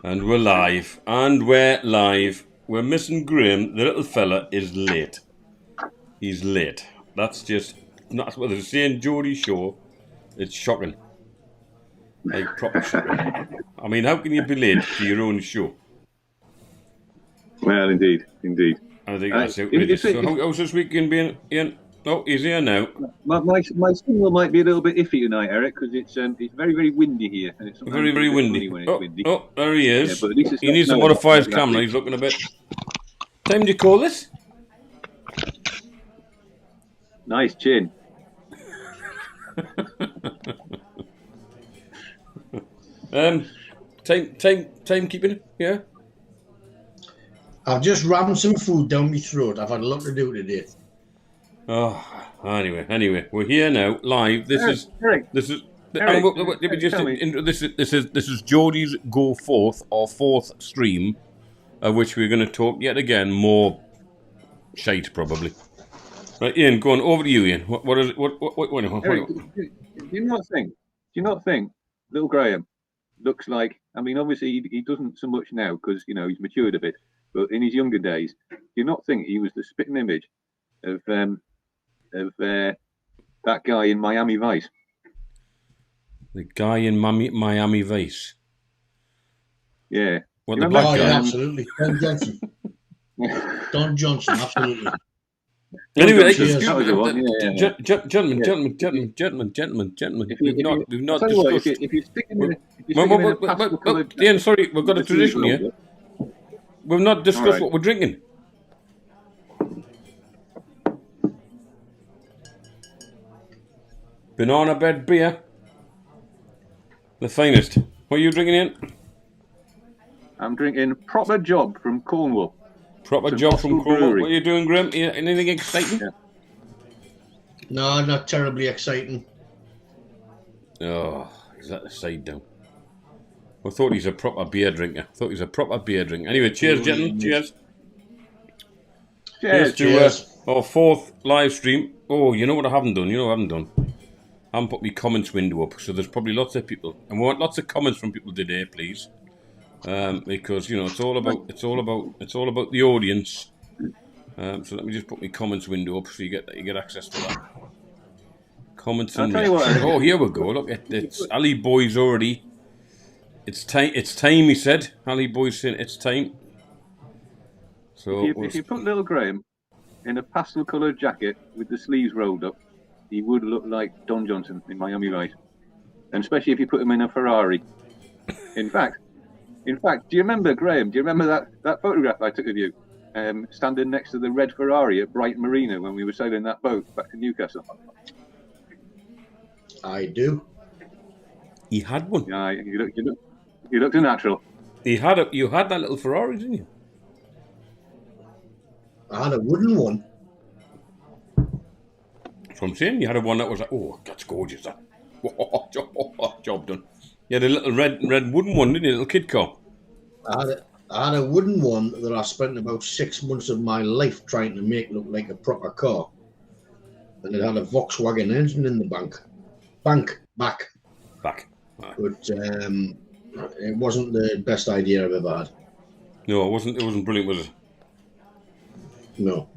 And we're live. And we're live. We're missing Graham. The little fella is late. He's late. That's just... That's what they're saying, Geordie show. It's shocking. Like, proper shocking. I mean, how can you be late for your own show? Well, indeed. I think that's outrageous. So how's this weekend been, Ian? Oh, he's here now. My signal might be a little bit iffy tonight, Eric, because it's very, very windy here, and it's Very, very windy. When it's windy. Oh, there he is. Yeah, but at least he needs to modify his camera. He's looking a bit... Time do you call this? Nice chin. Timekeeping, yeah? I've just rammed some food down my throat. I've had a lot to do today. Oh, anyway, we're here now, live. This is Geordie's Go Forth, our fourth stream, of which we're going to talk yet again more shite, probably. Right, Ian, go on, over to you, Ian. What is it? What Eric, do you not think little Graham looks like? I mean, obviously he doesn't so much now because he's matured a bit. But in his younger days, do you not think he was the spitting image of that guy in Miami Vice? The guy in Miami Vice. Yeah. What, the black guy? Yeah, absolutely. Don Johnson. Don Johnson, absolutely. Anyway, gentlemen. We've not discussed. If you're sticking in Ian, sorry, we've got a tradition here. We've not discussed what we're drinking. Banana bed beer. The finest. What are you drinking, Ian? I'm drinking Proper Job from Cornwall. Proper Job from Cornwall. What are you doing, Graham? Anything exciting? Yeah. No, not terribly exciting. Oh, is that the side down? I thought he's a proper beer drinker. Anyway, cheers, gentlemen. Cheers. Cheers to our fourth live stream. Oh, you know what I haven't done? I haven't put my comments window up, so there's probably lots of people, and we want lots of comments from people today, please, because it's all about the audience. So let me just put my comments window up so you get access to that. Comments and oh, here we go. Look, it's Ali Boy's already. It's time, he said. Ali Boy's saying it's time. So if you put little Graham in a pastel-coloured jacket with the sleeves rolled up, he would look like Don Johnson in Miami Vice. And especially if you put him in a Ferrari. In fact, do you remember, Graham, that photograph I took of you standing next to the red Ferrari at Brighton Marina when we were sailing that boat back to Newcastle? I do. He had one. Yeah, you looked a natural. You had that little Ferrari, didn't you? I had a wooden one. That's what I'm saying. You had a one that was like, oh, that's gorgeous. That. Job done. You had a little red wooden one, didn't you? A little kid car. I had a wooden one that I spent about 6 months of my life trying to make look like a proper car. And it had a Volkswagen engine in the back. Back. Right. But it wasn't the best idea I've ever had. No, it wasn't brilliant, was it? No.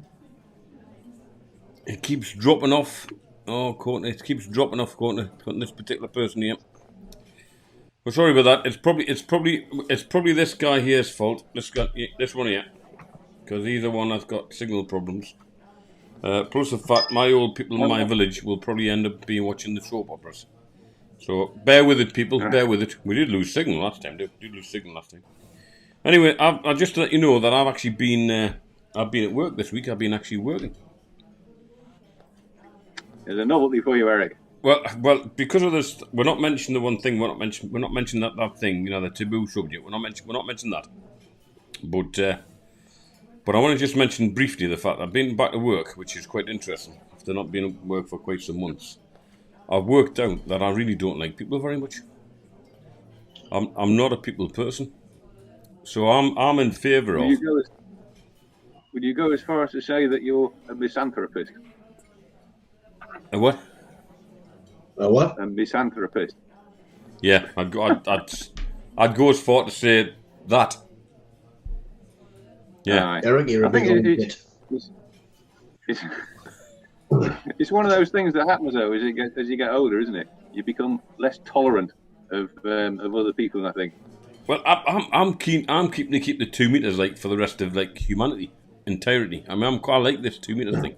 It keeps dropping off. Oh, Courtney, it keeps dropping off, Courtney. This particular person here. Well, sorry about that. It's probably this guy here's fault. This one here, because he's the one that's got signal problems. Plus the fact my old people in my village will probably end up watching the soap operas. So bear with it, people. Bear with it. We did lose signal last time. Anyway, I'll just to let you know that I've actually been. I've been at work this week. I've been actually working. There's a novelty for you, Eric. Well, because of this, we're not mentioning the one thing. We're not mentioning that thing. The taboo subject. We're not mentioning that. But I want to just mention briefly the fact that I've been back to work, which is quite interesting. After not being at work for quite some months, I've worked out that I really don't like people very much. I'm not a people person, so I'm in favour of. Would you go as far as to say that you're a misanthropist? A what? A what? A misanthropist. Yeah, I'd go as far to say That. Yeah. Aye. Eric, you're I a big think old bit. it's, it's one of those things that happens though as you get older, isn't it? You become less tolerant of other people. I think. Well, I'm keen. I'm keeping to keep the 2 meters like for the rest of like humanity entirety. I mean, I'm quite like this 2 meters thing.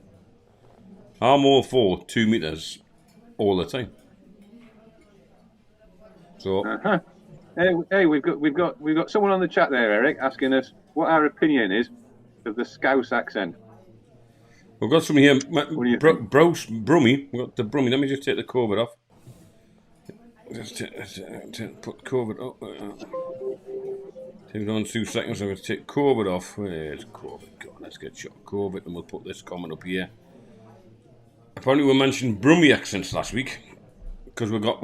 I'm all for 2 meters all the time. So Uh-huh. Hey, we've got someone on the chat there, Eric, asking us what our opinion is of the Scouse accent. we've got some here. What do you think? Brummy. We've got the Brummy. Let me just take the COVID off. Just put COVID up. Take it on 2 seconds. I'm going to take COVID off. Where's COVID gone? Let's get shot of COVID, and we'll put this comment up here. Apparently, we mentioned Brummy accents last week because we got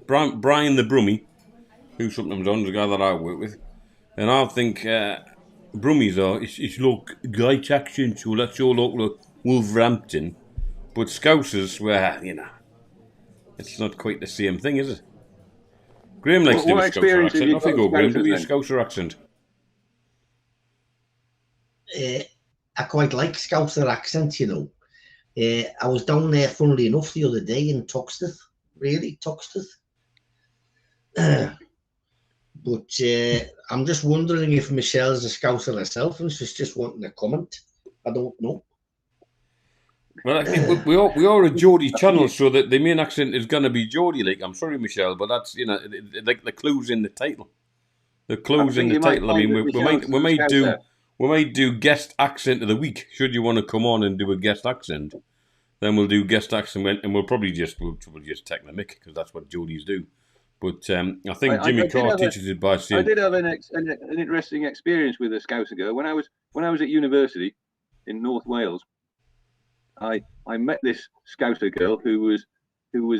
Brian the Brummy, who sometimes on the guy that I work with, and I think Brummies are it's look great accent, so let's all look Wolverhampton, but Scousers, well, you know, it's not quite the same thing, is it? Graham likes to do a Scouser accent. Off you go, Graham. Do your Scouser accent. I quite like Scouser accent, you know. I was down there, funnily enough, the other day in Toxteth. But I'm just wondering if Michelle's a Scouser herself and she's just wanting a comment. I don't know. Well, I think we are a Geordie channel, so that the main accent is going to be Geordie. Like, I'm sorry, Michelle, but that's, you know, like the clues in the title. The clues in the title. I mean, we might do guest accent of the week. Should you want to come on and do a guest accent, then we'll do guest accent, and we'll probably just take the mick because that's what Geordies do. But I think Jimmy Carr teaches it by saying. I did have an interesting experience with a Scouser girl when I was at university in North Wales. I met this Scouser girl who was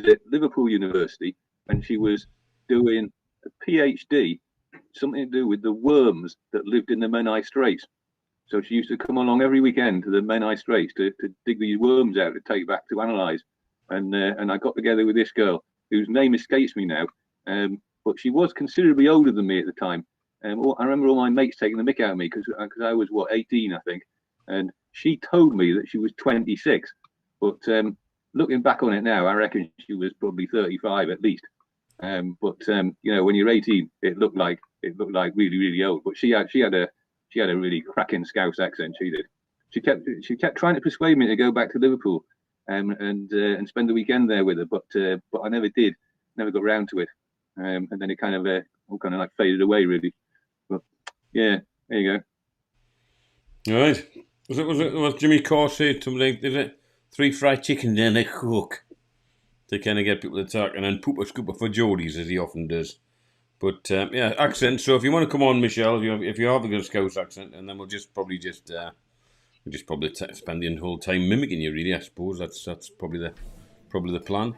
at Liverpool University, and she was doing a PhD, something to do with the worms that lived in the Menai Straits. So she used to come along every weekend to the Menai Straits to dig these worms out to take back to analyse. And I got together with this girl whose name escapes me now, but she was considerably older than me at the time. I remember all my mates taking the mick out of me because I was 18, I think, and she told me that she was 26. But looking back on it now, I reckon she was probably 35 at least. But you know, when you're 18, it looked like really, really old. But she had a really cracking Scouse accent. She did. She kept trying to persuade me to go back to Liverpool and spend the weekend there with her. But I never did. Never got round to it. And then it kind of like faded away really. But yeah, there you go. All right. Was Jimmy Carr said to me, is it 3 fried chicken and a Coke? To kind of get people to talk, and then pooper scooper for Geordies, as he often does. But yeah, accent. So if you want to come on, Michelle, if you have a good Scouse accent, and then we'll probably spend the whole time mimicking you. Really, I suppose that's probably the plan.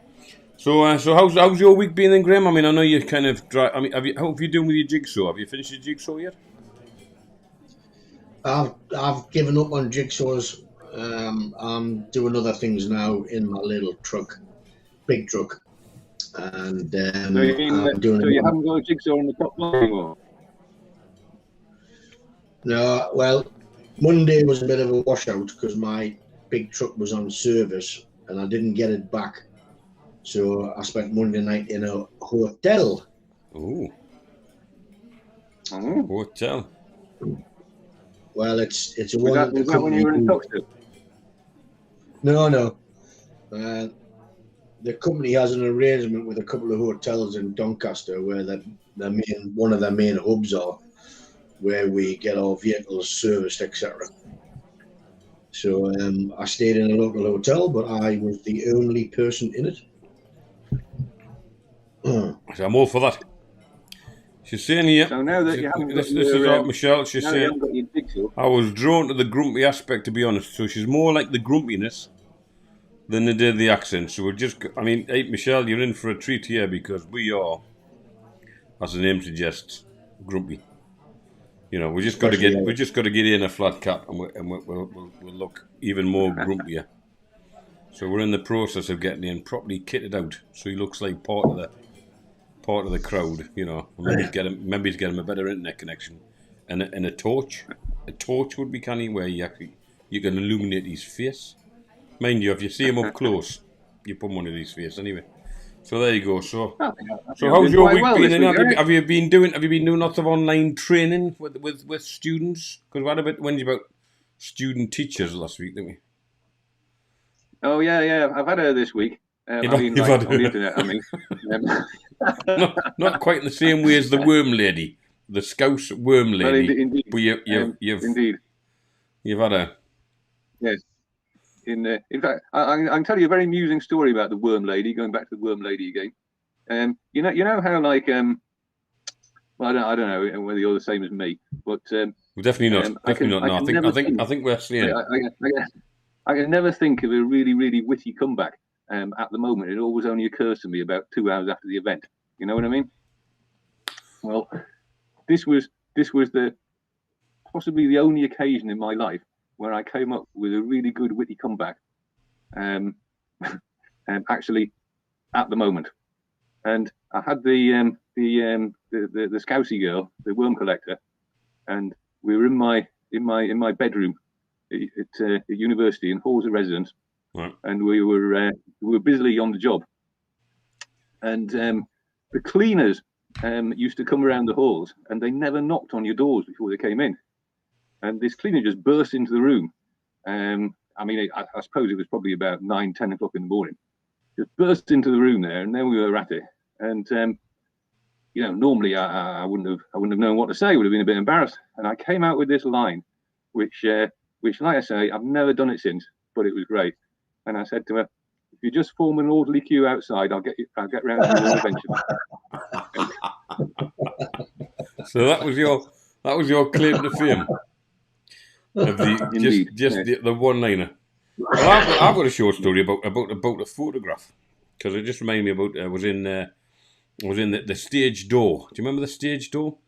So how's your week been then, Graham? I mean, I know you're kind of dry. I mean, how have you doing with your jigsaw? Have you finished your jigsaw yet? I've given up on jigsaws. I'm doing other things now in my little truck, big truck, and so you haven't got a jigsaw on the top line anymore? No, well, Monday was a bit of a washout because my big truck was on service and I didn't get it back. So I spent Monday night in a hotel. Ooh. Hotel. Well, it's a was one. that when you were in Toxteth? No. The company has an arrangement with a couple of hotels in Doncaster where one of their main hubs are, where we get our vehicles serviced, etc. So I stayed in a local hotel, but I was the only person in it. So I'm all for that. She's saying here. So now that you haven't got this is what Michelle. She's saying. I was drawn to the grumpy aspect, to be honest. So she's more like the grumpiness than they did the accent. So hey, Michelle, you're in for a treat here because we are, as the name suggests, grumpy. You know, we just got to get in a flat cap, and we'll look even more grumpier. So we're in the process of getting in properly kitted out, so he looks like part part of the crowd, you know. Maybe he's get him a better internet connection, and a torch. A torch would be canny where you can illuminate his face. Mind you, if you see him up close, you put one of his face anyway. So there you go. So I think so I've how's been your quite week well been? this And week, Eric. have you been doing lots of online training with students? Because we had a bit when you about student teachers last week, didn't we? Oh yeah. I've had her this week. You've I mean, you've like had on the internet. I mean, not quite in the same way as the worm lady, the Scouse worm well, lady. indeed, But indeed, you've had a yes. In fact, I can tell you a very amusing story about the worm lady. Going back to the worm lady again. You know how like well, I don't know whether you're the same as me, but well, definitely not. Definitely not. No, I think we're seeing. I can never think of a really, really witty comeback at the moment. It always only occurs to me about 2 hours after the event. You know what I mean? Well, this was the possibly the only occasion in my life where I came up with a really good witty comeback. Actually, at the moment, and I had the Scousey girl, the worm collector, and we were in my bedroom at university in halls of residence, Right. and we were busily on the job, and the cleaners used to come around the halls, and they never knocked on your doors before they came in, and this cleaner just burst into the room. I mean, I suppose it was probably about 9, 10 o'clock in the morning. Just burst into the room there, and then we were at it, and you know, normally I wouldn't have known what to say. Would have been a bit embarrassed, and I came out with this line, which, like I say, I've never done it since, but it was great. And I said to her, "If you just form an orderly queue outside, I'll get round to you eventually." So that was your claim to fame of the one-liner. Well, I've got a short story about a photograph, because it just reminded me about I was in the stage door. Do you remember the stage door?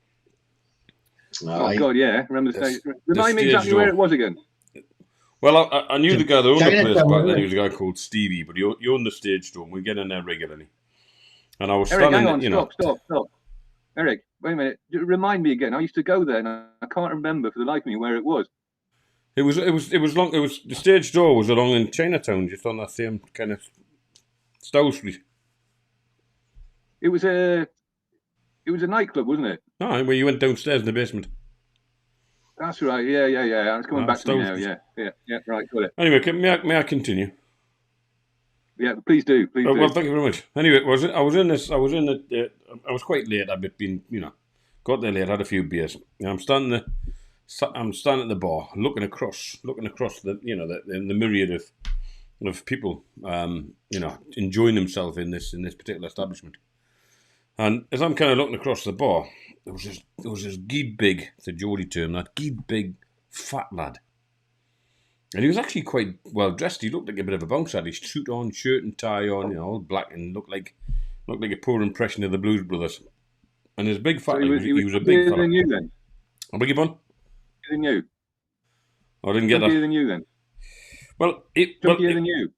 Oh God, yeah. Remember the stage? Remind me exactly where it was again. Well, I knew the guy that owned the place back then. Chinatown, He was a guy called Stevie, but he owned the stage door, and we get in there regularly. And I was Eric, standing, hang on, stop. Eric, wait a minute. Remind me again. I used to go there, and I can't remember for the life of me where it was. It was long. It was the stage door was along in Chinatown, just on that same kind of Stowe Street. It was a nightclub, wasn't it? No, where you went downstairs in the basement. That's right. Yeah. It's coming back to me now. Stowe. Yeah. Right, got it. Anyway, may I continue? Yeah, please do. Well, thank you very much. Anyway, I was quite late. I'd been, got there late, had a few beers. And I'm standing at the bar, looking across the myriad of people, enjoying themselves in this particular establishment. And as I'm kind of looking across the bar, there was this geed big, it's a Geordie term, that geed big fat lad. And he was actually quite well dressed. He looked like a bit of a bouncer. Had his suit on, shirt and tie on, all black, and looked like a poor impression of the Blues Brothers. And his big fat, so he was a big fella. Than you then? I beg your pardon? Bigger than you. I didn't get that. Bigger than you then. Well, bigger than you.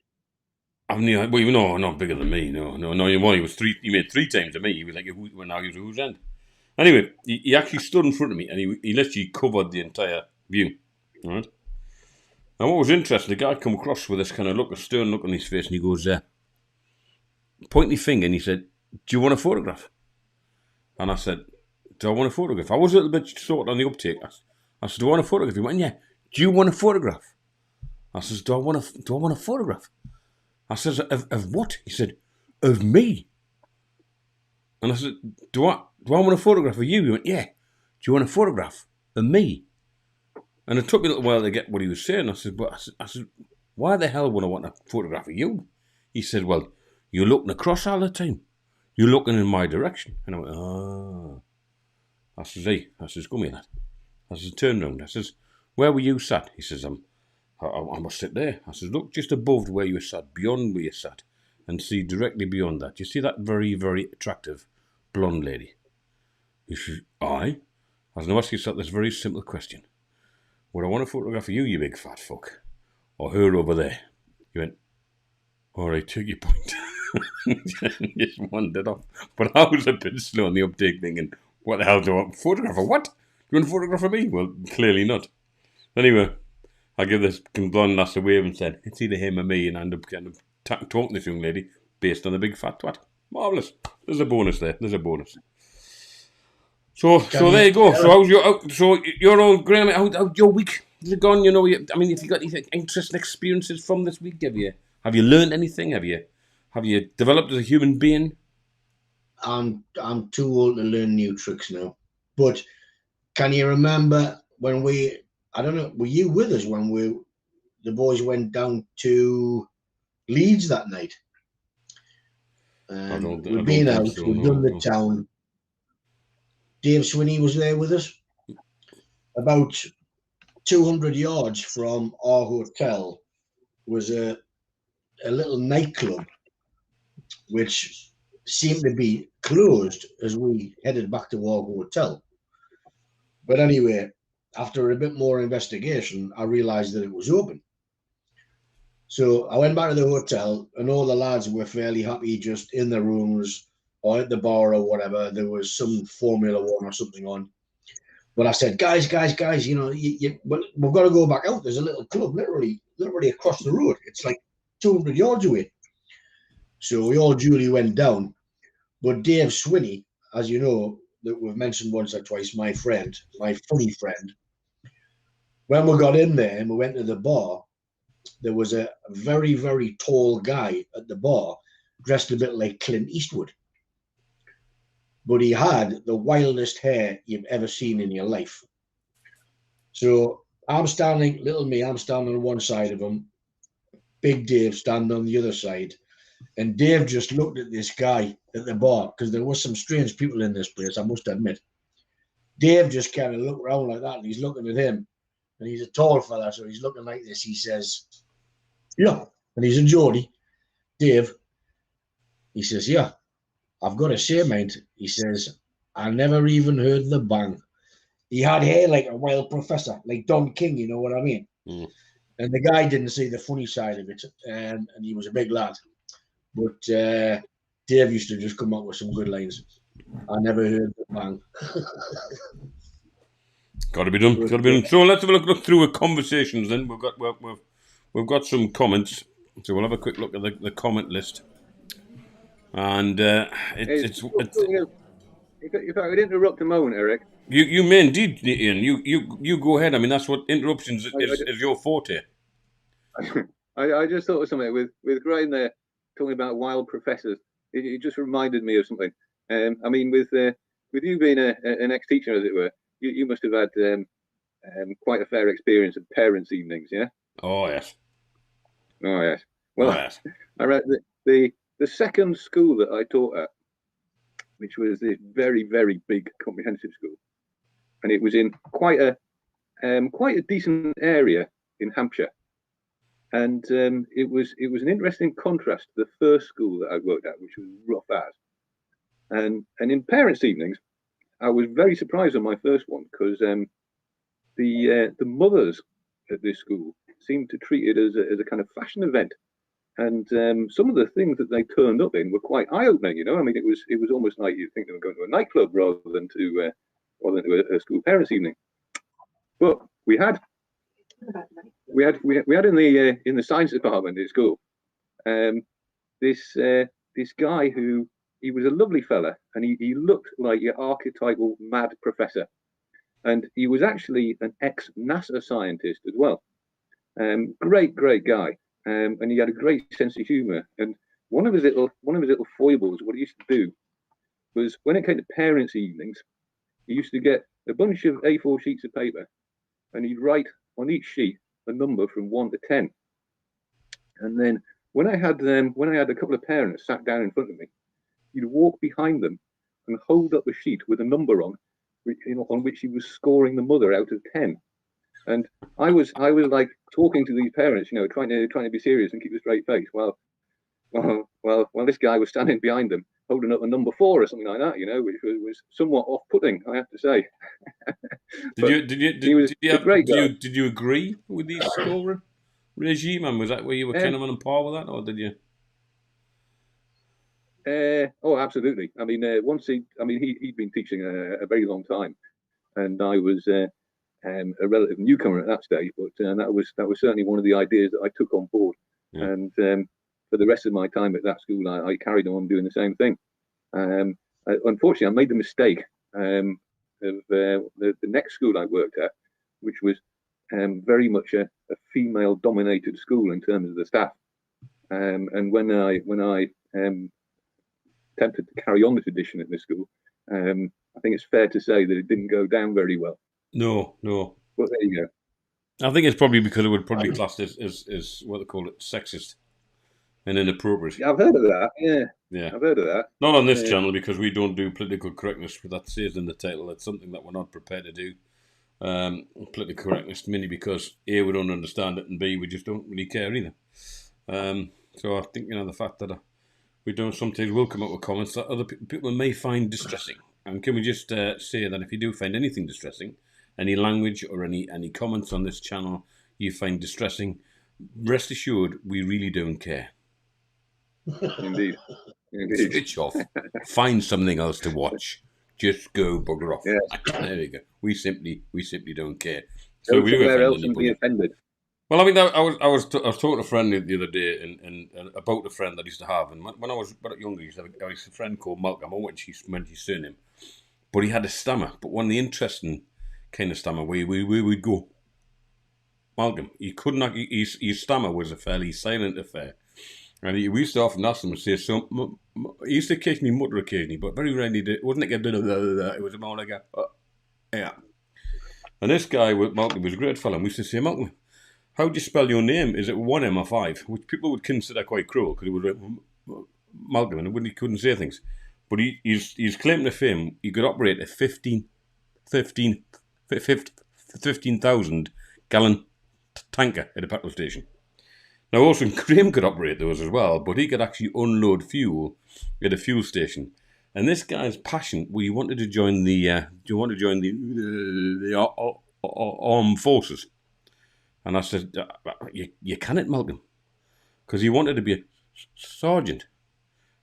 No, not bigger than me. No. He was He made 3 times to me. He was like now he was a who's end. Anyway, he actually stood in front of me, and he literally covered the entire view. All right. And what was interesting, the guy come across with this kind of a stern look on his face, and he goes, pointing his finger, and he said, "Do you want a photograph?" And I said, "Do I want a photograph?" I was a little bit short on the uptake. I said, "Do I want a photograph?" He went, "Yeah." "Do you want a photograph?" I said, Do I want a photograph?" I said, of what? He said, "Of me." And I said, Do I want a photograph of you? He went, "Yeah." "Do you want a photograph of me?" And it took me a little while to get what he was saying. I said, "Why the hell would I want a photograph of you?" He said, "Well, you're looking across all the time. You're looking in my direction." And I went, "Ah." I says, "Hey," I says, "Come here, lad." I says, "Turn round." I says, "Where were you sat?" He says, I must sit there." I says, "Look just above where you sat, beyond where you sat, and see directly beyond that. You see that very, very attractive blonde lady?" He says, "Aye." I was going to ask you this very simple question. "Would I want a photograph of you, you big fat fuck, or her over there?" He went, "All right, take your point." Just wandered off. But I was a bit slow on the uptake, thinking, what the hell do I photograph of what? Do you want a photograph of me? Well, clearly not. Anyway, I give this blonde lass a wave and said, it's either him or me, and I end up talking to this young lady based on the big fat twat. Marvellous. There's a bonus there. There's a bonus. So there you go. So how's your old Graham? How's your week? Has it gone? You know, I mean, if you got any interesting experiences from this week, have you learned anything? Have you developed as a human being? I'm too old to learn new tricks now. But can you remember when I don't know, were you with us when the boys went down to Leeds that night? And we've been out, we've done the town. Dave Swinney was there with us. About 200 yards from our hotel was a little nightclub, which seemed to be closed as we headed back to our hotel. But anyway, after a bit more investigation, I realized that it was open. So I went back to the hotel, and all the lads were fairly happy just in their rooms or at the bar or whatever. There was some Formula One or something on. But I said, guys, you know, we've got to go back out. There's a little club literally across the road. It's like 200 yards away. So we all duly went down. But Dave Swinney, as you know, that we've mentioned once or twice, my friend, my funny friend, when we got in there and we went to the bar, there was a very, very tall guy at the bar dressed a bit like Clint Eastwood. But he had the wildest hair you've ever seen in your life. So I'm standing on one side of him, Big Dave standing on the other side. And Dave just looked at this guy at the bar, because there was some strange people in this place, I must admit. Dave just kind of looked around like that, and he's looking at him. And he's a tall fella, so he's looking like this. He says, yeah. And he's a Geordie. Dave, he says, yeah, I've got to say, mate, he says, I never even heard the bang. He had hair like a wild professor, like Don King, you know what I mean? Mm. And the guy didn't see the funny side of it, and he was a big lad. But Dave used to just come up with some good lines. I never heard the bang. Got to be done. Got to be done. So let's have a look through our conversations. Then we've got some comments. So we'll have a quick look at the comment list. And if I could interrupt a moment, Eric. You may indeed, Ian. You go ahead. I mean, that's what interruptions is your forte. I just thought of something with Graham there talking about wild professors. It just reminded me of something. I mean, with you being an ex-teacher, as it were, you must have had quite a fair experience of parents' evenings, yeah? Oh yes. Oh yes. Well, yes. I read the second school that I taught at, which was this very, very big comprehensive school, and it was in quite a decent area in Hampshire. And it was an interesting contrast to the first school that I worked at, which was rough as. And in parents' evenings, I was very surprised on my first one, because the mothers at this school seemed to treat it as a kind of fashion event. And some of the things that they turned up in were quite eye-opening. You know, I mean, it was almost like you'd think they were going to a nightclub rather than to a school parents' evening. But we had in the science department at school this guy who, he was a lovely fella, and he looked like your archetypal mad professor, and he was actually an ex-NASA scientist as well. Great guy, and he had a great sense of humour. And one of his little foibles, what he used to do was, when it came to parents' evenings, he used to get a bunch of A4 sheets of paper, and he'd write on each sheet a number from 1 to 10. And then when I had a couple of parents sat down in front of me, he'd walk behind them and hold up a sheet with a number on which he was scoring the mother out of 10. And I was like talking to these parents, you know, trying to be serious and keep a straight face. Well, this guy was standing behind them, holding up a number 4 or something like that, you know, which was somewhat off-putting, I have to say. Did you agree with the scoring regime, and was that where you were kind of on par with that, or did you? Oh, absolutely. I mean, he'd been teaching a very long time, and I was a relative newcomer at that stage. But that was certainly one of the ideas that I took on board, Yeah. and for the rest of my time at that school, I carried on doing the same thing. Unfortunately, I made the mistake of the next school I worked at, which was very much a female-dominated school in terms of the staff. And when I attempted to carry on the tradition at this school, I think it's fair to say that it didn't go down very well. No, no. But there you go. I think it's probably because it would probably be classed as what they call it, sexist and inappropriate. Yeah, I've heard of that. Yeah, Yeah. I've heard of that. Not on this channel because we don't do political correctness, but that says in the title. It's something that we're not prepared to do. Political correctness, mainly because A, we don't understand it, and B, we just don't really care either. So I think, the fact that we don't sometimes will come up with comments that other people may find distressing. And can we just say that if you do find anything distressing, any language or any comments on this channel you find distressing, rest assured we really don't care. Indeed. Switch off. Find something else to watch. Just go bugger off. Yes. There we go. We simply don't care. So we somewhere else and be offended. Well, I mean, I was talking to a friend the other day and about a friend that I used to have, and when I was a bit younger, I used to have a friend called Malcolm. I won't mention his surname, but he had a stammer. But one of the interesting kind of stammer where we would go, Malcolm. He could not. His stammer was a fairly silent affair, and we used to often ask him to say so. He used to occasionally mutter occasionally, but very rarely did. It wasn't like a bit of it was more like a yeah. And this guy Malcolm was a great fellow. And we used to say, Malcolm, how do you spell your name? Is it 1 M or 5? Which people would consider quite cruel because he was Malcolm and he couldn't say things. But he's claiming to fame. He could operate a 15,000 gallon tanker at a petrol station. Now, also Graham could operate those as well, but he could actually unload fuel at a fuel station. And this guy's passion, he wanted to join the armed forces. And I said, you can't, Malcolm, because he wanted to be a sergeant.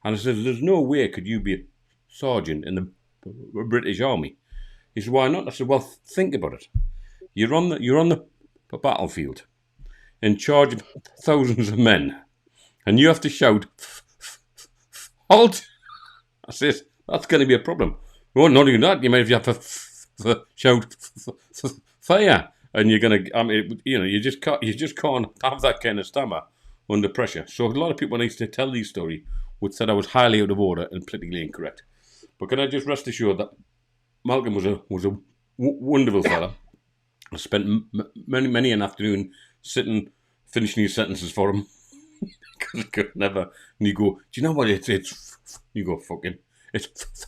And I said, there's no way could you be a sergeant in the British Army. He said, why not? I said, well, think about it. You're on the battlefield, in charge of thousands of men, and you have to shout, halt! I says, that's going to be a problem. Well, not even that, you might have to shout, fire! And you're going to, you just can't have that kind of stammer under pressure. So a lot of people, when I used to tell these stories, would say I was highly out of order and politically incorrect. But can I just rest assured that Malcolm was a wonderful fella. I spent many an afternoon sitting, finishing his sentences for him. Because I could never. And you go, do you know what it's? You go, fucking, it's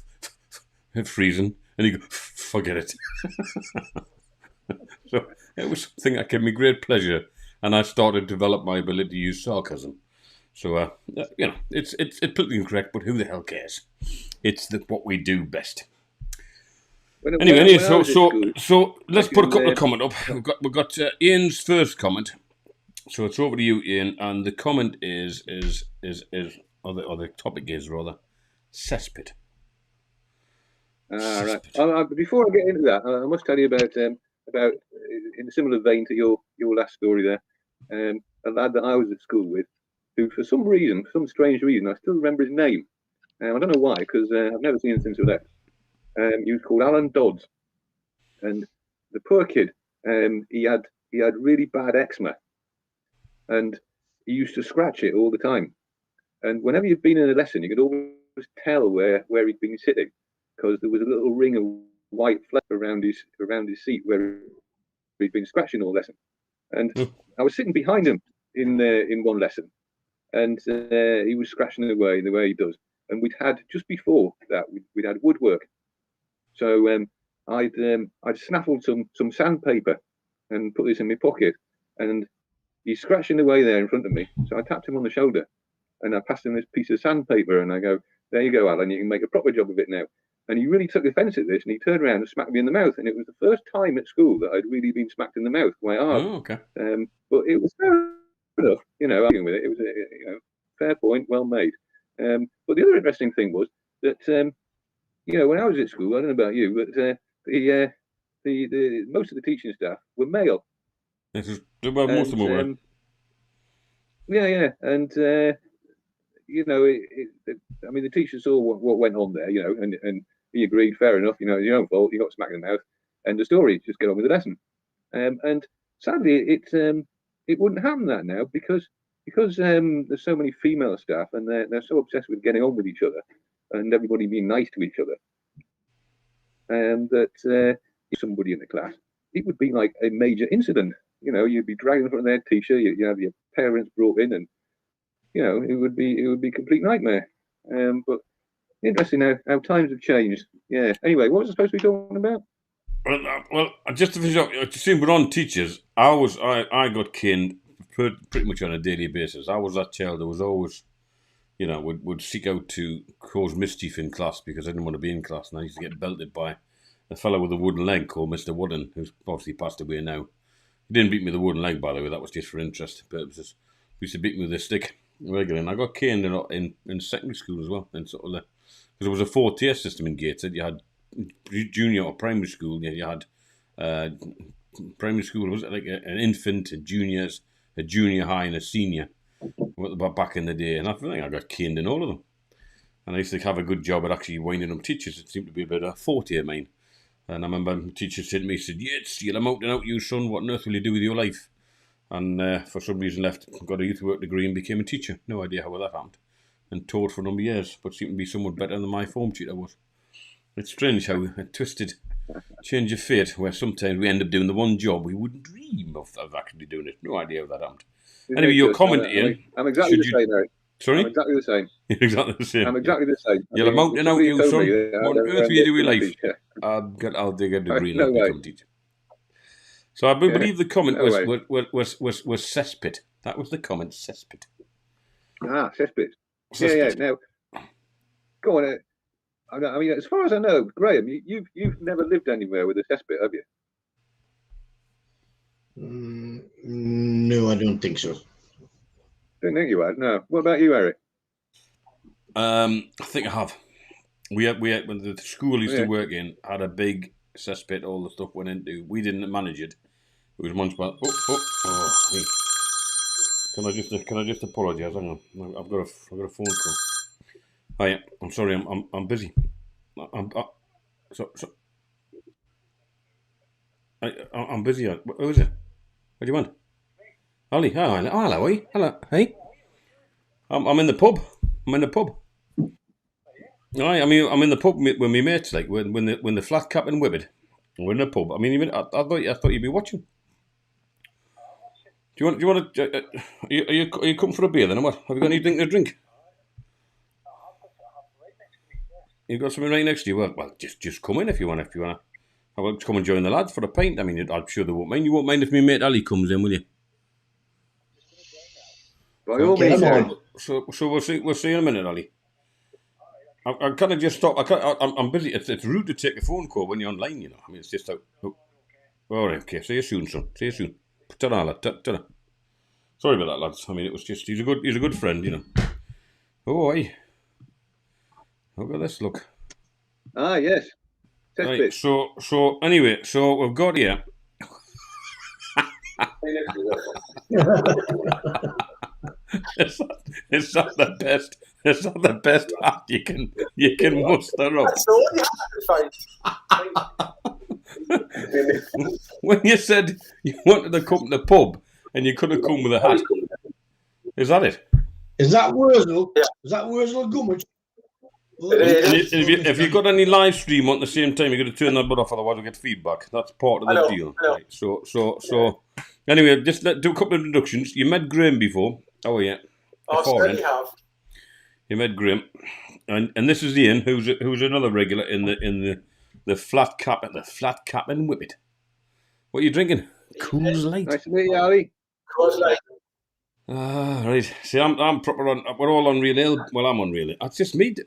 freezing. And you go, forget it. So it was something that gave me great pleasure, and I started to develop my ability to use sarcasm. So it's politically incorrect, but who the hell cares? It's what we do best. Anyway, so let's put a couple of comments up. We've got Ian's first comment. So it's over to you, Ian, and the comment is or the topic is rather cesspit. Right. Before I get into that, I must tell you about in a similar vein to your last story there, a lad that I was at school with, who for some strange reason, I still remember his name. I don't know why, because I've never seen him since we left. He was called Alan Dodds, and the poor kid, he had really bad eczema, and he used to scratch it all the time. And whenever you'd been in a lesson, you could always tell where he'd been sitting, because there was a little ring of white fleck around his seat where he'd been scratching all lesson. And I was sitting behind him in one lesson, and he was scratching away the way he does. And we'd had just before that we'd had woodwork. So I'd snaffled some sandpaper and put this in my pocket, and he's scratching away there in front of me. So I tapped him on the shoulder, and I passed him this piece of sandpaper, and I go, "There you go, Alan. You can make a proper job of it now." And he really took offence at this, and he turned around and smacked me in the mouth. And it was the first time at school that I'd really been smacked in the mouth quite hard. Oh, okay. But it was fair enough, arguing with it. It was a fair point, well made. But the other interesting thing was that when I was at school, I don't know about you, but the most of the teaching staff were male. Well, most of them were. Yeah, and I mean, the teacher saw what went on there, and he agreed, fair enough, it's your own fault, you got smacked in the mouth, and the story, just get on with the lesson. And sadly, it wouldn't happen that now because there's so many female staff and they're so obsessed with getting on with each other and everybody being nice to each other, and that somebody in the class, it would be like a major incident. You'd be dragged in front of their teacher, you have your parents brought in, and it would be a complete nightmare. But interesting how times have changed. Yeah. Anyway, what was I supposed to be talking about? Well, just to finish up, seeing we're on teachers, I got caned pretty much on a daily basis. I was that child that was always, would seek out to cause mischief in class because I didn't want to be in class, and I used to get belted by a fellow with a wooden leg called Mr. Wooden, who's obviously passed away now. He didn't beat me with a wooden leg, by the way. That was just for interest purposes. He used to beat me with a stick regularly, and I got caned in secondary school as well. And sort of because there was a 4-tier system in Gateshead. You had junior or primary school. You had primary school, was it like an infant, a juniors, a junior high, and a senior back in the day. And I think I got caned in all of them. And I used to have a good job at actually winding up teachers. It seemed to be a bit of a 4-tier mine. And I remember the teacher said to me, he said, "Yes, you're a mountain out, you son. What on earth will you do with your life?" And for some reason got a youth work degree and became a teacher. No idea how that happened. And taught for a number of years, but seemed to be somewhat better than my form tutor was. It's strange how a twisted change of fate, where sometimes we end up doing the one job we wouldn't dream of actually doing it. No idea how that happened. Anyway, your comment, Ian. I'm exactly the same, Eric. Sorry? I'm exactly the same. You're exactly the same. I'm exactly the same. You're a mountain out, you son. What on earth will you do with life? I'll dig a degree and I'll become a teacher. So I believe the comment was cesspit. That was the comment, cesspit. Ah, cesspit. Yeah. Now, go on. I mean, as far as I know, Graham, you've never lived anywhere with a cesspit, have you? No, I don't think so. Don't think you had. No. What about you, Eric? I think I have. We had when the school I used to work in had a big cesspit. All the stuff went into. We didn't manage it. It was municipal. Hey. Can I just apologise? Hang on. I've got a phone call. Hi, I'm sorry. I'm busy. I'm busy. Who is it? What do you want? Ollie. Hello. Hello. Hey. I'm in the pub. I'm in the pub. I mean, I'm in the pub with my mates. Like when the flat cap and whippet. We're in the pub. I mean, I thought you'd be watching. Do you want to? Are you coming for a beer then? Or what? Have you got anything to drink? You've got something right next to you. Well, just come in if you want. If you want to come and join the lads for a pint. I mean, I'm sure they won't mind. You won't mind if my mate Ali comes in, will you? By all means. So we'll see in a minute, Ali. I kind of just stop. I'm busy. It's rude to take a phone call when you're online. I mean, it's just out. Oh. All right. Okay. See you soon, son. See you soon. Ta-da. Sorry about that, lads. I mean, it was just he's a good friend. Oh, hey. Look at this. Look. Ah, yes. Right. So anyway, we've got here. It's not the best. It's not the best act you can muster up. When you said you wanted to come to the pub and you couldn't come with a hat, is that it? Is that Wurzel? Yeah. Is that Wurzel Gummidge? If you've got any live stream on at the same time, you're going to turn that bit off, otherwise we'll get feedback. That's part of the deal. Right. So anyway, just do a couple of introductions. You met Graham before. Oh yeah. I certainly have. You met Graham, and this is Ian, who's another regular in the flat cap and whippet. What are you drinking? Coors Light. Nice to meet you, Ali. Coors Light. Right. See, I'm proper on. We're all on real ale. Well, I'm on real ale. It's just me and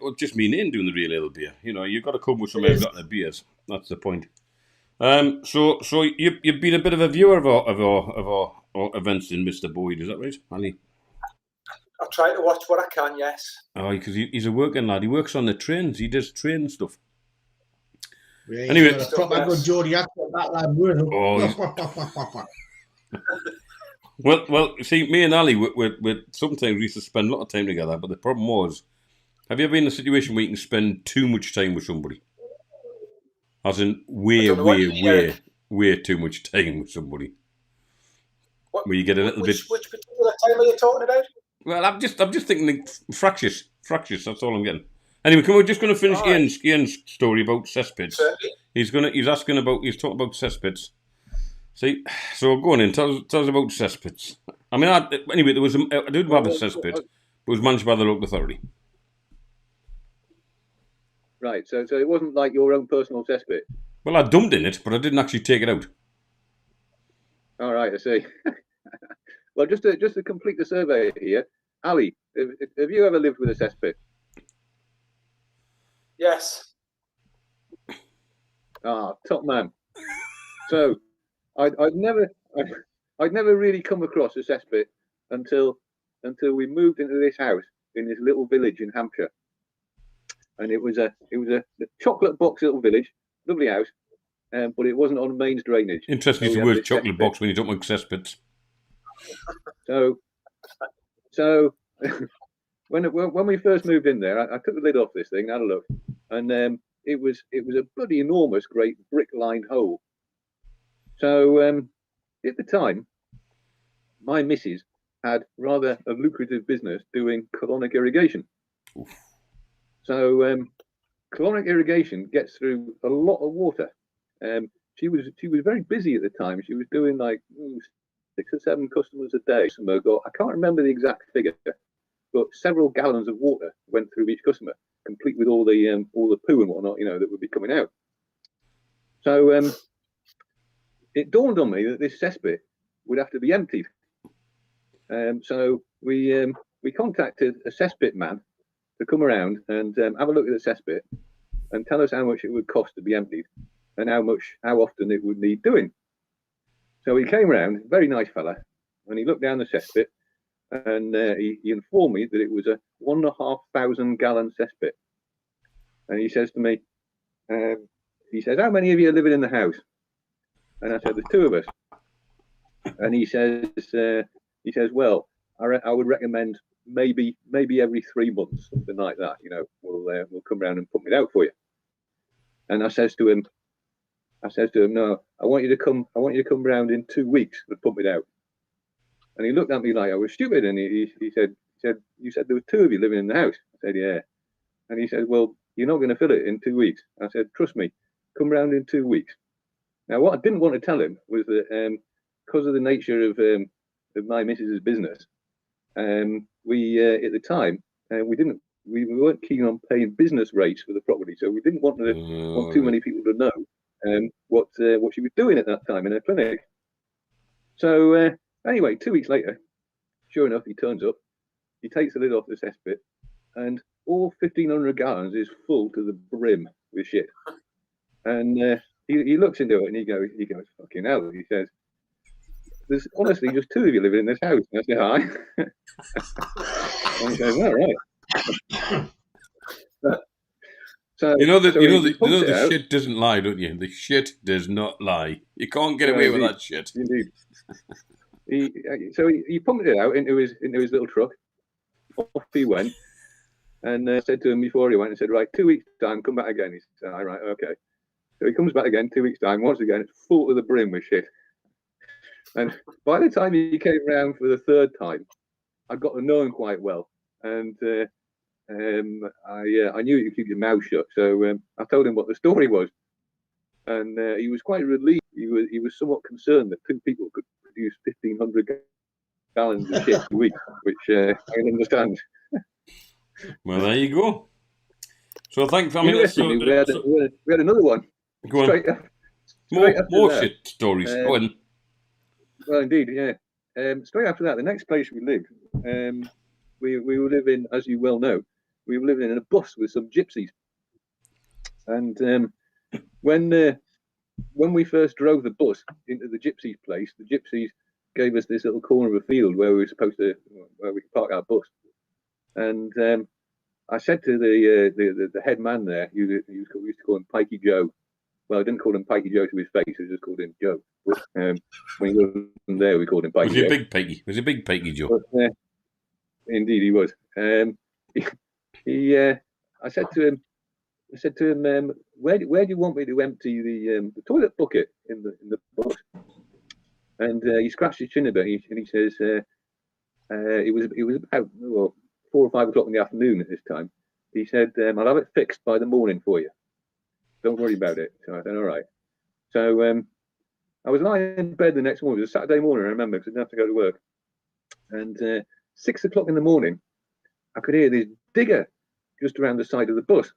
Ian doing the real ale beer. You've got to come with somebody who's got the beers. That's the point. So you've been a bit of a viewer of our events in Mr. Boyd, is that right, Ali? I try to watch what I can. Yes. Oh, because he's a working lad. He works on the trains. He does train stuff. Yeah, Anyway. he's got a proper good Geordie accent, that lad. Oh, Well, see, me and Ali, we sometimes we used to spend a lot of time together, but the problem was, have you ever been in a situation where you can spend too much time with somebody? As in, way too much time with somebody. Where you get a little bit... Which particular time are you talking about? Well, I'm just thinking like fractious, that's all I'm getting. Anyway, we're just going to finish Ian's story about cesspits. He's talking about cesspits. See, so go on in. Tell us about cesspits. I mean, anyway, I did have a cesspit, but it was managed by the local authority. Right, so it wasn't like your own personal cesspit. Well, I dumped in it, but I didn't actually take it out. All right, I see. Well, just to complete the survey here, Ali, have you ever lived with a cesspit? Yes. Ah, top man. So, I'd never really come across a cesspit until we moved into this house in this little village in Hampshire, and it was a chocolate box little village, lovely house, but it wasn't on mains drainage. Interesting, use the word chocolate box when you don't make cesspits. So when we first moved in there, I took the lid off this thing, had a look, and it was a bloody enormous, great brick-lined hole. So at the time, my missus had rather a lucrative business doing colonic irrigation. Oof. So colonic irrigation gets through a lot of water. She was very busy at the time. She was doing like 6 or 7 customers a day. I can't remember the exact figure, but several gallons of water went through each customer, complete with all the poo and whatnot, that would be coming out. So it dawned on me that this cesspit would have to be emptied. So we contacted a cesspit man to come around and have a look at the cesspit and tell us how much it would cost to be emptied and how often it would need doing. So he came around, very nice fella, and he looked down the cesspit and he informed me that it was a 1,500 gallon cesspit. And he says to me, how many of you are living in the house? And I said, there's 2 of us. And he says, well, I would recommend maybe every 3 months, something like that. We'll come around and pump it out for you. And I says to him, no, I want you to come round in 2 weeks and pump it out. And he looked at me like I was stupid, and he said, you said there were 2 of you living in the house. I said, yeah. And he said, well, you're not going to fill it in 2 weeks. I said, trust me, come round in 2 weeks. Now, what I didn't want to tell him was that because of the nature of my missus's business, we at the time we weren't keen on paying business rates for the property, so we didn't want too many people to know what she was doing at that time in her clinic. So anyway, 2 weeks later, sure enough, he turns up. He takes the lid off the cesspit, and all 1,500 gallons is full to the brim with shit. And he looks into it and he goes, fucking hell. He says, there's honestly just 2 of you living in this house. And I say, hi. And he goes, all right. The shit doesn't lie, don't you? The shit does not lie. You can't get away with that shit. Indeed. He pumped it out into his little truck. Off he went, and said to him before he went, he said, right, 2 weeks time, come back again. He said, all right, okay. So he comes back again 2 weeks time. Once again, it's full to the brim with shit. And by the time he came round for the 3rd time, I got to know him quite well, and I knew you could keep your mouth shut. So I told him what the story was, and he was quite relieved. He was somewhat concerned that 2 people could produce 1,500 gallons of shit a week, which I can understand. Well, there you go. So thanks. We had another one. Go on. More shit stories. Go on. Well, indeed, yeah. Straight after that, the next place we lived, we were living, as you well know, we were living in a bus with some gypsies. And when we first drove the bus into the gypsies' place, the gypsies gave us this little corner of a field where we could park our bus. And I said to the head man there, we used to call him Pikey Joe. Well, I didn't call him Pikey Joe to his face. I just called him Joe. But, when he wasn't there, we called him Pikey Was he Joe. a big Pikey? Was he a big Pikey Joe? But, indeed, he was. I said to him, where do you want me to empty the toilet bucket in the bus? And he scratched his chin a bit, and he says, it was about 4 or 5 o'clock in the afternoon at this time. He said, I'll have it fixed by the morning for you. Don't worry about it. So I said, all right. So I was lying in bed the next morning. It was a Saturday morning, I remember, because I didn't have to go to work. And 6 o'clock in the morning, I could hear this digger just around the side of the bus.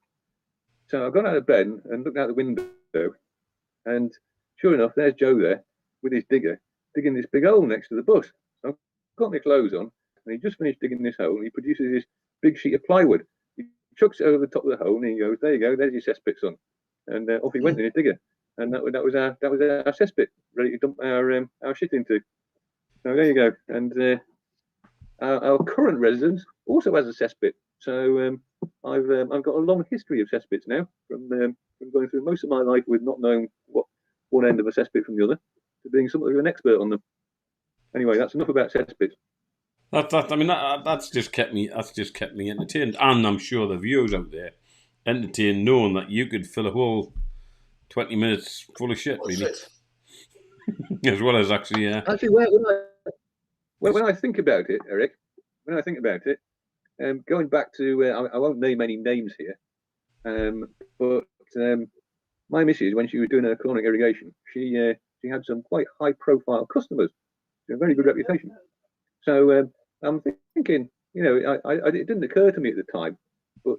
So I got out of bed and looked out the window, and sure enough, there's Joe there with his digger, digging this big hole next to the bus. So I've got my clothes on, and he just finished digging this hole, and he produces this big sheet of plywood. He chucks it over the top of the hole, and he goes, "There you go, there's your cesspit, son." And off he went in his digger, and that was our cesspit, ready to dump our shit into. So there you go. And our current residence also has a cesspit. So I've got a long history of cesspits now, from going through most of my life with not knowing what one end of a cesspit from the other, to being something of an expert on them. Anyway, that's enough about cesspits. That's just kept me entertained, and I'm sure the viewers out there entertained, knowing that you could fill a whole 20 minutes full of shit, really, as well as actually. Actually, when I think about it, Eric, going back to, I won't name any names here, but my missus, when she was doing her colonic irrigation, she had some quite high-profile customers, a very good reputation. So I'm thinking, it didn't occur to me at the time, but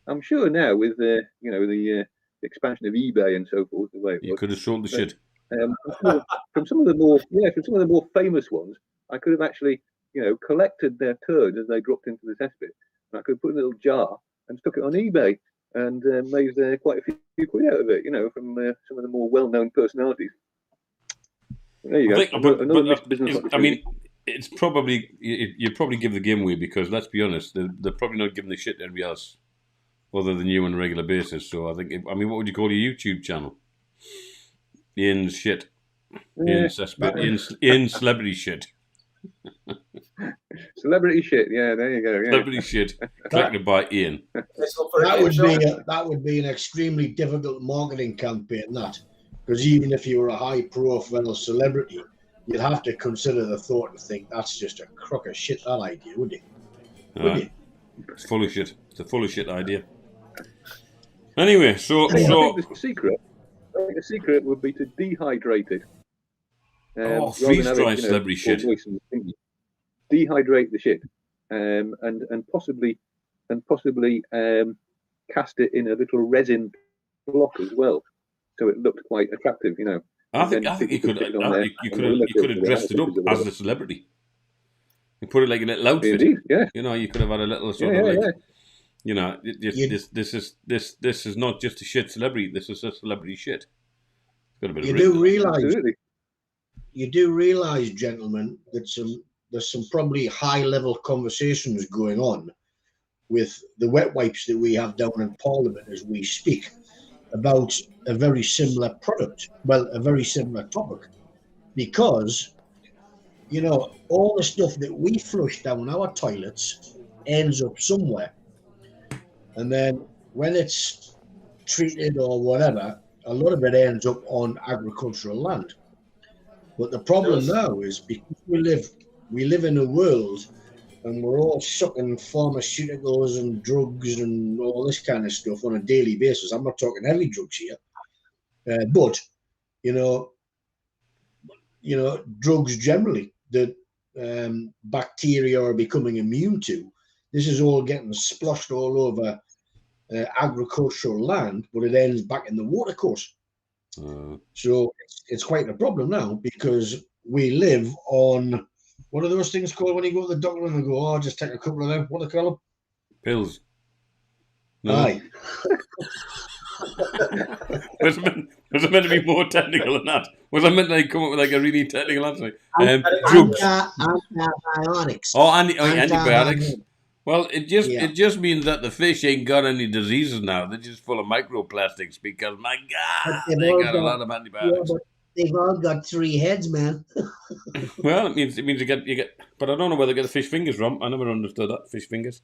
I'm sure now with the expansion of eBay and so forth, the way it you could have sold the shit. From some of the more famous ones, I could have actually collected their turds as they dropped into the cesspit, and I could put in a little jar and stuck it on eBay and made quite a few quid out of it, from some of the more well-known personalities. There you go. It's probably you probably give the game away, because let's be honest, they're probably not giving the shit to everybody else other than you on a regular basis. So I think, what would you call your YouTube channel? Ian's shit. Ian's cesspit. Ian's celebrity shit. Celebrity shit, yeah, there you go. Yeah. Celebrity shit, collected by Ian. That would be an extremely difficult marketing campaign, because even if you were a high-profile celebrity, you'd have to consider the thought and think that's just a crock of shit, that idea, wouldn't you? It's full of shit. It's a full of shit idea. Anyway, I think the secret would be to dehydrate it. Freeze-dry celebrity shit. Dehydrate the shit, and possibly cast it in a little resin block as well, so it looked quite attractive. I think you could have dressed it up as a celebrity. You put it like a little outfit. Indeed, yeah. You could have had a little sort of like. This is not just a shit celebrity. This is a celebrity shit. You do realise, gentlemen, that there's some probably high-level conversations going on with the wet wipes that we have down in Parliament as we speak about a very similar product, a very similar topic, because all the stuff that we flush down our toilets ends up somewhere, and then when it's treated or whatever, a lot of it ends up on agricultural land. But the problem now is, because we live in a world and we're all sucking pharmaceuticals and drugs and all this kind of stuff on a daily basis. I'm not talking heavy drugs here, but drugs generally that bacteria are becoming immune to. This is all getting splashed all over agricultural land, but it ends back in the watercourse. So it's quite a problem now, because we live on, what are those things called when you go to the doctor and they go, just take a couple of them, what do they call them? Pills. No. Aye. Was it meant to be more technical than that? Was I meant to come up with like a really technical answer? Drugs. Antibiotics. Antibiotics. Well, Yeah. it just means that the fish ain't got any diseases now. They're just full of microplastics because, my But God, they've they all got a got lot of yeah, antibiotics. but they've all got 3 heads, man. Well, it means you get, but I don't know where they get the fish fingers from. I never understood that fish fingers.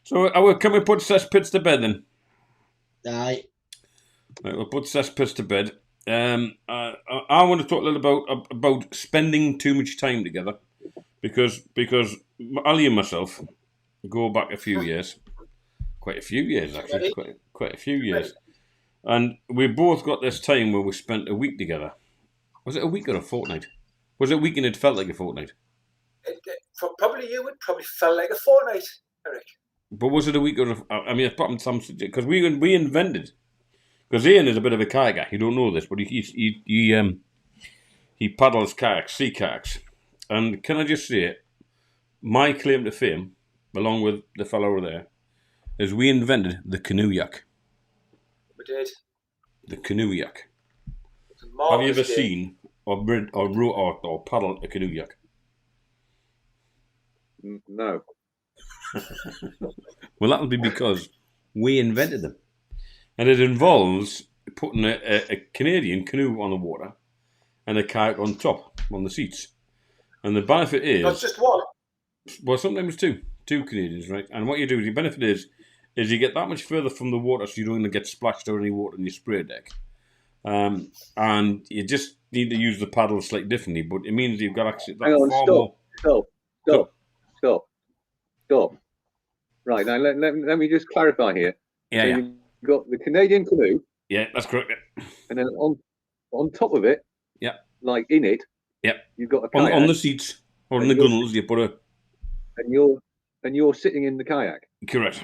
So, can we put cesspits to bed then? Aye. Right, we'll put cesspits to bed. I want to talk a little about spending too much time together because Ali and myself go back a few years, quite a few years Too actually, many? quite a few Too many. years, and we both got this time where we spent a week together. Was it a week or a fortnight? Was it a week and it felt like a fortnight? Probably you would probably felt like a fortnight, Eric. But was it a week or I mean, apart from some because we invented because Ian is a bit of a kayaker. You don't know this, but he paddles kayaks, sea kayaks, and can I just say, my claim to fame, along with the fellow over there, is we invented the canoe yak. We did. The canoe yak. It's a Have you marvellous ever game. seen or paddled a canoe yak? No. Well, that'll be because we invented them. And it involves putting a Canadian canoe on the water and a kayak on top, on the seats. And the benefit Not is, just one. well, sometimes two Canadians, right? And what you do, the benefit is you get that much further from the water so you don't get splashed or any water in your spray deck. And you just need to use the paddle slightly differently, but it means you've got actually Hang on, far stop. more. Stop. Right, now let me just clarify here. Yeah, so yeah. you've got the Canadian canoe, Yeah, that's correct. and then on top of it, Yeah. like in it, Yeah. you've got a On, kayak, on the seats or on the gunnels, you put a. and you're sitting in the kayak. Correct.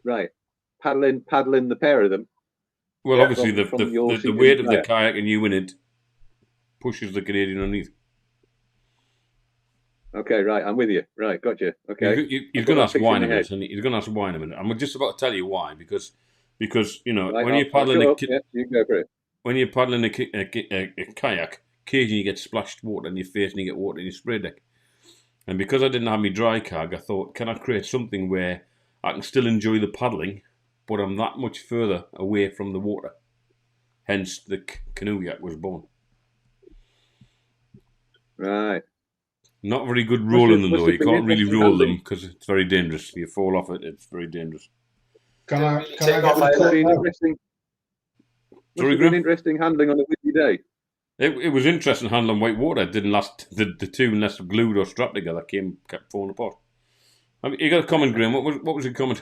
Right. Paddling the pair of them. Well, Yeah, obviously, from your the seat in weight the of the kayak. kayak and you in it pushes the Canadian underneath. Okay, right, I'm with you. Right, gotcha. Okay. He's I've going to got ask that why in picture a in my minute, and he's going to ask why in a minute. I'm just about to tell you why because you know Right, when you're I'll paddling shut up. Yeah, you can go for it. when you're paddling a kayak, occasionally you get splashed water in your face and you get water in your spray deck. And because I didn't have my dry kag, I thought, can I create something where I can still enjoy the paddling, but I'm that much further away from the water? Hence, the canoe yak was born. Right. Not very good rolling them, must though. have You been can't really interesting roll handling. them because it's very dangerous. If you fall off it, it's very dangerous. Can I Really can take I get off my either. Must have coat been now? interesting. Must Sorry, have been Graham? interesting handling on a windy day. It was interesting handling white water. It didn't last. The two, unless glued or strapped together, kept falling apart. I mean, you got a comment, Graham. What was your comment?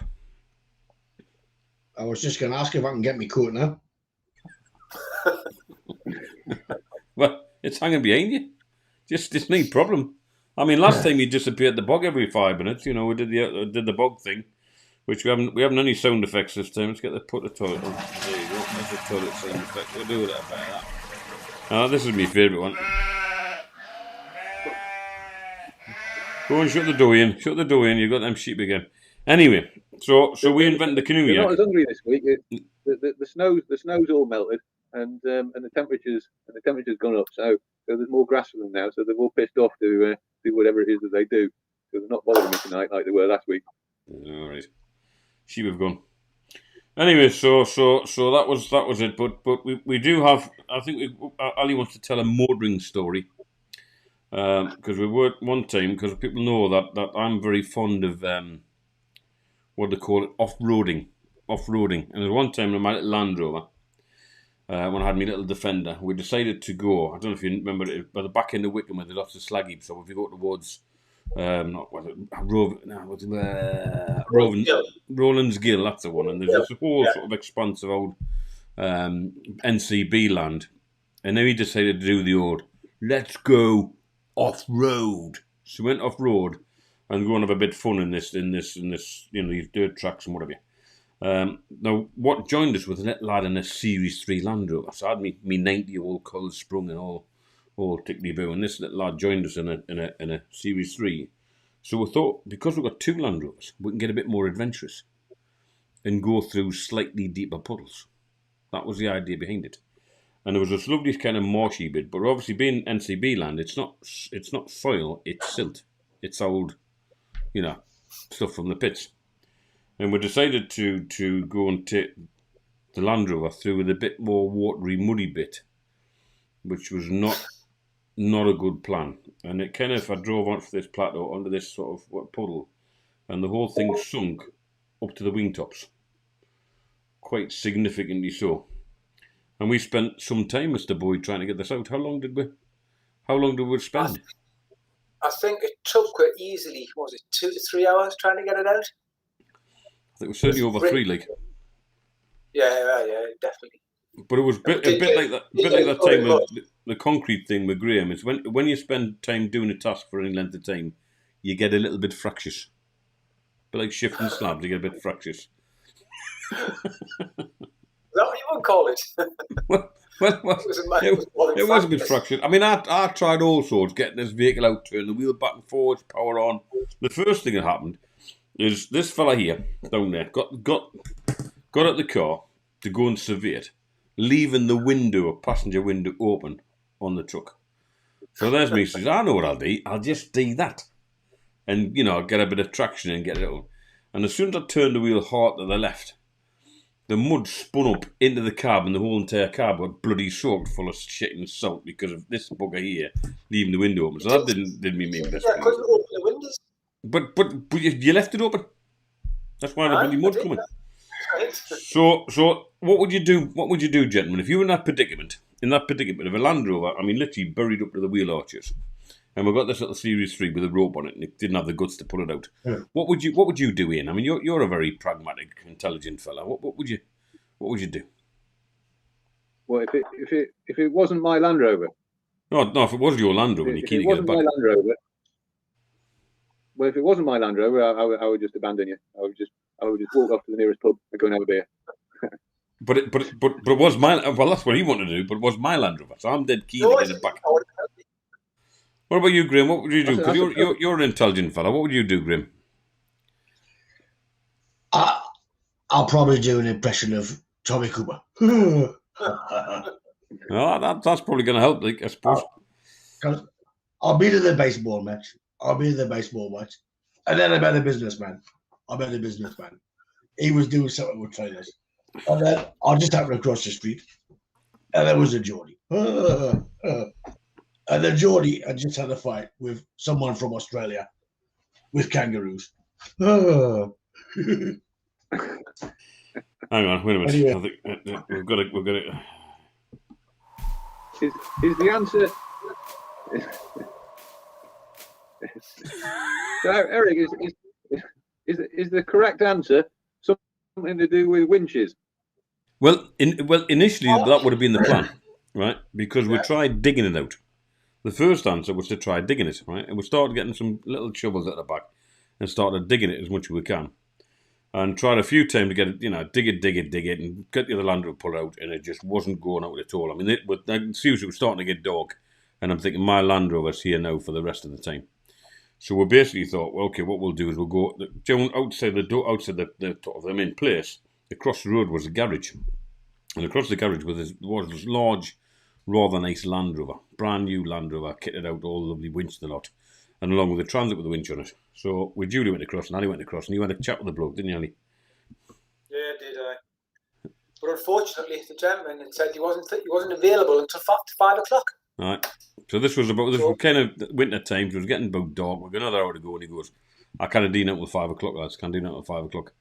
I was just going to ask if I can get my coat now. Well, it's hanging behind you. Just no problem. I mean, last time you disappeared the bog every 5 minutes. You know, we did the bog thing, which we haven't any sound effects this time. Let's put the toilet on. There you go. That's the toilet sound effect. We'll do that about that. This is my favourite one. Go and shut the door in. Shut the door in. You've got them sheep again. Anyway, so we invented the canoe They're not yak. as hungry this week. The snow's all melted, and the temperature's gone up. So there's more grass for them now. So they're all pissed off to do whatever it is that they do. So they're not bothering me tonight like they were last week. All right, sheep have gone. Anyway, so that was it. But we do have. I think Ali wants to tell a motoring story. Because we were one time, because people know that I'm very fond of what they call it, off-roading. And there was one time in my little Land Rover, when I had my little Defender, we decided to go, I don't know if you remember it, but the back end of Wickham where there's lots of slag heaps, so if you go towards Rowlands Gill, that's the one, and there's this whole sort of expanse of old NCB land, and then we decided to do the old, let's go off-road. So we went off-road and go and have a bit of fun in this, these dirt tracks and whatever. Now, what joined us was a little lad in a Series 3 Land Rover. So I had me 90-year-old colours sprung and all tickly-boo, and this little lad joined us in a Series 3. So we thought, because we've got 2 Land Rovers, we can get a bit more adventurous and go through slightly deeper puddles. That was the idea behind it. And there was this lovely kind of marshy bit, but obviously being NCB land, it's not soil, it's silt. It's old stuff from the pits. And we decided to go and take the Land Rover through with a bit more watery, muddy bit, which was not a good plan. And it kind of, I drove onto this plateau, onto this sort of puddle, and the whole thing sunk up to the wingtops, quite significantly so. And we spent some time, Mr. Boyd, trying to get this out. How long did we spend? I think it took easily, what was it, 2 to 3 hours trying to get it out? I think it was certainly over 3, like. Yeah, definitely. But it was a bit like that time with the concrete thing with Graham. It's when you spend time doing a task for any length of time, you get a little bit fractious. But like shifting slabs, you get a bit fractious. Is that what you would call it? well, it was a bit fractious. I mean, I tried all sorts, getting this vehicle out, turn the wheel back and forwards, power on. The first thing that happened is this fella here, down there, got out the car to go and survey it, leaving the passenger window open on the truck. So there's me, says, I know what I'll do. I'll just do that. And, get a bit of traction and get it out. And as soon as I turned the wheel hard to the left, the mud spun up into the cab and the whole entire cab got bloody soaked full of shit and salt because of this bugger here leaving the window open. So that didn't mean best. Yeah, couldn't open the windows. But you left it open. That's why the bloody mud coming. Right. So what would you do? What would you do, gentlemen, if you were in that predicament of a Land Rover? I mean, literally buried up to the wheel arches, and we've got this little Series 3 with a rope on it, and it didn't have the guts to pull it out. Yeah. What would you do, Ian? I mean, you're a very pragmatic, intelligent fella. What would you do? Well, if it wasn't my Land Rover. No, if it was your Land Rover, you keep it back. Well, if it wasn't my Land Rover, I would just abandon you. I would just walk off to the nearest pub and go and have a beer. But it was my. Well, that's what he wanted to do. But it was my Land Rover, so I'm dead keen to get it back. What about you, Graham? What would you do? Because you're an intelligent fella. What would you do, Graham? I'll probably do an impression of Tommy Cooper. Well, that's probably going to help, like, I suppose. I'll be to the baseball match. And then I met a businessman. He was doing something with trailers. And then I just happened across the street. And there was a Geordie. And the Geordie had just had a fight with someone from Australia with kangaroos. Hang on, wait a minute. Anyway. I think we've got it. Is the answer? So, Eric, is the correct answer something to do with winches? Well, initially that would have been the plan, right? Because we tried digging it out. The first answer was to try digging it, right? And we started getting some little shovels at the back and started digging it as much as we can. And tried a few times to get it, dig it, and get the other Land Rover pulled out, and it just wasn't going out at all. I mean, seriously, it was starting to get dark, and I'm thinking my Land Rover's here now for the rest of the time. So we basically thought, well, okay, what we'll do is we'll go outside the door, outside the main place. Across the road was a garage, and across the garage was this large, rather nice Land Rover, brand new Land Rover, kitted out, all lovely winch and the lot, and along with the Transit with the winch on it. So we duly went across, and Ali went across, and you had a chat with the bloke, didn't you, Ali? Yeah, did I? But unfortunately, the gentleman had said he wasn't available until 5 o'clock. All right. So this was kind of winter times. It was getting about dark. We've got another hour to go, and he goes, "I can't do nothing till 5 o'clock, lads. Can't do nothing till 5 o'clock."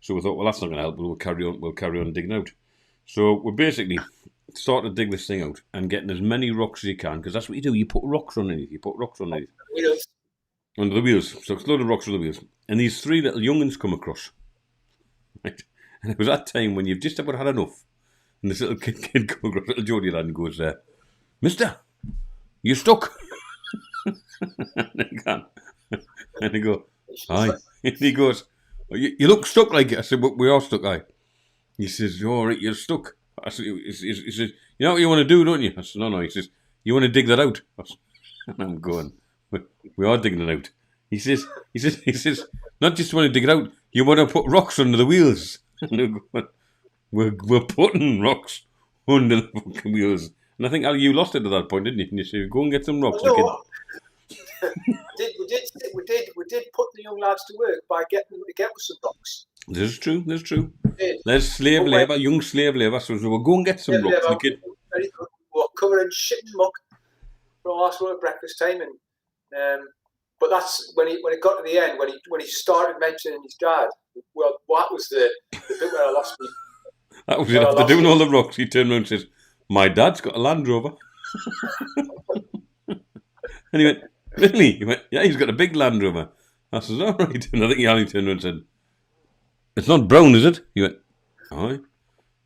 So we thought, well, that's not going to help. We'll carry on digging out. So we basically started to dig this thing out and getting as many rocks as you can, because that's what you do. You put rocks underneath. Wheels. Under the wheels. So it's a load of rocks under the wheels. And these 3 little young'uns come across. Right? And it was that time when you've just about had enough. And this little kid come across, little Geordie lad, and goes, "Mister, you stuck?" And he go, "Aye." And he goes, you look stuck like it. I said, "Well, we are stuck, aye." He says, "All right, you're stuck." I said, he says, "You know what you want to do, don't you?" I said, "No." He says, "You want to dig that out?" And I'm going, "We are digging it out." He says, "Not just want to dig it out, you want to put rocks under the wheels." And we're putting rocks under the fucking wheels. And I think, Ali, you lost it at that point, didn't you? And you said, "Go and get some rocks." we did put the young lads to work by getting them to get us some rocks. This is true. This is true. We did. There's slave labour, young slave labour. So we will go and get some Yeah, rocks. The kid. very good. We were covered in shit and muck for our sort of breakfast time, and but that's when it got to the end when he started mentioning his dad. Well, what was the bit where I lost me? That was it. After doing all the rocks, he turned around and says, "My dad's got a Land Rover." And he went, "Really?" He went, "Yeah, he's got a big Land Rover." I says, "All right." And I think he only turned around and said, "It's not brown, is it?" He went, "Aye."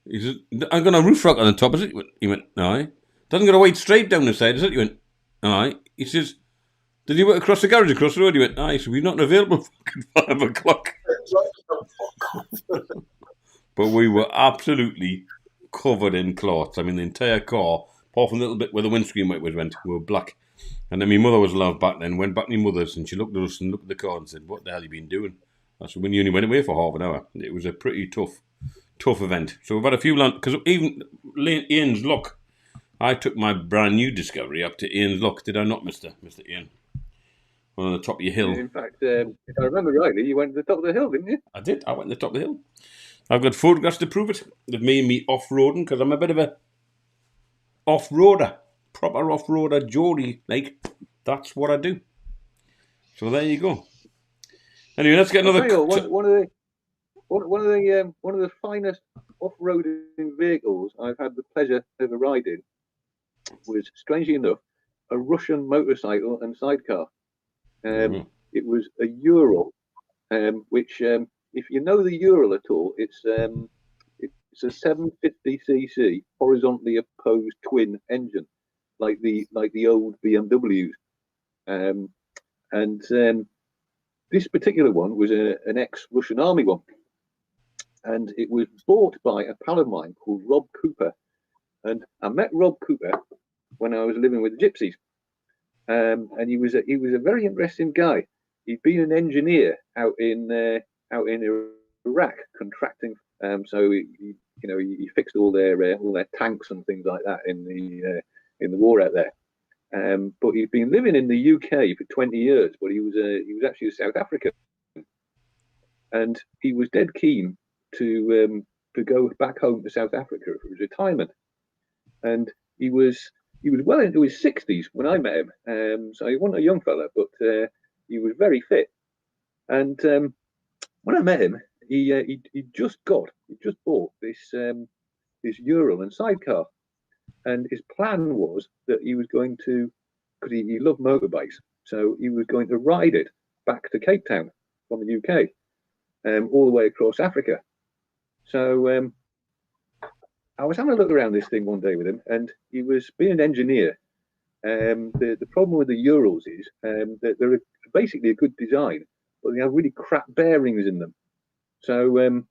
He said, "I've got a roof rack on the top, is it?" He went, "Aye." "Doesn't got a white stripe down the side, is it?" He went, "Aye." He says, "Did you work across the garage across the road?" He went, "Aye." So we're not available for 5 o'clock. But we were absolutely covered in clots. I mean, the entire car, apart from a little bit where the windscreen wipers went, we were black. And then my mother was allowed back then, went back to my mother's, and she looked at us and looked at the car and said, "What the hell have you been doing?" I said, "When you only went away for half an hour." It was a pretty tough event. So we've had a few land, because even Ian's Lock, I took my brand new Discovery up to Ian's Lock, did I not, Mr. Ian? On the top of your hill. In fact, if I remember rightly, you went to the top of the hill, didn't you? I did. I went to the top of the hill. I've got photographs to prove it of me and me off-roading, because I'm a bit of a off-roader, proper off-roader, Geordie. Like, that's what I do. So there you go. Anyway, let's get another. One of the finest off-roading vehicles I've had the pleasure of riding was, strangely enough, a Russian motorcycle and sidecar. It was a Ural, which, if you know the Ural at all, it's a 750cc horizontally opposed twin engine, like the old BMWs, and this particular one was an ex-Russian army one, and it was bought by a pal of mine called Rob Cooper, and I met Rob Cooper when I was living with the Gypsies, and he was a very interesting guy. He'd been an engineer out in Iraq, contracting. So he fixed all their tanks and things like that in the war out there. But he'd been living in the UK for 20 years. But he was actually a South African, and he was dead keen to go back home to South Africa for his retirement. And he was well into his 60s when I met him. So he wasn't a young fella, but he was very fit. And when I met him, he just bought this Ural and sidecar, and his plan was that he was going to, because he loved motorbikes, so he was going to ride it back to Cape Town from the UK, all the way across Africa. So I was having a look around this thing one day with him, and he was being an engineer. The problem with the Urals is that they're basically a good design, but they have really crap bearings in them. So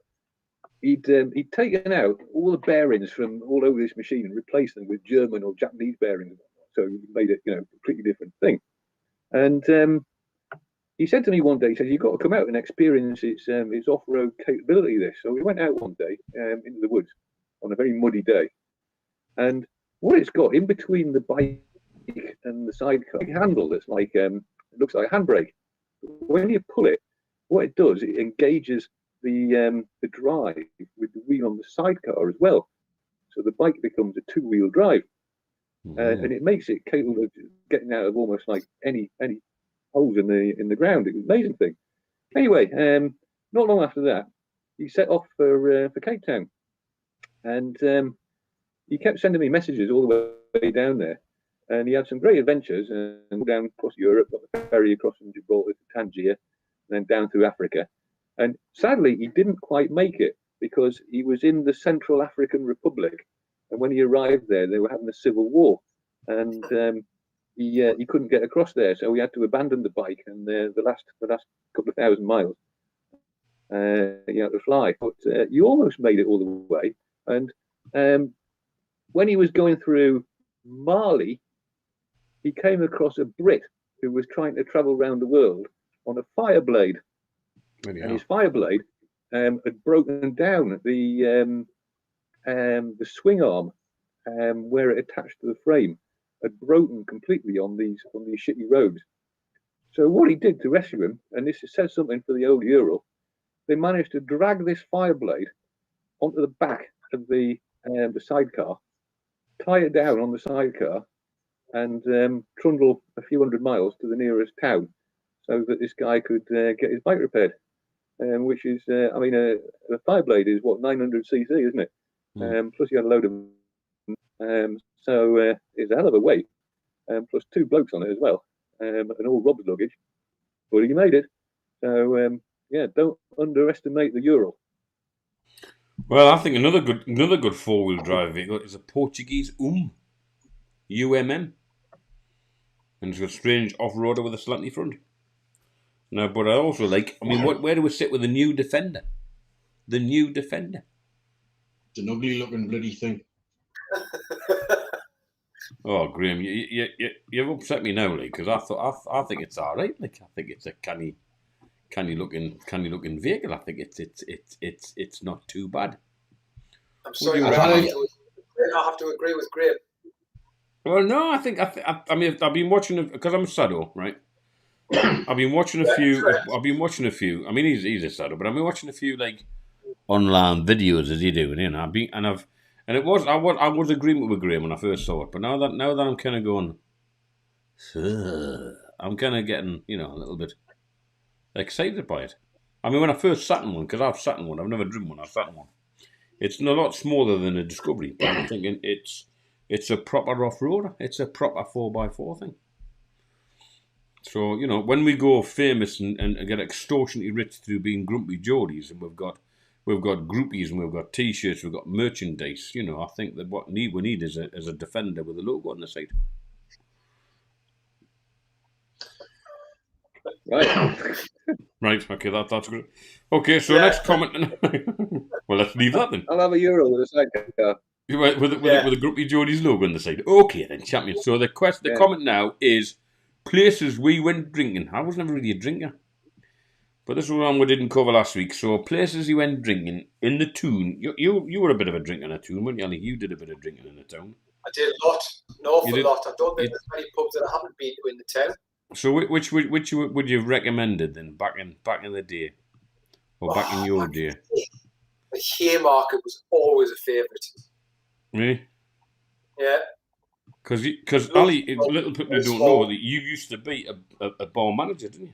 he'd taken out all the bearings from all over this machine and replaced them with German or Japanese bearings. So he made it, a completely different thing. And he said to me one day, he said, "You've got to come out and experience its off-road capability." This. So we went out one day into the woods on a very muddy day, and what it's got in between the bike and the sidecar handle, that's like it looks like a handbrake. When you pull it, what it does, it engages the drive with the wheel on the sidecar as well. So the bike becomes a two-wheel drive, and it makes it capable of getting out of almost like any holes in the ground. It was an amazing thing. Anyway, not long after that, he set off for Cape Town, and he kept sending me messages all the way down there. And he had some great adventures, and down across Europe, got the ferry across from Gibraltar to Tangier, and then down through Africa. And sadly, he didn't quite make it because he was in the Central African Republic. And when he arrived there, they were having a civil war, and he couldn't get across there, so he had to abandon the bike. And the last couple of thousand miles, he had to fly. But he almost made it all the way. And when he was going through Mali, he came across a Brit who was trying to travel around the world on a Fireblade. And his Fireblade had broken down the swing arm where it attached to the frame, had broken completely on these shitty roads. So what he did to rescue him, and this says something for the old Euro, they managed to drag this Fireblade onto the back of the sidecar, tie it down on the sidecar, and trundle a few hundred miles to the nearest town, so that this guy could get his bike repaired. Which is, I mean, a Fireblade is what 900 cc, isn't it? Plus you had a load of, so it's a hell of a weight. Plus 2 blokes on it as well, and all Rob's luggage. But he made it. So yeah, don't underestimate the Ural. Well, I think another good 4-wheel drive vehicle is a Portuguese UMM, and it's a strange off-roader with a slanty front. No, but I also like. I mean, where do we sit with the new Defender? The new Defender. It's an ugly-looking bloody thing. Oh, Graham, you've upset me now, like, because I think it's all right. Like, I think it's a canny looking vehicle. I think it's not too bad. I'm sorry, I have to agree with Graham. Well, no, I mean, I've been watching it because I'm a Sado, right? I've been watching a few. I mean, he's a Sado, but I've been watching a few like online videos as you do, and you know, I was agreeing with Graham when I first saw it, but now that I'm kind of going, I'm kind of getting, you know, a little bit excited by it. I mean, when I first sat in one, because I've sat in one, I've never driven one, I've sat in one. It's a lot smaller than a Discovery, but I'm thinking it's a proper off-roader. It's a proper 4x4 thing. So, you know, when we go famous and get extortionately rich through being grumpy Geordies, and we've got groupies and we've got T-shirts, we've got merchandise, you know, I think that what we need is a Defender with a logo on the side. Right, okay, that's good. Okay, so next comment. Well, let's leave that then. I'll have a Euro with a sidecar. With a grumpy Geordies logo on the side. Okay then, champion. So the comment now is places we went drinking. I was never really a drinker, but this was one we didn't cover last week. So places you went drinking in the town. You were a bit of a drinker in the town, weren't you, Ali? You did a bit of drinking in the town. I did a lot, an awful lot. I don't think there's many pubs that I haven't been to in the town. So which would you have recommended then back in the day, or back in your day? The Haymarket was always a favourite. Really? Yeah. Because Ali, little people don't know that you used to be a bar manager, didn't you?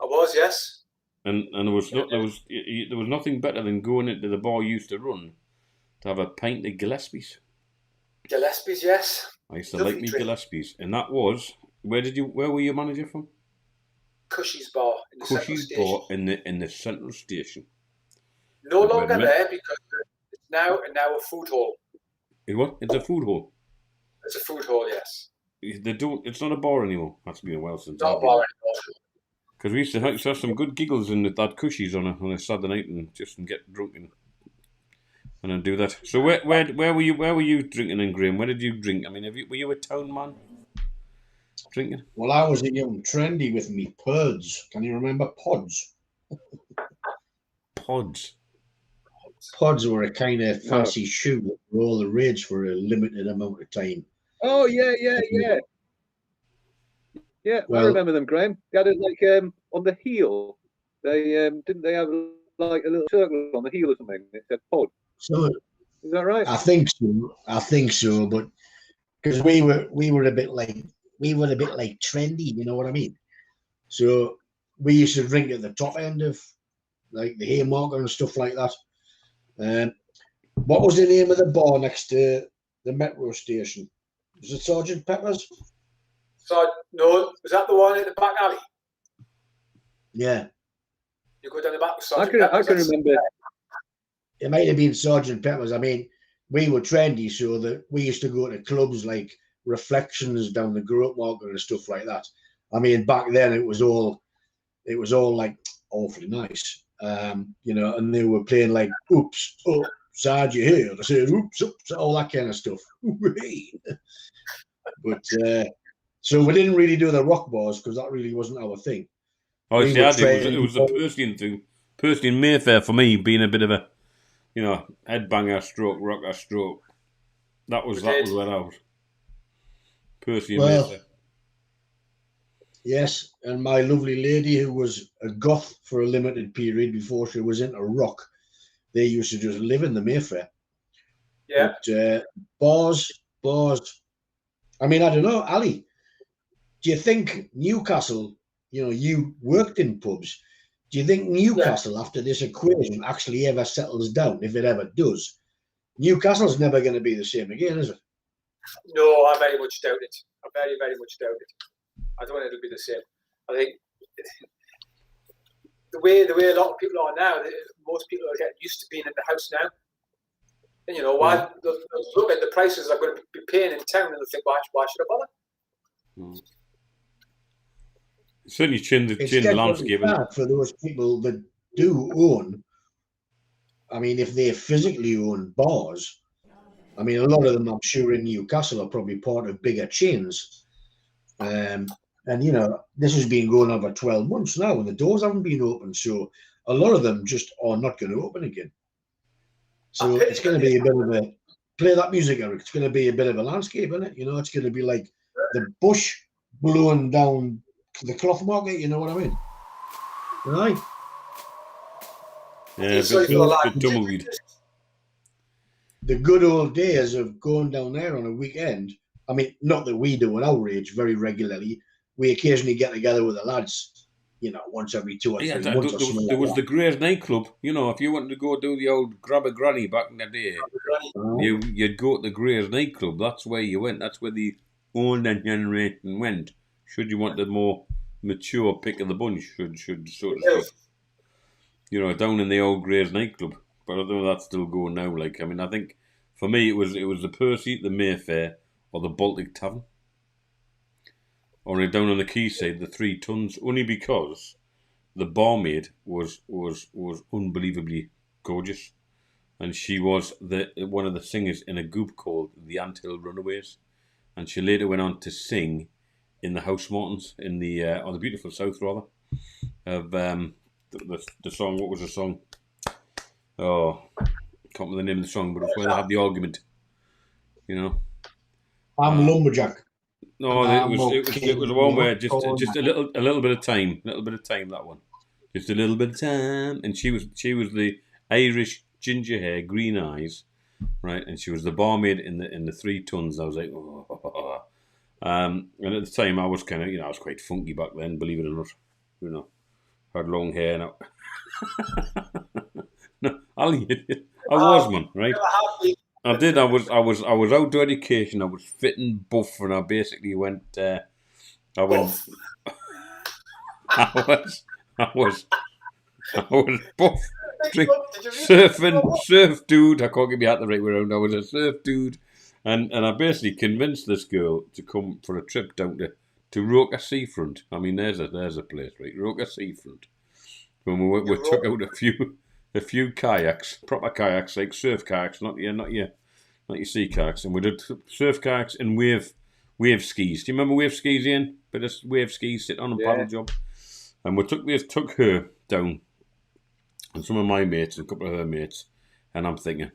I was, yes. And there was nothing better than going into the bar you used to run to have a pint of Gillespie's. Gillespie's, yes. I used to like me Gillespie's, and that was where were you manager from? Cushy's Bar in the Cushy's Bar in the central station. No longer there because it's now a food hall. It's a food hall. It's a food hall, yes. They don't. It's not a bar anymore. That's been a while since. Not a bar anymore. Because we used to have some good giggles in that Cushy's on a Saturday night and just get drunk and then do that. So where were you drinking in Graham? Where did you drink? I mean, were you a town man drinking? Well, I was a young trendy with me pods. Can you remember pods? Pods. Pods were a kind of fancy shoe that were all the rage for a limited amount of time. Oh yeah. Yeah, well, I remember them, Graham. They had it like on the heel. They didn't they have like a little circle on the heel or something? It said pod. So is that right? I think so. But because we were a bit like trendy, you know what I mean? So we used to drink at the top end of like the Haymarket and stuff like that. What was the name of the bar next to the metro station? Was it Sergeant Pepper's? No, was that the one in the back alley? Yeah. You go down the back of Sergeant Pepper's. I can remember. It might have been Sergeant Pepper's. I mean, we were trendy, so that we used to go to clubs like Reflections down the Grove Market and stuff like that. I mean, back then it was all like awfully nice. You know, and they were playing like oops, upside your head. I said oops, all that kind of stuff. But so we didn't really do the rock bars because that really wasn't our thing. Oh, see, it was the Persian thing. Persian Mayfair for me being a bit of a, you know, headbanger stroke, rocker stroke. That was where I was. Persian Mayfair. Yes, and my lovely lady, who was a goth for a limited period before she was into rock, they used to just live in the Mayfair. Yeah. But bars. I mean, I don't know, Ali. Do you think Newcastle? You know, you worked in pubs. Do you think Newcastle, after this equation, actually ever settles down? If it ever does, Newcastle's never going to be the same again, is it? No, I very much doubt it. I very, very much doubt it. I don't think it'll be the same. I think the way a lot of people are now, most people are getting used to being in the house now. And you know, while they'll look at the prices they're going to be paying in town, and they'll think, why should I bother? Certainly changed the landscape. For those people that do own, I mean, if they physically own bars, I mean, a lot of them, I'm sure, in Newcastle are probably part of bigger chains. And, you know, this has been going on for 12 months now, and the doors haven't been open. So a lot of them just are not going to open again. So it's going to be a bit of a, play that music, Eric. It's going to be a bit of a landscape, isn't it? You know, it's going to be like the bush blowing down the cloth market, you know what I mean? Right? Yeah, bit tumbleweed. The good old days of going down there on a weekend. I mean, not that we do an outrage very regularly. We occasionally get together with the lads, you know, once every 2 or 3 months. There was the Greys nightclub. You know, if you wanted to go do the old grab a granny back in the day, you'd go to the Greys nightclub. That's where you went. That's where the older generation went. Should you want the more mature pick of the bunch, should so to speak. You know, down in the old Greys nightclub. But I don't know if that's still going now. Like, I mean, I think for me it was the Percy, the Mayfair, or the Baltic Tavern. Or down on the quayside, the 3 Tons, only because the barmaid was unbelievably gorgeous, and she was one of the singers in a group called the Anthill Runaways, and she later went on to sing in the House Martins in the or the Beautiful South rather of the song. What was the song? Oh, can't remember the name of the song, but it's where they had the argument. You know, I'm lumberjack. No, it was one where just a little bit of time, that one, just a little bit of time, and she was the Irish ginger hair, green eyes, right, and she was the barmaid in the 3 Tons. I was like, oh. And at the time I was kind of, you know, I was quite funky back then, believe it or not, you know, had long hair now. No, I was, man, right? I did. I was outdoor education. I was fit and buff, and I basically went. I was buff. Surf dude. I can't get me out the right way around. I was a surf dude, and I basically convinced this girl to come for a trip down to Roker Seafront. I mean, there's a place, right? Roker Seafront. When we took out a few kayaks, proper kayaks, like surf kayaks, not your sea kayaks, and we did surf kayaks and wave skis. Do you remember wave skis, Ian? But just wave skis, sit on a paddle job, and we took her down, and some of my mates and a couple of her mates, and I'm thinking,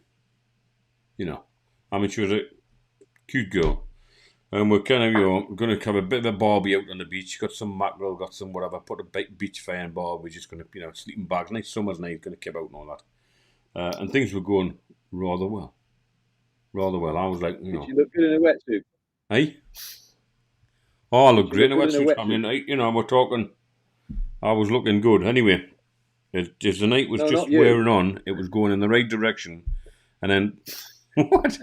you know, I mean, she was a cute girl, and we're kind of, you know, going to have a bit of a barbie out on the beach. Got some mackerel, got some whatever. Put a beach fire and bar. We're just going to, you know, sleeping bags. Nice summer's night, going to keep out and all that. And things were going rather well. I was like, you know. Did you look good in a wetsuit? Hey? Oh, I look great in a wetsuit. I mean, you know, we're talking. I was looking good. Anyway, as the night was just wearing on, it was going in the right direction, and then what?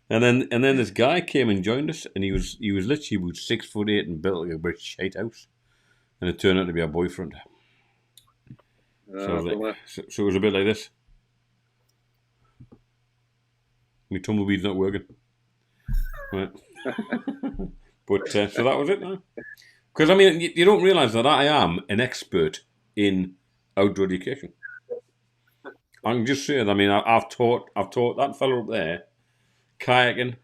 And then this guy came and joined us, and he was literally about 6'8" and built like a big shite house, and it turned out to be our boyfriend. So it was a bit like this. My tumbleweed's not working, right? But so that was it. Because I mean, you don't realise that I am an expert in outdoor education. I can just say that. I mean, I've taught that fella up there kayaking,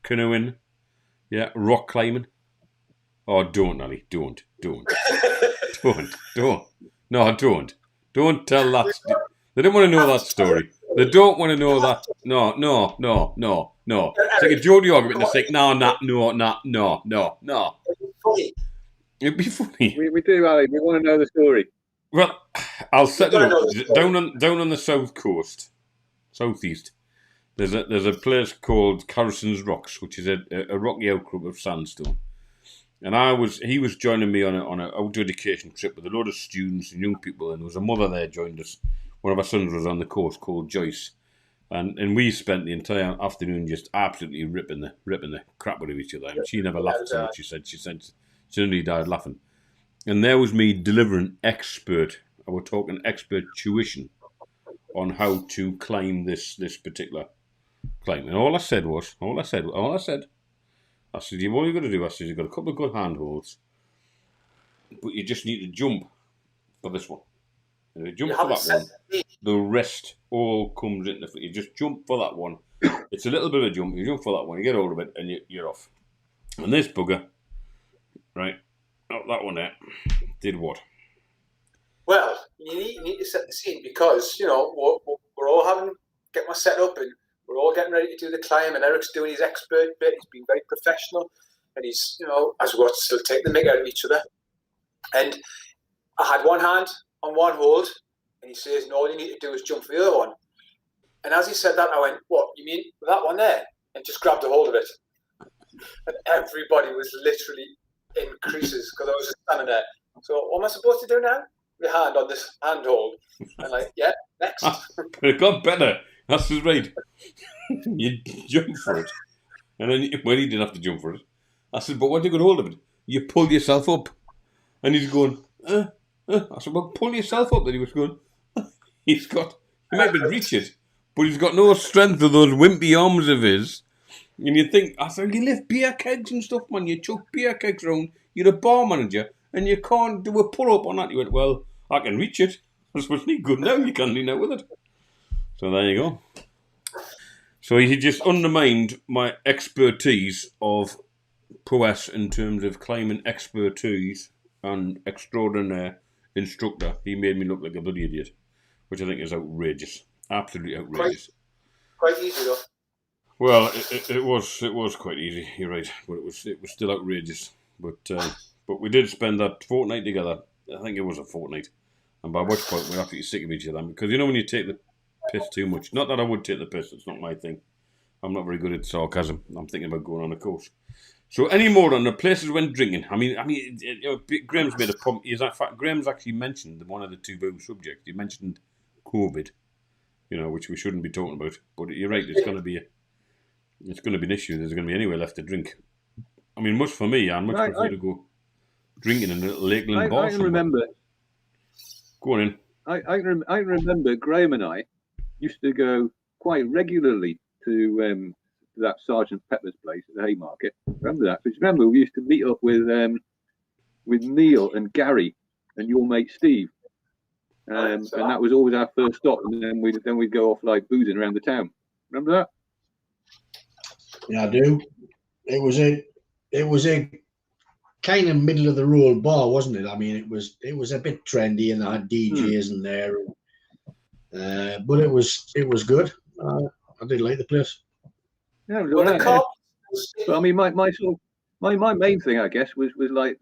canoeing, yeah, rock climbing. Oh, don't, Ali, don't. No, don't tell that. They don't want to know that story. They don't want to know that. No. It's like a Geordie argument. It's like, no. It'd be funny. We do, Ali. We want to know the story. Well, I'll set it gotta up know the story. down on the south coast, southeast. There's a place called Carrison's Rocks, which is a rocky outcrop of sandstone. And he was joining me on an outdoor education trip with a load of students and young people, and there was a mother there joined us. One of our sons was on the coast called Joyce, and we spent the entire afternoon just absolutely ripping the crap out of each other. And she never laughed so much. She said she nearly died laughing. And there was me delivering we're talking expert tuition on how to climb this particular climb. And all I said, I said, you've only got to do, I said, you've got a couple of good handholds, but you just need to jump for this one. And if you jump for that one, the rest all comes into you just jump for that one. It's a little bit of a jump. You jump for that one, you get hold of it, and you're off. And this bugger, right, that one there, did what? Well, you need to set the scene because, you know, we're all get my set up and we're all getting ready to do the climb, and Eric's doing his expert bit. He's been very professional, and he's, you know, as we're still taking the mick out of each other. And I had one hand on one hold, and he says, no, all you need to do is jump for the other one. And as he said that, I went, what, you mean that one there? And just grabbed a hold of it. And everybody was literally in creases because I was just standing there. So what am I supposed to do now? The hand on this handhold. And like, yeah, next. But it got better. That's just right. You jump for it. And then, when he didn't have to jump for it, I said, but once you got hold of it, you pull yourself up. And he's going, I said, well, pull yourself up. Then he was going, he might be reach it, but he's got no strength of those wimpy arms of his. And you think, I said, you lift beer kegs and stuff, man. You chuck beer kegs around. You're a bar manager, and you can't do a pull-up on that. You went, well, I can reach it. I suppose it's good now. You can lean out with it. So there you go. So he just undermined my expertise of prowess in terms of climbing expertise and extraordinaire instructor. He made me look like a bloody idiot, which I think is outrageous. Absolutely outrageous. Quite easy though. Well, it was quite easy. You're right, but it was still outrageous. But we did spend that fortnight together. I think it was a fortnight, and by which point we're absolutely sick of each other. Because you know when you take the piss too much. Not that I would take the piss. It's not my thing. I'm not very good at sarcasm. I'm thinking about going on a course. So any more on the places when drinking? I mean, Graham's made a point. In fact, Graham's actually mentioned one of the two subjects. He mentioned COVID, which we shouldn't be talking about. But you're right. It's going to be an issue. There's going to be anywhere left to drink. I mean, much for me. I much prefer to go drinking in a little Lakeland bar. I can remember. Go on in. I remember Graham and I used to go quite regularly to that Sergeant Pepper's place at the Haymarket. Remember that? Because remember we used to meet up with Neil and Gary and your mate Steve, and that was always our first stop. And then we'd go off like boozing around the town. Remember that? Yeah, I do. It was a kind of middle of the road bar, wasn't it? I mean, it was a bit trendy and I had DJs in there, but it was good. I did like the place. Yeah, it was all right. But I mean, my main thing, I guess, was like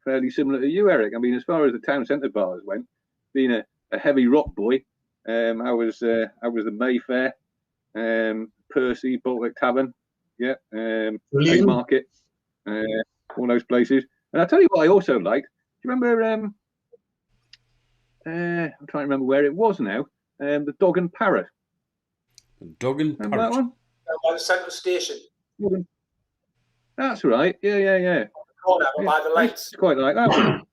fairly similar to you, Eric. I mean, as far as the town centre bars went, being a heavy rock boy, I was the Mayfair, Percy, Baltic Tavern, Haymarket, all those places. And I'll tell you what I also liked. Do you remember? I'm trying to remember where it was now. The Dog and Parrot. The Dog and Parrot. That one? By the central station. That's right. Yeah. Corner by the lights. It's quite like that one.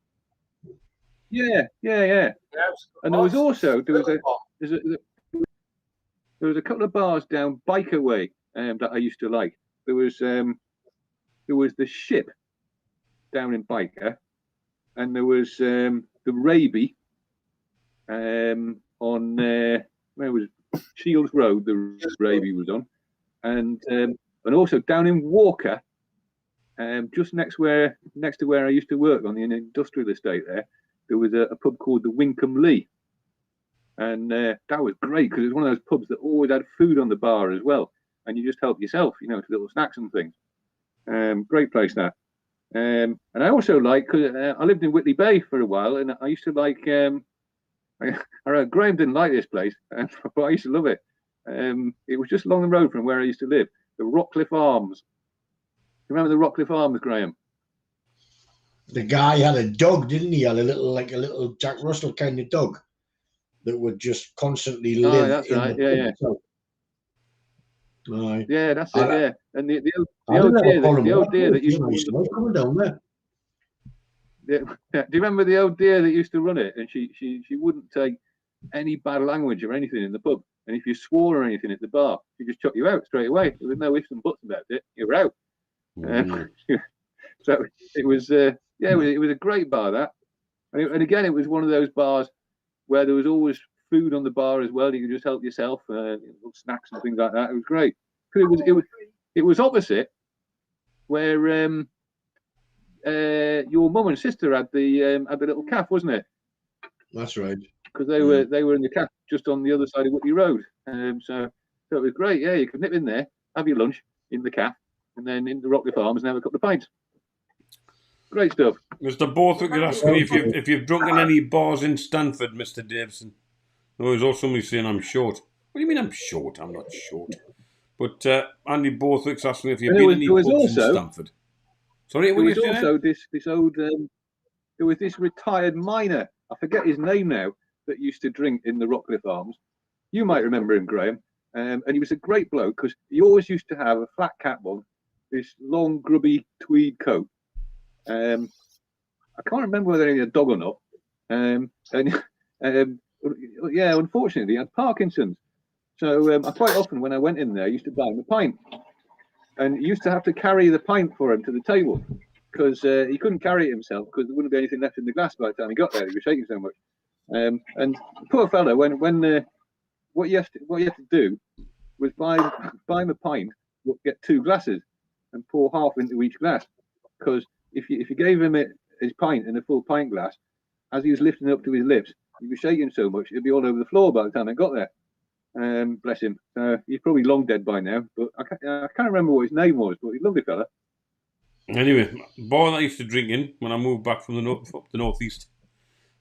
Yeah. And there was also there was a couple of bars down Biker Way that I used to like. There was the Ship down in Biker, and there was the Raby on where was Shields Road. The Raby was on, and also down in Walker, just next to where I used to work on the industrial estate. There was a pub called the Winkham Lee, and that was great because it was one of those pubs that always had food on the bar as well, and you just help yourself, to little snacks and things. Great place that. And I also like, because I lived in Whitley Bay for a while, and I used to like, Graham didn't like this place, but I used to love it. It was just along the road from where I used to live, the Rockcliffe Arms. You remember the Rockcliffe Arms, Graham? The guy had a dog, didn't he? He had a little Jack Russell kind of dog that would just constantly live that's in right. the Yeah. pub. Aye. Yeah, that's it. Yeah, and the I old don't deer know the old deer that used nice to life coming down there. do you remember the old dear that used to run it? And she wouldn't take any bad language or anything in the pub. And if you swore or anything at the bar, she just chuck you out straight away. There was no ifs and buts about it. You were out. So it was it was a great bar, that. And again, it was one of those bars where there was always food on the bar as well. You could just help yourself, snacks and things like that. It was great. It was opposite where your mum and sister had the little cafe, wasn't it? That's right. Because they were in the cafe just on the other side of Whitley Road. So it was great. Yeah, you could nip in there, have your lunch in the cafe, and then in the Rockcliffe Arms and have a couple of pints. Great stuff. Mr. Borthwick, you're asking me if you've drunk in any bars in Stanford, Mr. Davison. No, there's also somebody saying I'm short. What do you mean I'm short? I'm not short. But Andy Borthwick's asking if you've been in any pubs in Stanford. Sorry, what there was also this old. There was this retired miner. I forget his name now. That used to drink in the Rockcliffe Arms. You might remember him, Graham. And he was a great bloke because he always used to have a flat cap on, this long grubby tweed coat. I can't remember whether he had a dog or not. Unfortunately, he had Parkinson's. So I quite often, when I went in there, I used to buy him a pint, and he used to have to carry the pint for him to the table because he couldn't carry it himself because there wouldn't be anything left in the glass by the time he got there. He was shaking so much. And poor fellow, when what you have to do was buy him a pint, get 2 glasses, and pour half into each glass, because if you gave him his pint in a full pint glass, as he was lifting it up to his lips, he was shaking so much it'd be all over the floor by the time it got there. Bless him. He's probably long dead by now, but I can't remember what his name was, but he's a lovely fella. Anyway, bar that I used to drink in when I moved back from up the northeast,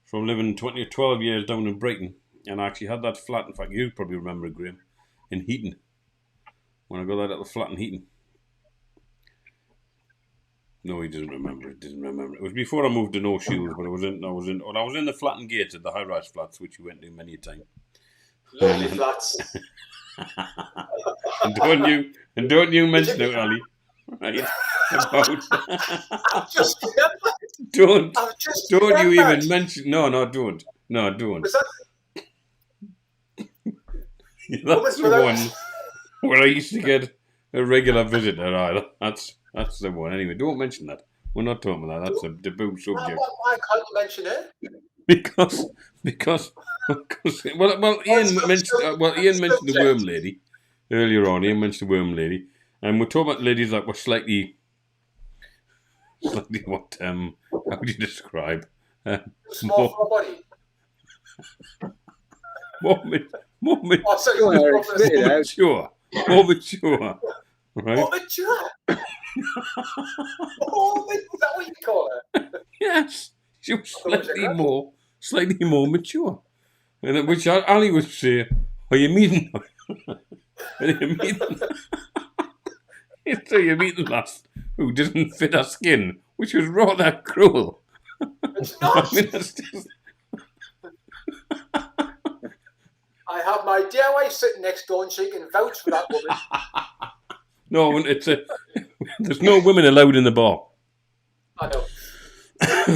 from living 12 years down in Brighton, and I actually had that flat. In fact, you probably remember it, Graham, in Heaton. When I got that little flat in Heaton. No, he doesn't remember it. It was before I moved to No Shields, but I was in the flat and gates at the high-rise flats, which we went to many a time. Lovely flats. and don't you mention it, Ali. Right? Don't you even mention? No, don't. That's the one where I used to get a regular visitor. Right? That's the one. Anyway, don't mention that. We're not talking about that. That's a taboo subject. Why can't you mention it? Because Ian mentioned the worm lady earlier on. Ian mentioned the worm lady, and we're talking about ladies that were slightly what? How would you describe? Small for a body. More mature. More mature. Right? More mature. Is that what you call her? Yes, she was slightly more mature. And which Ali would say, "Are you meeting? Are you meeting? So you're meeting last who didn't fit her skin, which was rather cruel." It's not. I have my dear wife sitting next door, and she can vouch for that woman. No, there's no women allowed in the bar. I know.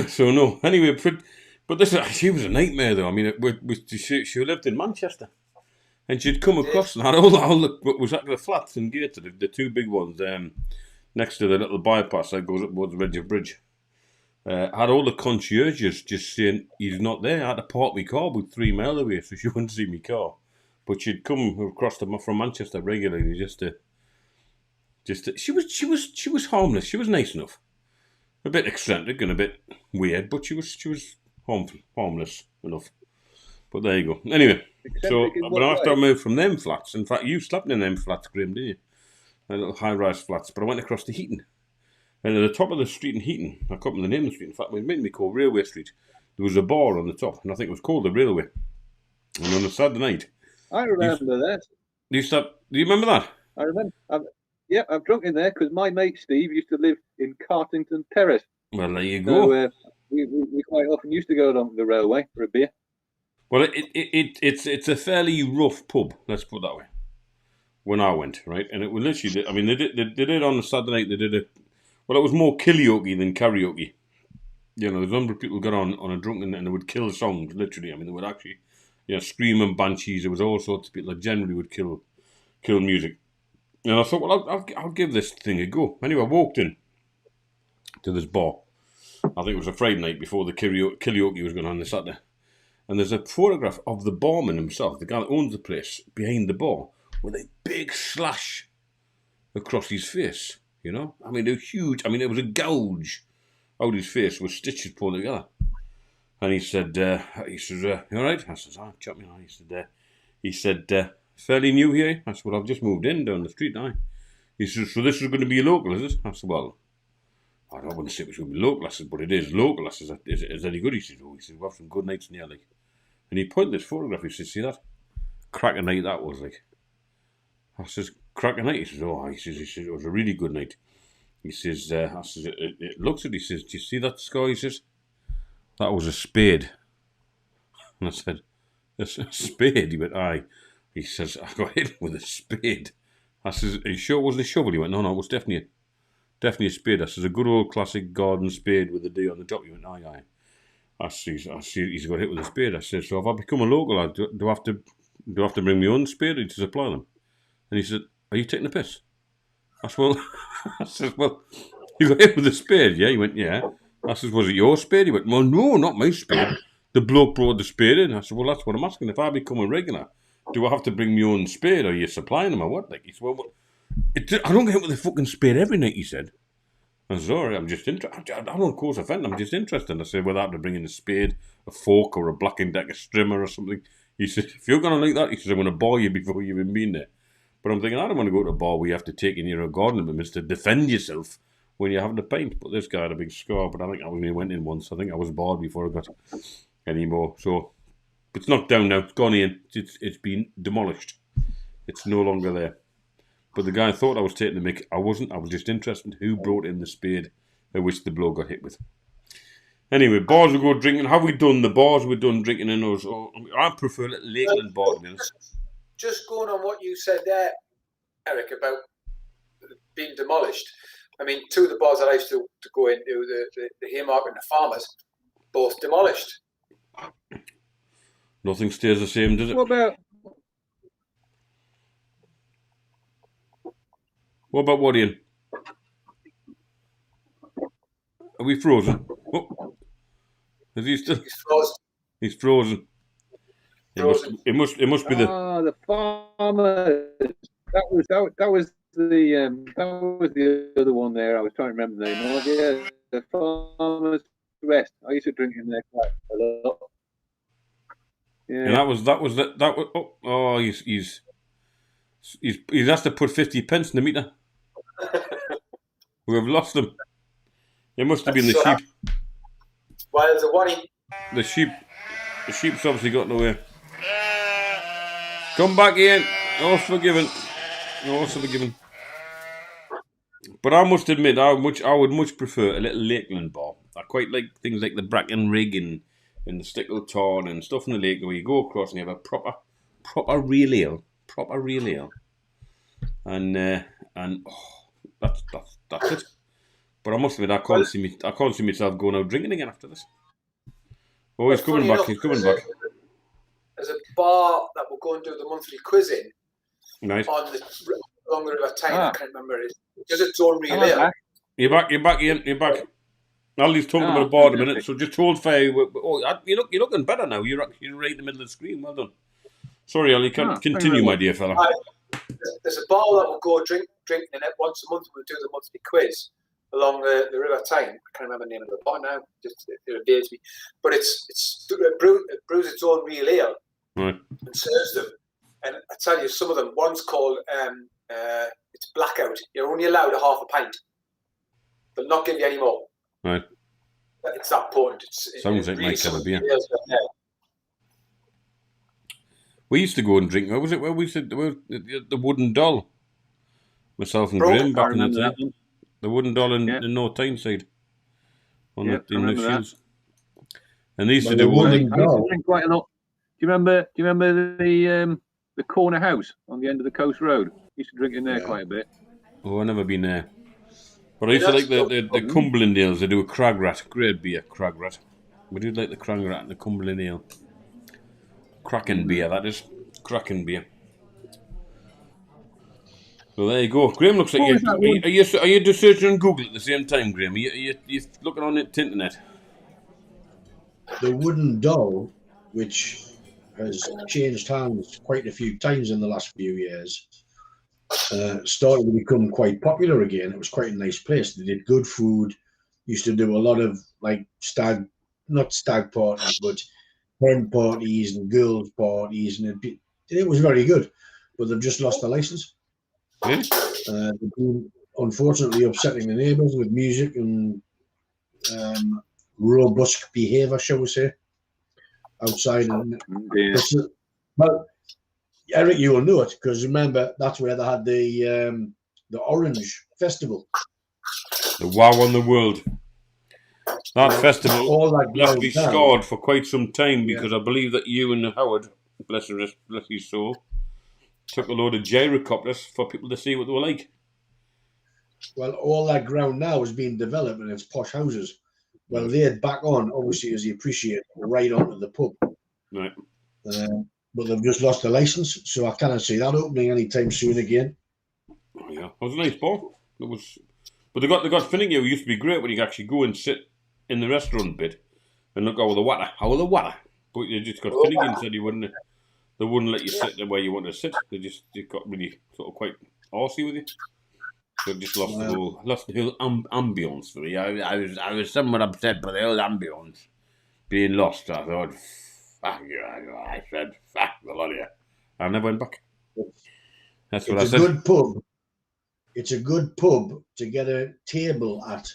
So no. Anyway, but she was a nightmare though. I mean, she lived in Manchester, and she'd come across and had all the flats and gates, the 2 big ones next to the little bypass that goes up towards the Redger Bridge. Had all the concierges just saying he's not there. I had to park my car about 3 mile away so she wouldn't see my car. But she'd come across from Manchester regularly just to. She was harmless. She was nice enough. A bit eccentric and a bit weird, but she was harmless enough. But there you go. Anyway, but after I moved from them flats, in fact, you slept in them flats, Graham, didn't you? The little high-rise flats. But I went across to Heaton, And at the top of the street in Heaton, I can't remember the name of the street, in fact, it made me call Railway Street. There was a bar on the top, and I think it was called the Railway. And on a Saturday night, I remember that. do you remember that? I remember. I've drunk in there because my mate Steve used to live in Cartington Terrace. Well, there you go. So we quite often used to go along the railway for a beer. Well, it's a fairly rough pub, let's put it that way. When I went, right, and it was literally, I mean, they did on a Saturday night. They did it was more karaoke than karaoke. You know, there's a number of people got on a drunken and they would kill songs, literally. I mean, they would actually, scream and banshees. There was all sorts of people that generally would kill music. And I thought, well, I'll give this thing a go. Anyway, I walked in to this bar. I think it was a Friday night before the karaoke was going on Saturday. And there's a photograph of the barman himself, the guy that owns the place, behind the bar, with a big slash across his face, you know? I mean, it was huge. I mean, it was a gouge out his face with stitches pulled together. And he said, you all right? I said, chop me on. He said, fairly new here? I said, well, I've just moved in down the street, aye. He said, so this is going to be local, is it? I said, well, I wouldn't say it was going to be local. I said, but it is local. I said, is any good? He said, we have some good nights in here, like. And he pointed this photograph. He said, see that? Cracking night that was, like. I says, cracking night? He says, he says, it was a really good night. He says, I says, it looks at it. He says, do you see that scar? He says, that was a spade. And I said, a spade? He went, aye. He says, I got hit with a spade. I says, are you sure it wasn't a shovel? He went, no, it was definitely a spade. I says, a good old classic garden spade with a D on the top. He went, aye. I see, he's got hit with a spade. I said, so if I become a local, do I have to bring my own spade to supply them? And he said, are you taking the piss? I said, well, you got hit with a spade, yeah? He went, yeah. I said, was it your spade? He went, well, no, not my spade. The bloke brought the spade in. I said, well, that's what I'm asking. If I become a regular, do I have to bring my own spade, or are you supplying them, or what? Like, he said, well, I don't get hit with a fucking spade every night, he said. I said, all right, I'm just interested. I don't cause offend, I'm just interested. I said, well, I have to bring in a spade, a fork, or a Black & Decker strimmer or something. He said, if you're going to like that, he said, I'm going to bar you before you've even been there. But I'm thinking, I don't want to go to a bar where you have to take in your garden implements to defend yourself when you're having to paint. But this guy had a big scar, but I think I only went in once. I think I was barred before I got any more. So it's knocked down now. It's gone in. It's been demolished. It's no longer there. But the guy thought I was taking the mick. I wasn't. I was just interested in who brought in the spade which the bloke got hit with. Anyway, bars we go drinking. Have we done the bars we've done drinking in those? I prefer a little Lakeland bar, to be honest. Just going on what you said there, Eric, about being demolished. I mean, two of the bars that I used to go into, the Haymarket and the Farmers, both demolished. Nothing stays the same, does it? What about Ian? Are we frozen? Oh. Is he still? He's frozen. He's frozen. It must be the. The Farmers. That was the other one there. I was trying to remember the name of. Yeah, the Farmers Rest. I used to drink in there quite a lot. Yeah. And that was. He's has to put 50 pence in the meter. We have lost them. It must have been the sheep. Well, there's a one. The sheep's obviously gotten away. Come back, Ian. All's forgiven. But I must admit, I would much prefer a little Lakeland bar. I quite like things like the Bracken Rig and the Stickle Tarn and stuff in the lake where you go across and you have a proper real ale. And that's it. But I must admit, I can't see myself going out drinking again after this. Oh, he's coming back. There's a bar that we'll go and do the monthly quiz in. Nice. Along the River Tyne. I can't remember it. Because it's own real ale. You're back, Ian. You're back. Ali's talking about a bar in a minute, so just hold fire. You're looking better now. You're right in the middle of the screen. Well done. Sorry, Ali. Continue, my dear fella. There's a bar that we'll go drinking in it once a month. We'll do the monthly quiz along the River Tyne. I can't remember the name of the bar now. Just it evades me. But it brews its own real ale. Right. And serves them. And I tell you, some of them. One's called it's Blackout. You're only allowed a half a pint. They'll not give you any more. Right. It's that potent. Sounds like my kind of beer. We used to go and drink. What was it? Where we said the Wooden Doll. Myself and Graham back in the day. The Wooden Doll in North Tyneside. In the Shields. And they used to do. I used to drink quite a lot. Do you remember the corner house on the end of the coast road? I used to drink in there quite a bit. Oh, I've never been there. But I used to like the Cumberland ales. They do a Cragrat. Great beer, Cragrat. We did like the Cragrat and the Cumberland ale. Cracking beer, that is. Cracking beer. So there you go. Graham looks like are you just searching on Google at the same time, Graham? Are you looking on the internet? The Wooden Doll, which has changed hands quite a few times in the last few years, started to become quite popular again. It was quite a nice place. They did good food. Used to do a lot of like not stag parties, but hen parties and girls parties, and it was very good. But they've just lost the license. They've been unfortunately upsetting the neighbours with music and robust behaviour, shall we say, outside. Well, Eric, you will know it because remember that's where they had the Orange Festival. The Wow on the World. That festival left me scarred for quite some time because I believe that you and Howard, bless his soul, took a load of gyrocopters for people to see what they were like. Well, all that ground now is being developed and it's posh houses. Well, they're back on, obviously, as you appreciate, right onto the pub. Right. But they've just lost the license, so I cannot see that opening anytime soon again. Oh, yeah. It was a nice bar. It was, but they got Finnegan, who used to be great when you could actually go and sit in the restaurant bit and look over the water. But you just got Finnegan said they wouldn't let you sit where you wanted to sit. They got really sort of quite arsey with you. So just lost the whole ambience for me. I was somewhat upset by the whole ambience being lost. I thought, fuck you. I said, fuck the lot of you. I never went back. That's what I said. It's a good pub to get a table at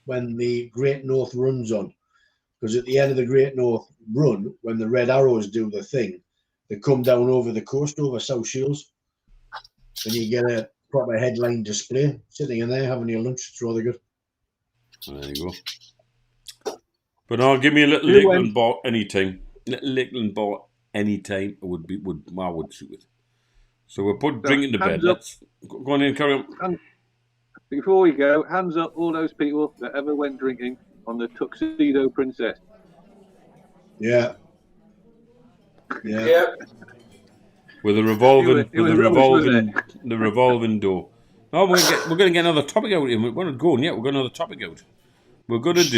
when the Great North runs on. Because at the end of the Great North run, when the Red Arrows do the thing, they come down over the coast, over South Shields, and you get a proper headline display, sitting in there having your lunch. It's rather good. There you go. But I'll give me a little Lakeland bar anytime. Little Lakeland bar anytime I would suit it. So we'll put drinking to bed. Let's go on in, carry on. Before we go, hands up all those people that ever went drinking on the Tuxedo Princess. Yeah. With the revolving door. Oh, we're going to get another topic out. We're going to go. Yeah, we're going to another topic out. We're going to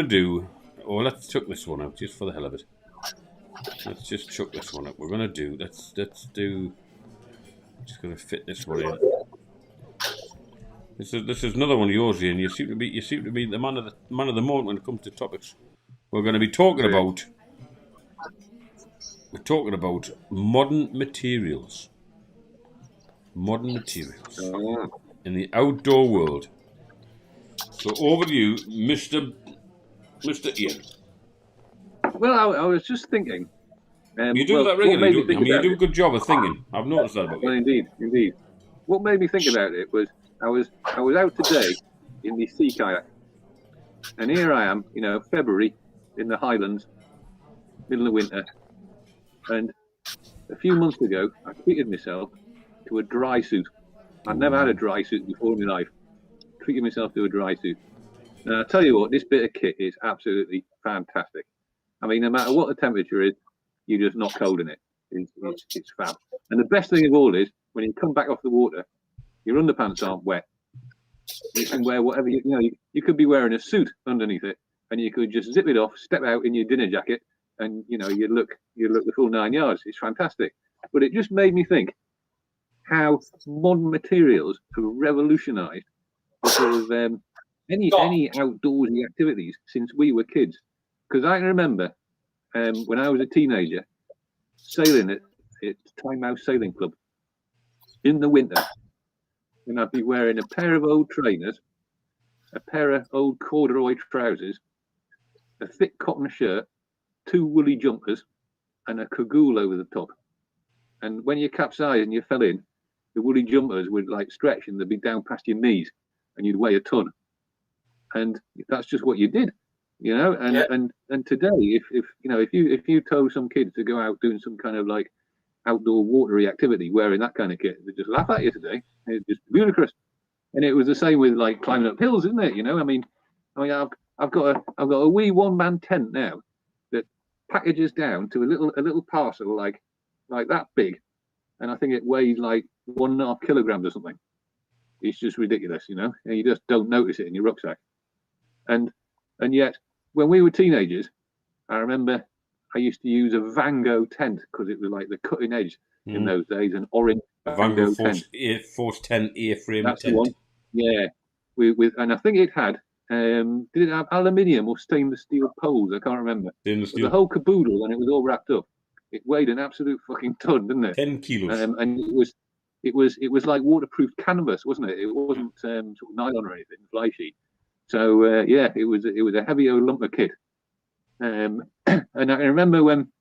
do. Oh, let's chuck this one out just for the hell of it. Let's just chuck this one out. We're going to do. Let's do. Just going to fit this one in. This is another one of yours, Ian. You seem to be the man of the moment when it comes to topics. We're going to be talking about. We're talking about modern materials. Modern materials in the outdoor world. So over to you, Mr. Ian. Well, I was just thinking. You do that regularly, don't you? I mean, you do a good job of thinking. I've noticed that about you. Well, indeed. What made me think about it was I was out today in the sea kayak, and here I am, February in the Highlands, middle of winter, and a few months ago I treated myself to a dry suit. I'd never had a dry suit before in my life. Treated myself to a dry suit. And I tell you what, this bit of kit is absolutely fantastic. I mean, no matter what the temperature is, you're just not cold in it. It's fab. And the best thing of all is, when you come back off the water, your underpants aren't wet. You can wear whatever you could be wearing a suit underneath it, and you could just zip it off, step out in your dinner jacket, and you look the full 9 yards. It's fantastic. But it just made me think how modern materials have revolutionised sort of any outdoorsy activities since we were kids. Because I can remember when I was a teenager sailing at Tynemouth Sailing Club in the winter, and I'd be wearing a pair of old trainers, a pair of old corduroy trousers, a thick cotton shirt, 2 woolly jumpers, and a cagoule over the top. And when you capsized and you fell in, the woolly jumpers would like stretch and they'd be down past your knees, and you'd weigh a ton. And that's just what you did, you know. And Yeah. and today, if you told some kids to go out doing some kind of like outdoor watery activity wearing that kind of kit, they just laugh at you today. It's just ludicrous. And it was the same with like climbing up hills, isn't it? You know, I mean, I've got a wee one-man tent now that packages down to a little parcel like that big, and I think it weighs like 1.5 kilograms or something. It's just ridiculous, you know, and you just don't notice it in your rucksack. And yet, when we were teenagers, I remember I used to use a Vango tent because it was like the cutting edge in those days, an orange Vango tent. Force 10 A-frame That's tent. the one. Yeah, and I think it had. Did it have aluminium or stainless steel poles? I can't remember. Stainless But steel. the whole caboodle, and it was all wrapped up. It weighed an absolute fucking ton, didn't it? 10 kilos. And it was like waterproof canvas, wasn't it? It wasn't sort of nylon or anything, fly sheet. So yeah, it was a heavy old lump of kit. And I remember when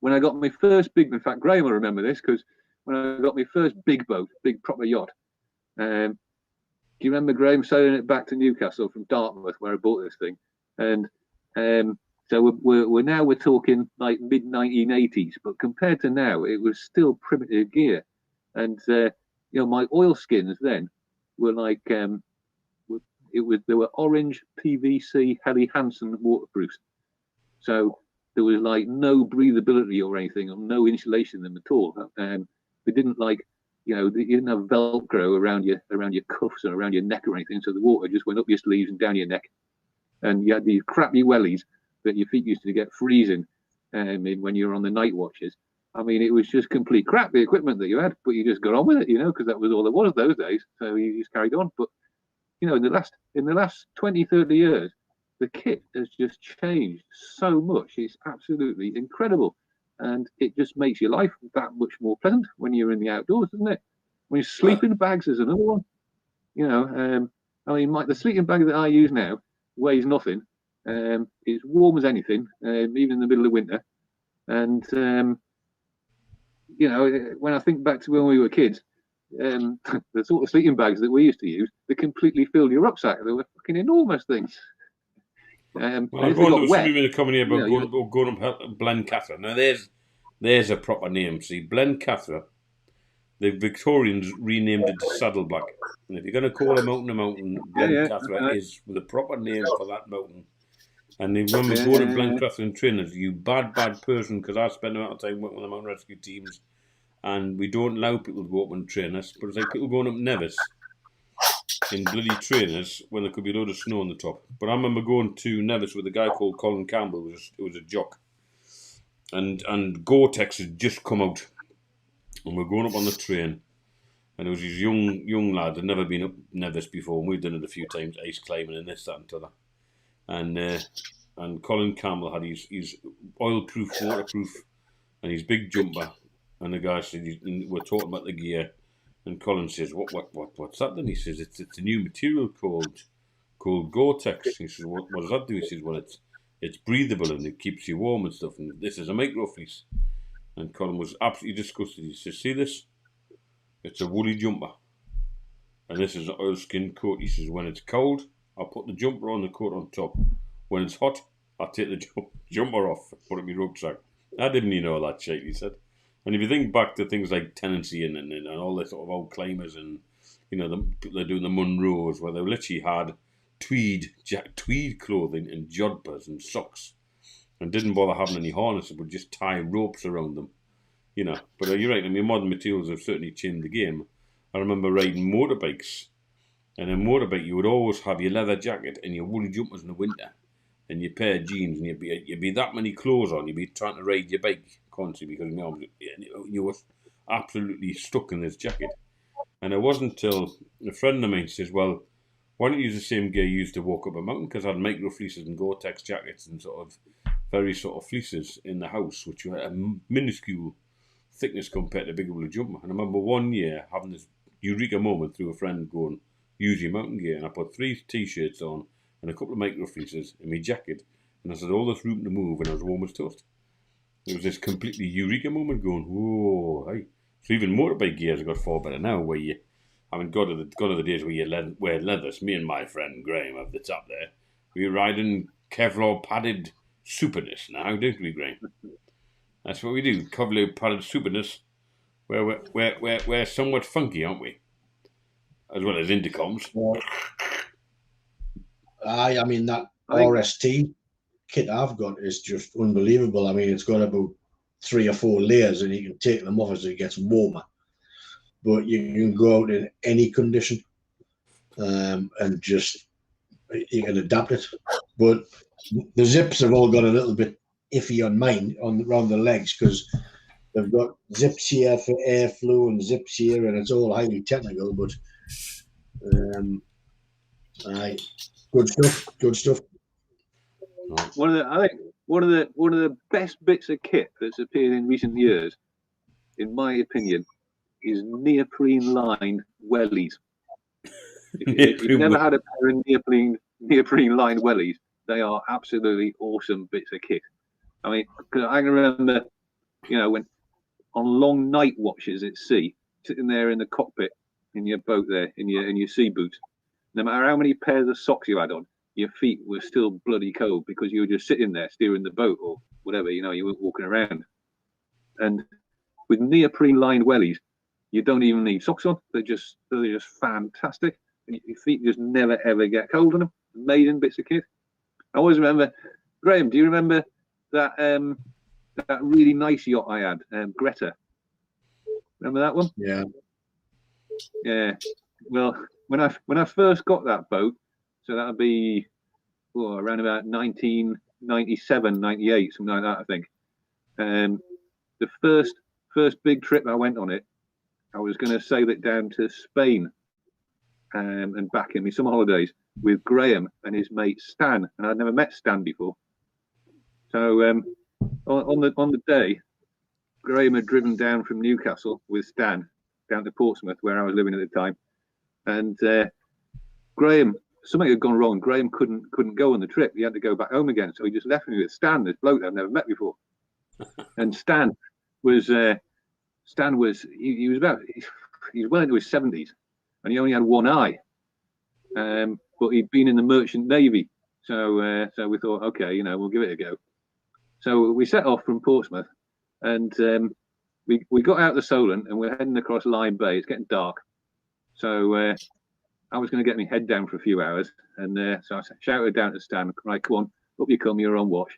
I got my first big. In fact, Graham will remember this because when I got my first big boat, big proper yacht. Do you remember Graham sailing it back to Newcastle from Dartmouth, where I bought this thing? And so we're talking like mid 1980s, but compared to now, it was still primitive gear. And my oilskins then were like there were orange PVC Helly Hansen waterproofs. So there was like no breathability or anything, or no insulation in them at all. They didn't like, you didn't have Velcro around your cuffs or around your neck or anything, so the water just went up your sleeves and down your neck. And you had these crappy wellies that your feet used to get freezing when you were on the night watches. I mean, it was just complete crap, the equipment that you had, but you just got on with it, because that was all there was those days. So you just carried on. But, in the last 20, 30 years, the kit has just changed so much. It's absolutely incredible. And it just makes your life that much more pleasant when you're in the outdoors, doesn't it? When sleeping bags is another one. The sleeping bag that I use now weighs nothing. It's warm as anything, even in the middle of winter. And when I think back to when we were kids, the sort of sleeping bags that we used to use, they completely filled your rucksack. They were fucking enormous things. Well, I know somebody made a comment here about going up Blencathra. Now, there's a proper name. See, Blencathra, the Victorians renamed it to Saddleback. And if you're going to call a mountain, Blencathra is the proper name for that mountain. And they remember going to Blencathra and trainers, you bad person, because I spent a lot of time working with the mountain rescue teams, and we don't allow people to go up and train us. But it's like people going up Nevis in bloody trainers when there could be a load of snow on the top. But I remember going to Nevis with a guy called Colin Campbell, who was a jock. And Gore-Tex had just come out. And we're going up on the train. And there was this young lad had never been up Nevis before, and we'd done it a few times, ice climbing and this, that and t'other. And Colin Campbell had his oil-proof, waterproof, and his big jumper. And the guy said, we're talking about the gear. And Colin says, what's that then? He says, it's a new material called Gore-Tex. He says, what does that do? He says, well, it's breathable and it keeps you warm and stuff. And this is a microfleece. And Colin was absolutely disgusted. He says, see this? It's a woolly jumper. And this is an oilskin coat. He says, when it's cold, I'll put the jumper on, the coat on top. When it's hot, I'll take the jumper off, put it in my rucksack. I didn't even know that shit, he said. And if you think back to things like tenancy and all the sort of old climbers and, the people that are doing the Munros, where they literally had tweed clothing and jodhpurs and socks and didn't bother having any harnesses, but just tie ropes around them. But you're right, modern materials have certainly changed the game. I remember riding motorbikes, and in a motorbike you would always have your leather jacket and your woolly jumpers in the winter and your pair of jeans, and you'd be that many clothes on, you'd be trying to ride your bike constantly because you were absolutely stuck in this jacket. And it wasn't until a friend of mine says, well, why don't you use the same gear you used to walk up a mountain? Because I had micro fleeces and Gore-Tex jackets and sort of very sort of fleeces in the house, which were a minuscule thickness compared to a big woolly jumper. And I remember one year having this eureka moment through a friend going, usually mountain gear, and I put 3 t-shirts on and a couple of micro fleeces in my jacket, and I had all this room to move, and I was warm as toast. It was this completely eureka moment going, whoa, hey. So even motorbike gears have got far better now, where you, I mean, God of the days where you wear leathers. Me and my friend Graham up the top there, we're riding Kevlar padded superness now, don't we, Graham? That's what we do, Kevlar padded superness, where we're somewhat funky, aren't we? As well as intercoms. Well, I mean, that I think RST kit I've got is just unbelievable. I mean, it's got about 3 or 4 layers, and you can take them off as it gets warmer. But you can go out in any condition, and just you can adapt it. But the zips have all got a little bit iffy on mine around the legs, because they've got zips here for airflow and zips here, and it's all highly technical. But good stuff. Good stuff. I think one of the best bits of kit that's appeared in recent years, in my opinion, is neoprene lined wellies. If you've never had a pair of neoprene lined wellies, they are absolutely awesome bits of kit. I mean, cause I can remember, when on long night watches at sea, sitting there in the cockpit in your boat there, in your sea boots, no matter how many pairs of socks you had on, your feet were still bloody cold because you were just sitting there steering the boat or whatever, you weren't walking around. And with neoprene lined wellies, you don't even need socks on. They're just fantastic. And your feet just never ever get cold in them. Amazing bits of kit. I always remember, Graham, do you remember that that really nice yacht I had, Greta? Remember that one? Yeah. Yeah. Well, when I first got that boat, so that would be around about 1997, 98, something like that, I think. The first big trip I went on it, I was going to sail it down to Spain and back in my summer holidays with Graham and his mate Stan, and I'd never met Stan before. So on the day, Graham had driven down from Newcastle with Stan down to Portsmouth, where I was living at the time, and Graham, something had gone wrong. Graham couldn't go on the trip. He had to go back home again, so he just left me with Stan, this bloke I've never met before. And Stan was he's well into his 70s, and he only had one eye, but he'd been in the merchant navy, so we thought, okay, we'll give it a go. So we set off from Portsmouth, and we got out the Solent, and we're heading across Lyme Bay. It's getting dark, so I was going to get my head down for a few hours, and so I shouted down to Stan, right, come on, up you come, you're on watch.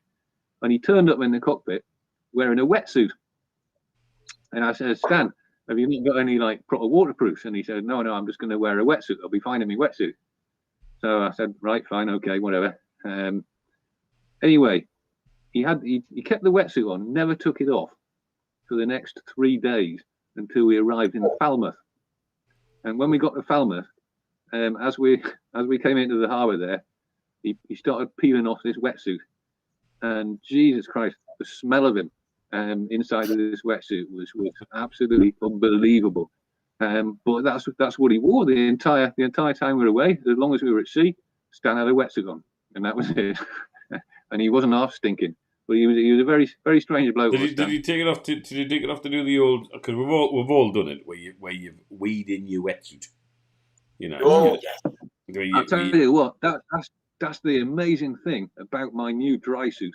And he turned up in the cockpit wearing a wetsuit. And I said, Stan, have you not got any proper waterproofs? And he said, no, I'm just going to wear a wetsuit. I'll be fine in my wetsuit. So I said, right, fine, okay, whatever. Anyway, he kept the wetsuit on, never took it off for the next 3 days until we arrived in Falmouth. And when we got to Falmouth, as we came into the harbour there, he started peeling off this wetsuit, and Jesus Christ, the smell of him inside of this wetsuit was absolutely unbelievable. But that's what he wore the entire time we were away. As long as we were at sea, Stan had a wetsuit on, and that was it. And he wasn't half stinking, but he was a very, very strange bloke. Did he take it off to do the old? Because we've all done it, where you've weed in your wetsuit. Oh yeah. I'll tell you what, that's the amazing thing about my new dry suit,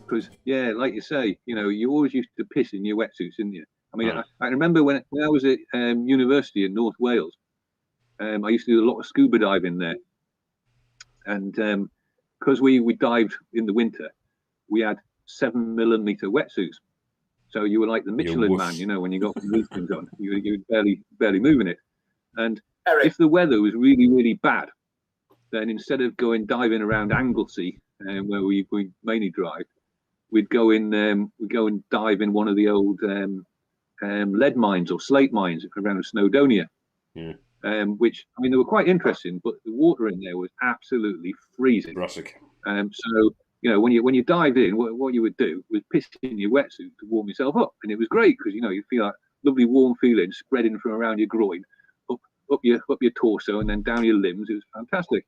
because like you say, you always used to piss in your wetsuits, didn't you? I mean, I remember when I was at university in North Wales, I used to do a lot of scuba diving there, and because we dived in the winter, we had 7mm wetsuits, so you were like the Michelin man, when you got these things on, you were barely moving it, and Eric, if the weather was really, really bad, then instead of going diving around Anglesey, where we mainly drive, we'd go and dive in one of the old lead mines or slate mines around Snowdonia. Yeah. Which, I mean, they were quite interesting, but the water in there was absolutely freezing. Brassic. So, when you dived in, what you would do was piss in your wetsuit to warm yourself up, and it was great because you feel that lovely warm feeling spreading from around your groin up your torso and then down your limbs. It was fantastic.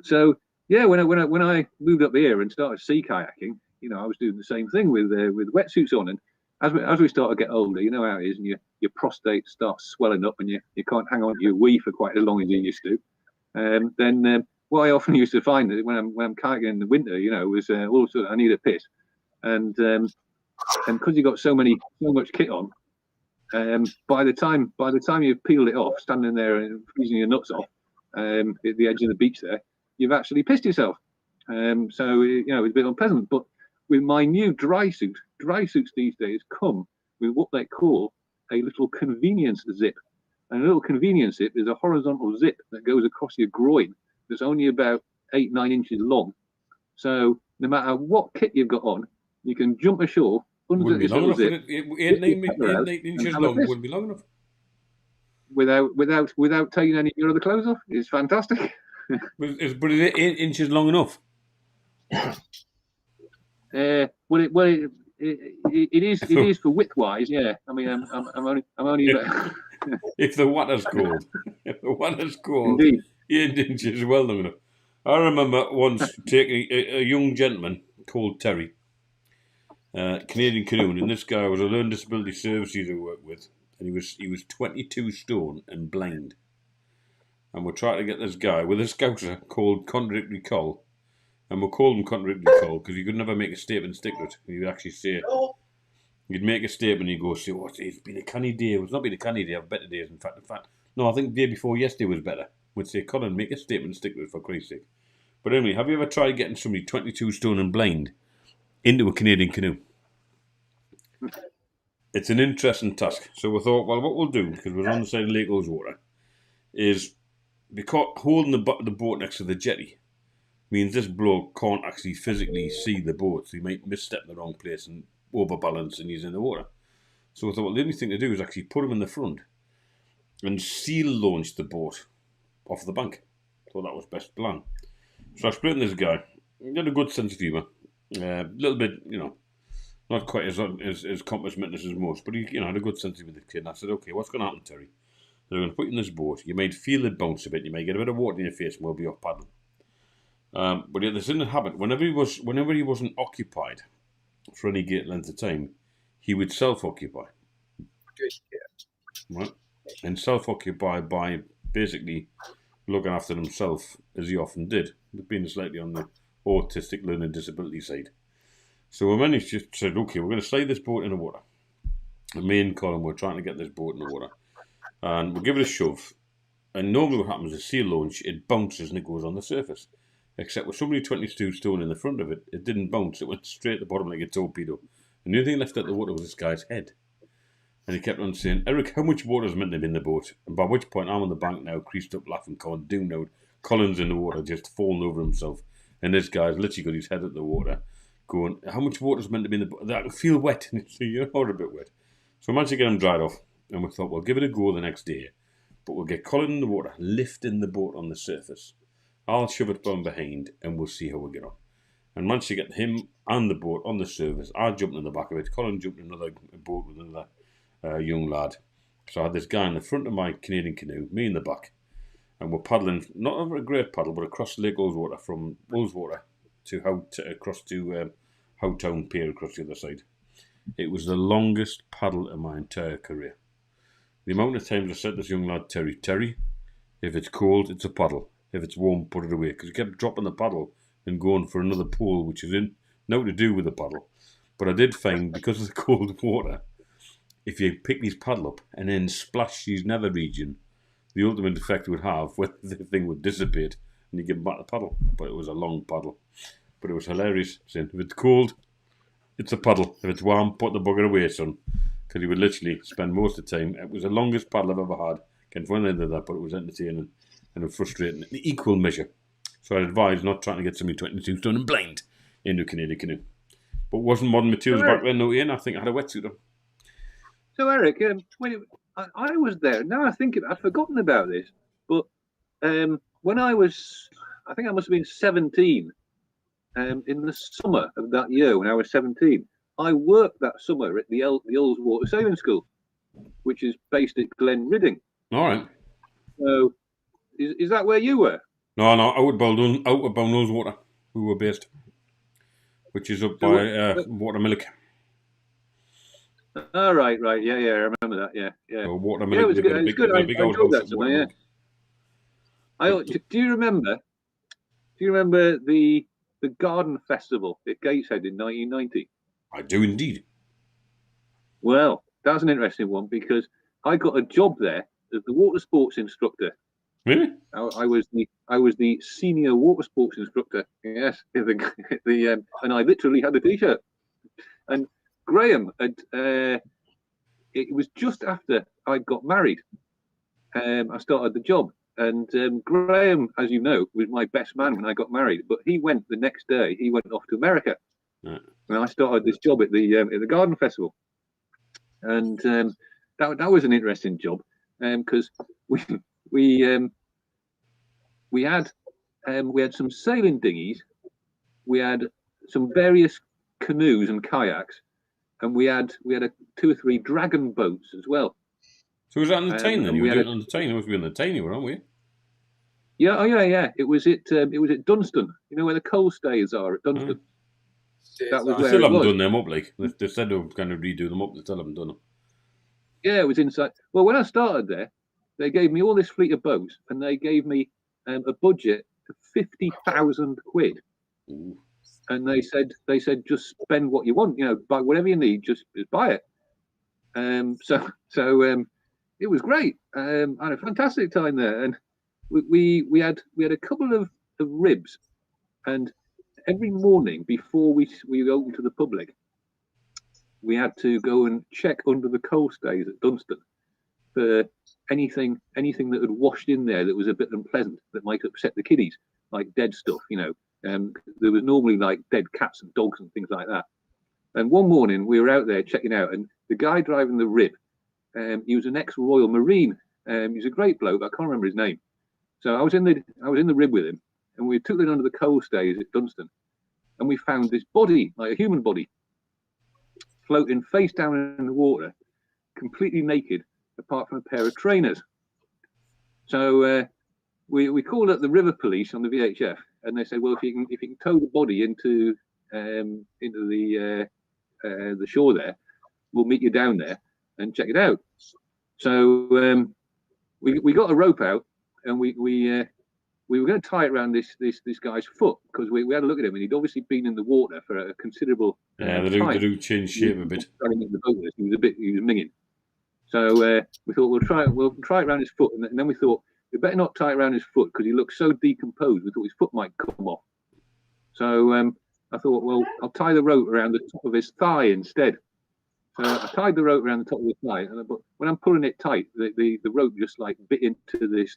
So yeah, when I moved up here and started sea kayaking, you know, I was doing the same thing with wetsuits on. And as we start to get older, you know how it is, and your prostate starts swelling up, and you can't hang on to your wee for quite as long as you used to. Then what I often used to find that when I'm kayaking in the winter, you know, was all of a sudden I need a piss, and because you got so much kit on, by the time you've peeled it off, standing there and freezing your nuts off at the edge of the beach there, you've actually pissed yourself. So you know, it's a bit unpleasant. But with my new dry suits these days come with what they call a little convenience zip. And a little convenience zip is a horizontal zip that goes across your groin that's only about 8-9 inches long. So no matter what kit you've got on, you can jump ashore under this little zip. 8 inches long wouldn't be long enough. Without taking any of your other clothes off. It's fantastic. But is 8 inches long enough? It is for width wise, yeah. I mean, I'm only about... If the water's cold, Indeed. 8 inches is well long enough. I remember once taking a young gentleman called Terry, Canadian canoeing, and this guy was a learning disability service user I worked with, and he was 22 stone and blind. And we're trying to get this guy with a scouser called Contradictory Col. And we'll call him Contradictory Col because he could never make a statement and stick to it. He'd actually say, you'd make a statement and he'd go, say, what, it's been a canny day. It's not been a canny day, I've better days. In fact, no, I think the day before yesterday was better. We'd say, Colin, make a statement and stick to it for Christ's sake. But anyway, have you ever tried getting somebody 22 stone and blind into a Canadian canoe? It's an interesting task. So we thought, well, what we'll do, because we're on the side of Lake Ullswater, is because holding the boat next to the jetty means this bloke can't actually physically see the boat, so he might misstep in the wrong place and overbalance and he's in the water. So I thought, well, the only thing to do is actually put him in the front and seal launch the boat off the bank. So that was best plan. So I explained to this guy. He had a good sense of humour. A little bit, you know, not quite as compass mentis as most, but he, you know, had a good sense of humour, the kid. And I said, okay, what's going to happen, Terry? They're going to put you in this boat. You might feel it bounce a bit. You might get a bit of water in your face and we'll be off paddling. But yet this didn't happen. Whenever he wasn't occupied for any great length of time, he would self-occupy. Right? And self-occupy by basically looking after himself, as he often did, being slightly on the autistic learning disability side. So we managed to said, okay, we're going to slide this boat in the water. And me and Colin were trying to get this boat in the water. And we'll give it a shove. And normally what happens is sea launch, it bounces and it goes on the surface. Except with somebody 22 stone in the front of it, it didn't bounce. It went straight at the bottom like a torpedo. And the only thing left out the water was this guy's head. And he kept on saying, Eric, how much water is meant to be in the boat? And by which point I'm on the bank now, creased up, laughing, can't do no. Colin's in the water, just falling over himself. And this guy's literally got his head at the water, going, how much water is meant to be in the boat? I can feel wet. And so you're a bit wet. So I managed to get him dried off. And we thought, we'll give it a go the next day. But we'll get Colin in the water, lifting the boat on the surface. I'll shove it down behind and we'll see how we get on. And managed to get him and the boat on the surface. I jumped in the back of it. Colin jumped in another boat with another young lad. So I had this guy in the front of my Canadian canoe, me in the back. And we're paddling, not over a great paddle, but across Lake Ullswater, from Ullswater across to Howtown Pier across the other side. It was the longest paddle in my entire career. The amount of times I said to this young lad, Terry, if it's cold, it's a paddle. If it's warm, put it away. Because he kept dropping the paddle and going for another pool, which is nothing to do with the paddle. But I did find, because of the cold water, if you pick his paddle up and then splash his nether region, the ultimate effect it would have, where the thing would dissipate and you give him back the paddle. But it was a long paddle. But it was hilarious, saying, if it's cold, it's a paddle. If it's warm, put the bugger away, son. Because he would literally spend most of the time. It was the longest paddle I've ever had. Can't find anything of that, but it was entertaining and frustrating in equal measure. So I'd advise not trying to get somebody 22 stone and blind into a Canadian canoe. But wasn't modern materials back then, no, Ian? I think I had a wetsuit on. So Eric, I was there. Now I think I'd forgotten about this, but when I think I must have been 17. In the summer of that year, when I was 17, I worked that summer at the Ullswater Sailing School, which is based at Glenridding. All right. So, is that where you were? No, out at Bownell's Water, we were based, which is up by Watermilk. Oh, right. Yeah, I remember that. Yeah. So Yeah, it Watermilk, was we've good. got a It's big, good. we've got a I big old enjoyed house that at summer. Yeah. Watermilk. Do you remember? Do you remember the garden festival at Gateshead in 1990? I do indeed. Well, that's an interesting one because I got a job there as the water sports instructor. Really? I was the senior water sports instructor. Yes, and I literally had a T-shirt. And Graham had. It was just after I got married. I started the job, and Graham, as you know, was my best man when I got married. But he went the next day. He went off to America, Right. and I started this job at the garden festival, and that was an interesting job because we we had some sailing dinghies, we had some various canoes and kayaks, and we had two or three dragon boats as well. So was that on the Tyne then? And You we were had doing it on the Tyne. It must be on the Tyne, weren't we? yeah, yeah. It was at Dunstan. You know where the coal stays are at Dunstan. That was They where still it haven't was. done them up. Like they said, they were going to redo them up. They still haven't done them. Yeah, it was inside. Well, when I started there, they gave me all this fleet of boats, and they gave me a budget of 50,000 quid. Ooh. And they said just spend what you want, buy whatever you need, just buy it. So it was great. I had a fantastic time there, and we had a couple of ribs, and every morning before we opened to the public, we had to go and check under the coal stays at Dunstan for anything that had washed in there that was a bit unpleasant, that might upset the kiddies, like dead stuff, there was normally like dead cats and dogs and things like that. And one morning we were out there checking out, and the guy driving the rib, he was an ex-Royal Marine. He's a great bloke. I can't remember his name. So I was in the rib with him, and we took it under the coal stays at Dunstan, and we found this body, like a human body, floating face down in the water, completely naked, apart from a pair of trainers. So we called up the river police on the VHF, and they said, well, if you can tow the body into the shore there, we'll meet you down there and check it out. So we got a rope out, and we were going to tie it around this guy's foot, because we had a look at him, and he'd obviously been in the water for a considerable They time. do change shape a bit. He was minging. So we thought we'll try it around his foot, and then we thought we better not tie it around his foot because he looked so decomposed. We thought his foot might come off. So I thought, well, I'll tie the rope around the top of his thigh instead. So I tied the rope around the top of his thigh, but when I'm pulling it tight, the rope just like bit into this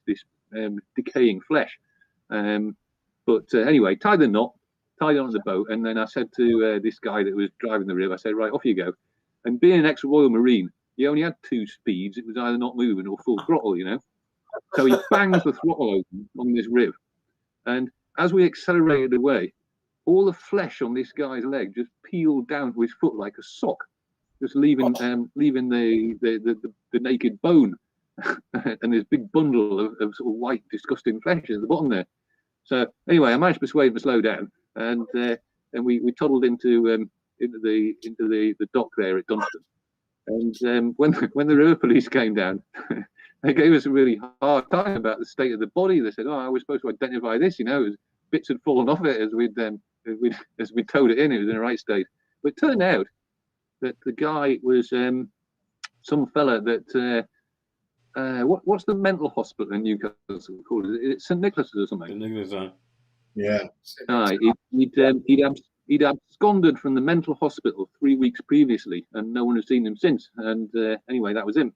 decaying flesh. But anyway, tied the knot, tied it on the boat, and then I said to this guy that was driving the rib, I said, right, off you go. And being an ex-Royal Marine, he only had two speeds. It was either not moving or full throttle, So he bangs the throttle open on this rib, and as we accelerated away, all the flesh on this guy's leg just peeled down to his foot like a sock, just leaving the naked bone and this big bundle of sort of white, disgusting flesh at the bottom there. So anyway, I managed to persuade him to slow down, and we toddled into the dock there at Dunstan. And when the river police came down, they gave us a really hard time about the state of the body. They said, "Oh, I was supposed to identify this. Bits had fallen off it as we towed it in. It was in the right state." But it turned out that the guy was some fella that what's the mental hospital in Newcastle called? Is it St Nicholas's or something? St Nicholas, yeah. He'd absconded from the mental hospital 3 weeks previously, and no one had seen him since. And anyway, that was him.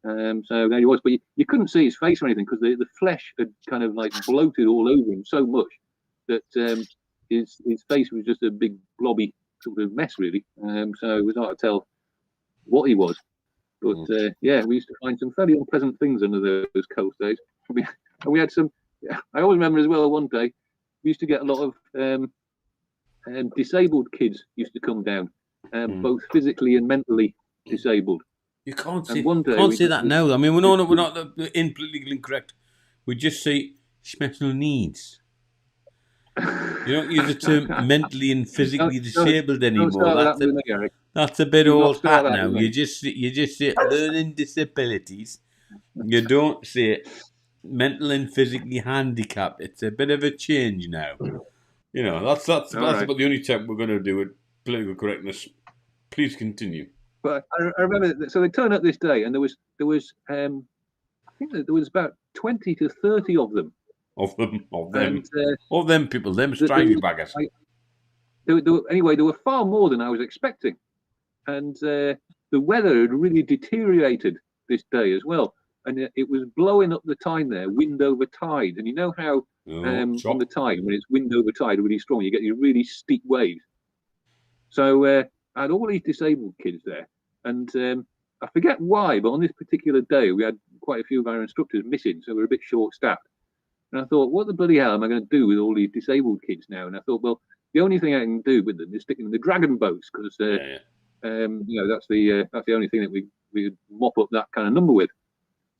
So there he was, but you couldn't see his face or anything because the flesh had kind of like bloated all over him so much that his face was just a big blobby sort of mess, really. So it was hard to tell what he was. But yeah, we used to find some fairly unpleasant things under those coast days. We had some. I always remember as well. One day, we used to get a lot of disabled kids used to come down, both physically and mentally disabled. You can't And say, one day can't we- say that now. I mean, we're not politically incorrect. We just say special needs. You don't use the term mentally and physically disabled Don't anymore. start with that with me, Eric. That's a bit Do not old start hat that now. with me. You just say learning disabilities. You don't say mental and physically handicapped. It's a bit of a change now. You know, that's All right. about the only time we're going to do it. Political correctness. Please continue. But I remember, so they turned up this day, and there was I think that there was about 20 to 30 of them. Of them people, them there strangely was- baggers. Anyway, there were far more than I was expecting, and the weather had really deteriorated this day as well, and it was blowing up the Tyne there, wind over tide, and you know how on the Tyne when it's wind over tide really strong, you get these really steep waves. So I had all these disabled kids there, and I forget why, but on this particular day we had quite a few of our instructors missing, so we were a bit short-staffed. And I thought, what the bloody hell am I going to do with all these disabled kids now? And I thought, well, the only thing I can do with them is stick them in the dragon boats, because you know, that's the only thing that we could mop up that kind of number with.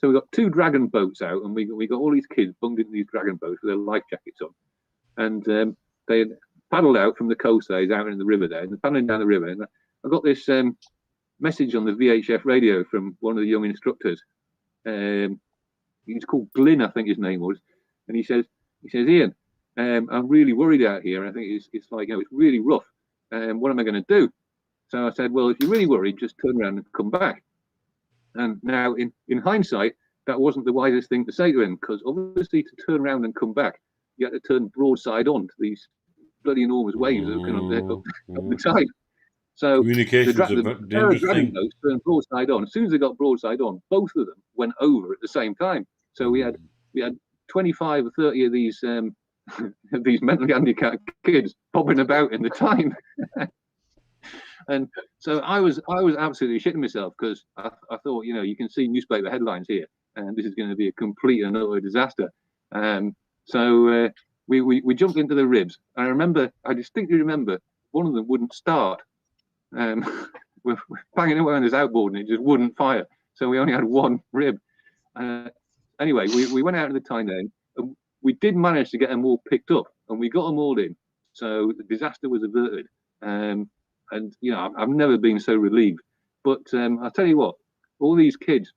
So we got 2 dragon boats out, and we got all these kids bunged into these dragon boats with their life jackets on, and they had paddled out from the coast there, out in the river there, and they're paddling down the river. And I got this message on the VHF radio from one of the young instructors. He's called Glyn, I think his name was, and he says, Ian, I'm really worried out here. I think it's like, you know, it's really rough. What am I going to do? So I said, well, if you're really worried, just turn around and come back. And now, in hindsight, that wasn't the wisest thing to say to him, because obviously to turn around and come back, you had to turn broadside on to these bloody enormous waves that were coming up the tide. So Communication's the dragon boats turned broadside on. As soon as they got broadside on, both of them went over at the same time. So we had 25 or 30 of these these mentally handicapped kids bobbing about in the Tyne. And so I was absolutely shitting myself, because I thought, you know, you can see newspaper headlines here, and this is going to be a complete and utter disaster. So we jumped into the ribs. I distinctly remember one of them wouldn't start. We're banging away on this outboard, and it just wouldn't fire. So we only had one rib. Anyway, we went out to the Tyne there, and we did manage to get them all picked up, and we got them all in. So the disaster was averted. And you know, I've never been so relieved. But I'll tell you what, all these kids,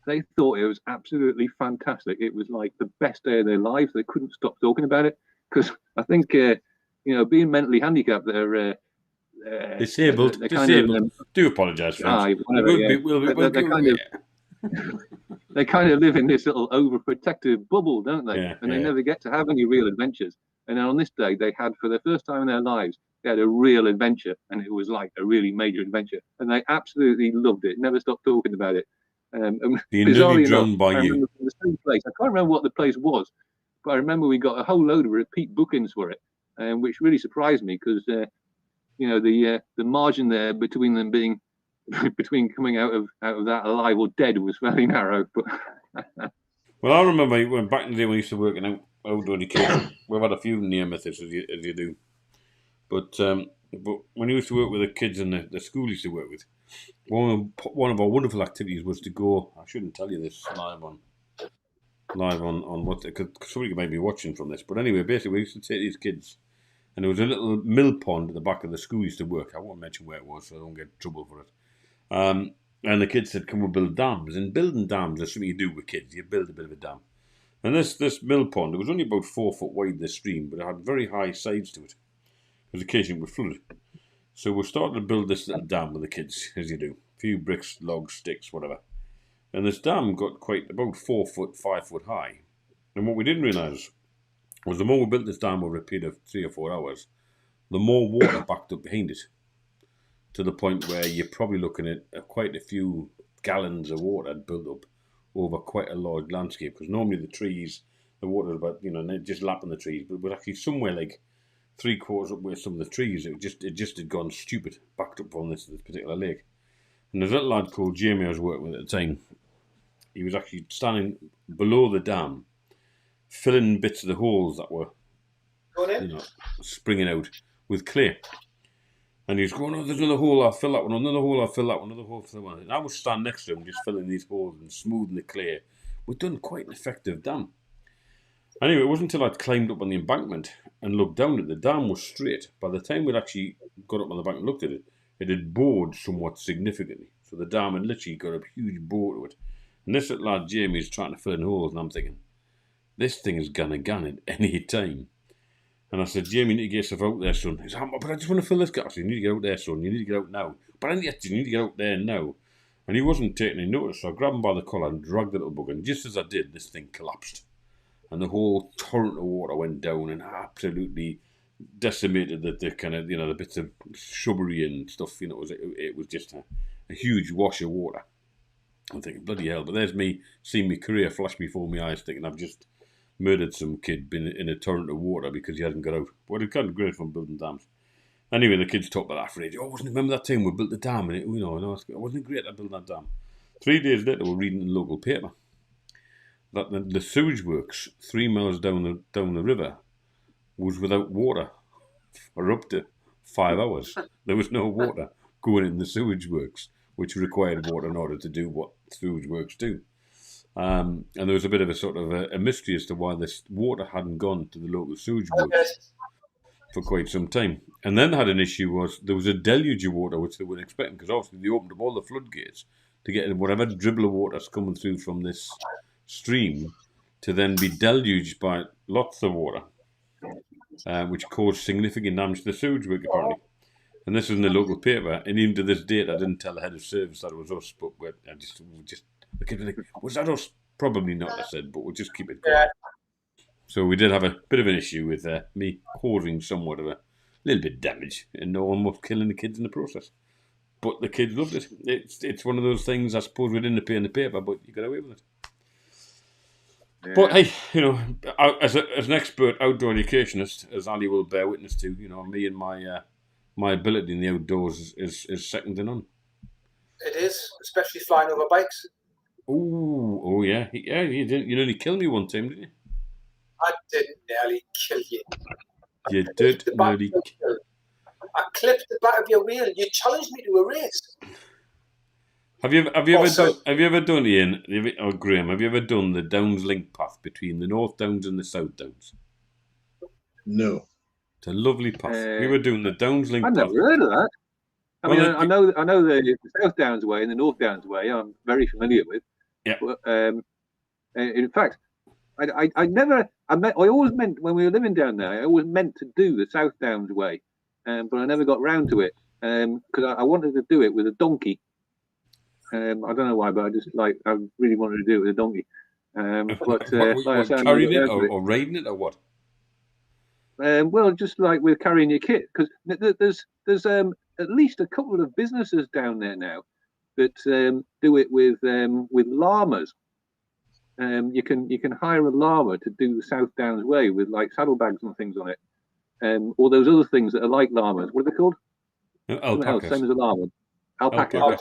they thought it was absolutely fantastic. It was like the best day of their lives. They couldn't stop talking about it, because I think you know, being mentally handicapped, they're disabled. Do apologise, friends. They kind of live in this little overprotective bubble, don't they? Yeah, and they never get to have any real adventures. And then on this day, they had, for the first time in their lives, they had a real adventure, and it was like a really major adventure, and they absolutely loved it. Never stopped talking about it. Being drawn by you. From the same place. I can't remember what the place was, but I remember we got a whole load of repeat bookings for it, which really surprised me, because you know, the margin there between them being between coming out of that alive or dead was fairly narrow. But well, I remember when back in the day when we used to work in outdoor education, we've had a few near misses, as you do. But when we used to work with the kids in the school used to work with, one of our wonderful activities was to go. I shouldn't tell you this live on what, because somebody may be watching from this. But anyway, basically, we used to take these kids, and there was a little mill pond at the back of the school we used to work. I won't mention where it was, so I don't get in trouble for it. And the kids said, "Can we build dams?" And building dams is something you do with kids. You build a bit of a dam. And this mill pond, it was only about 4 foot wide, this stream, but it had very high sides to it, because occasionally it would flood. So we started to build this little dam with the kids, as you do. A few bricks, logs, sticks, whatever. And this dam got about 4 foot, 5 foot high. And what we didn't realise was the more we built this dam over a period of 3 or 4 hours, the more water backed up behind it, to the point where you're probably looking at quite a few gallons of water built up over quite a large landscape. Because normally the water is about, you know, just lapping the trees, but it was actually somewhere like 3/4 up where some of the trees, it just had gone stupid, backed up on this particular lake. And there's a little lad called Jamie I was working with at the time. He was actually standing below the dam, filling bits of the holes that were, you know, springing out with clay. And he was going, oh, there's another hole, I'll fill that one, another hole, I'll fill that one, another hole, I'll fill that one. And I would stand next to him, just filling these holes and smoothing the clay. We'd done quite an effective dam. Anyway, it wasn't until I'd climbed up on the embankment and looked down at it. The dam was straight. By the time we'd actually got up on the bank and looked at it, it had bowed somewhat significantly. So the dam had literally got a huge bow to it. And this little lad, Jamie, is trying to fill in holes, and I'm thinking, this thing is gonna gun at any time. And I said, Jamie, you need to get yourself out there, son. He said, but I just want to fill this gap. I said, you need to get out there, son. You need to get out now. But I need to get out there now. And he wasn't taking any notice, so I grabbed him by the collar and dragged the little bug. And just as I did, this thing collapsed. And the whole torrent of water went down and absolutely decimated the kind of, the bits of shrubbery and stuff. It was just a huge wash of water. I'm thinking, bloody hell. But there's me seeing my career flash before my eyes, thinking I've just murdered some kid been in a torrent of water because he hasn't got out. But it's kind of great from building dams. Anyway, the kids talked about that for ages. Oh, remember that time we built the dam? And it wasn't it great to build that dam? 3 days later, we're reading in the local paper that the sewage works 3 miles down the river was without water for up to 5 hours. There was no water going in the sewage works, which required water in order to do what sewage works do. And there was a bit of a sort of a mystery as to why this water hadn't gone to the local sewage works for quite some time. And then they had an issue was there was a deluge of water which they weren't expecting, because obviously they opened up all the floodgates to get whatever dribble of water is coming through from this stream to then be deluged by lots of water, which caused significant damage to the sewage work apparently. And this was in the local paper, and even to this date I didn't tell the head of service that it was us, but I just the kids were like, was that us? Probably not, I said, but we'll just keep it going. Yeah. So we did have a bit of an issue with me causing somewhat of a little bit of damage and almost killing the kids in the process. But the kids loved it. It's one of those things, I suppose we didn't appear in the paper, but you got away with it. Yeah. But hey, as an expert outdoor educationist, as Ali will bear witness to, me and my ability in the outdoors is second to none. It is, especially flying over bikes. Oh yeah, you didn't. You nearly killed me one time, didn't you? I didn't nearly kill you. You did nearly. I clipped the back of your wheel. You challenged me to a race. Have you ever done, Ian? Or Graham? Have you ever done the Downs link path between the North Downs and the South Downs? No. It's a lovely path. We were doing the Downs link path. I've never heard of that. I know the South Downs way and the North Downs way. I'm very familiar with. Yeah. But, in fact, I always meant, when we were living down there, I always meant to do the South Downs way, but I never got round to it because I wanted to do it with a donkey. I don't know why, but I really wanted to do it with a donkey. Carrying it or riding it or what? Well, just like with carrying your kit, because there's at least a couple of businesses down there now that do it with llamas. You can hire a llama to do the South Downs way with like saddlebags and things on it, or those other things that are like llamas. What are they called? Alpacas. Same as a llama. Alpaca.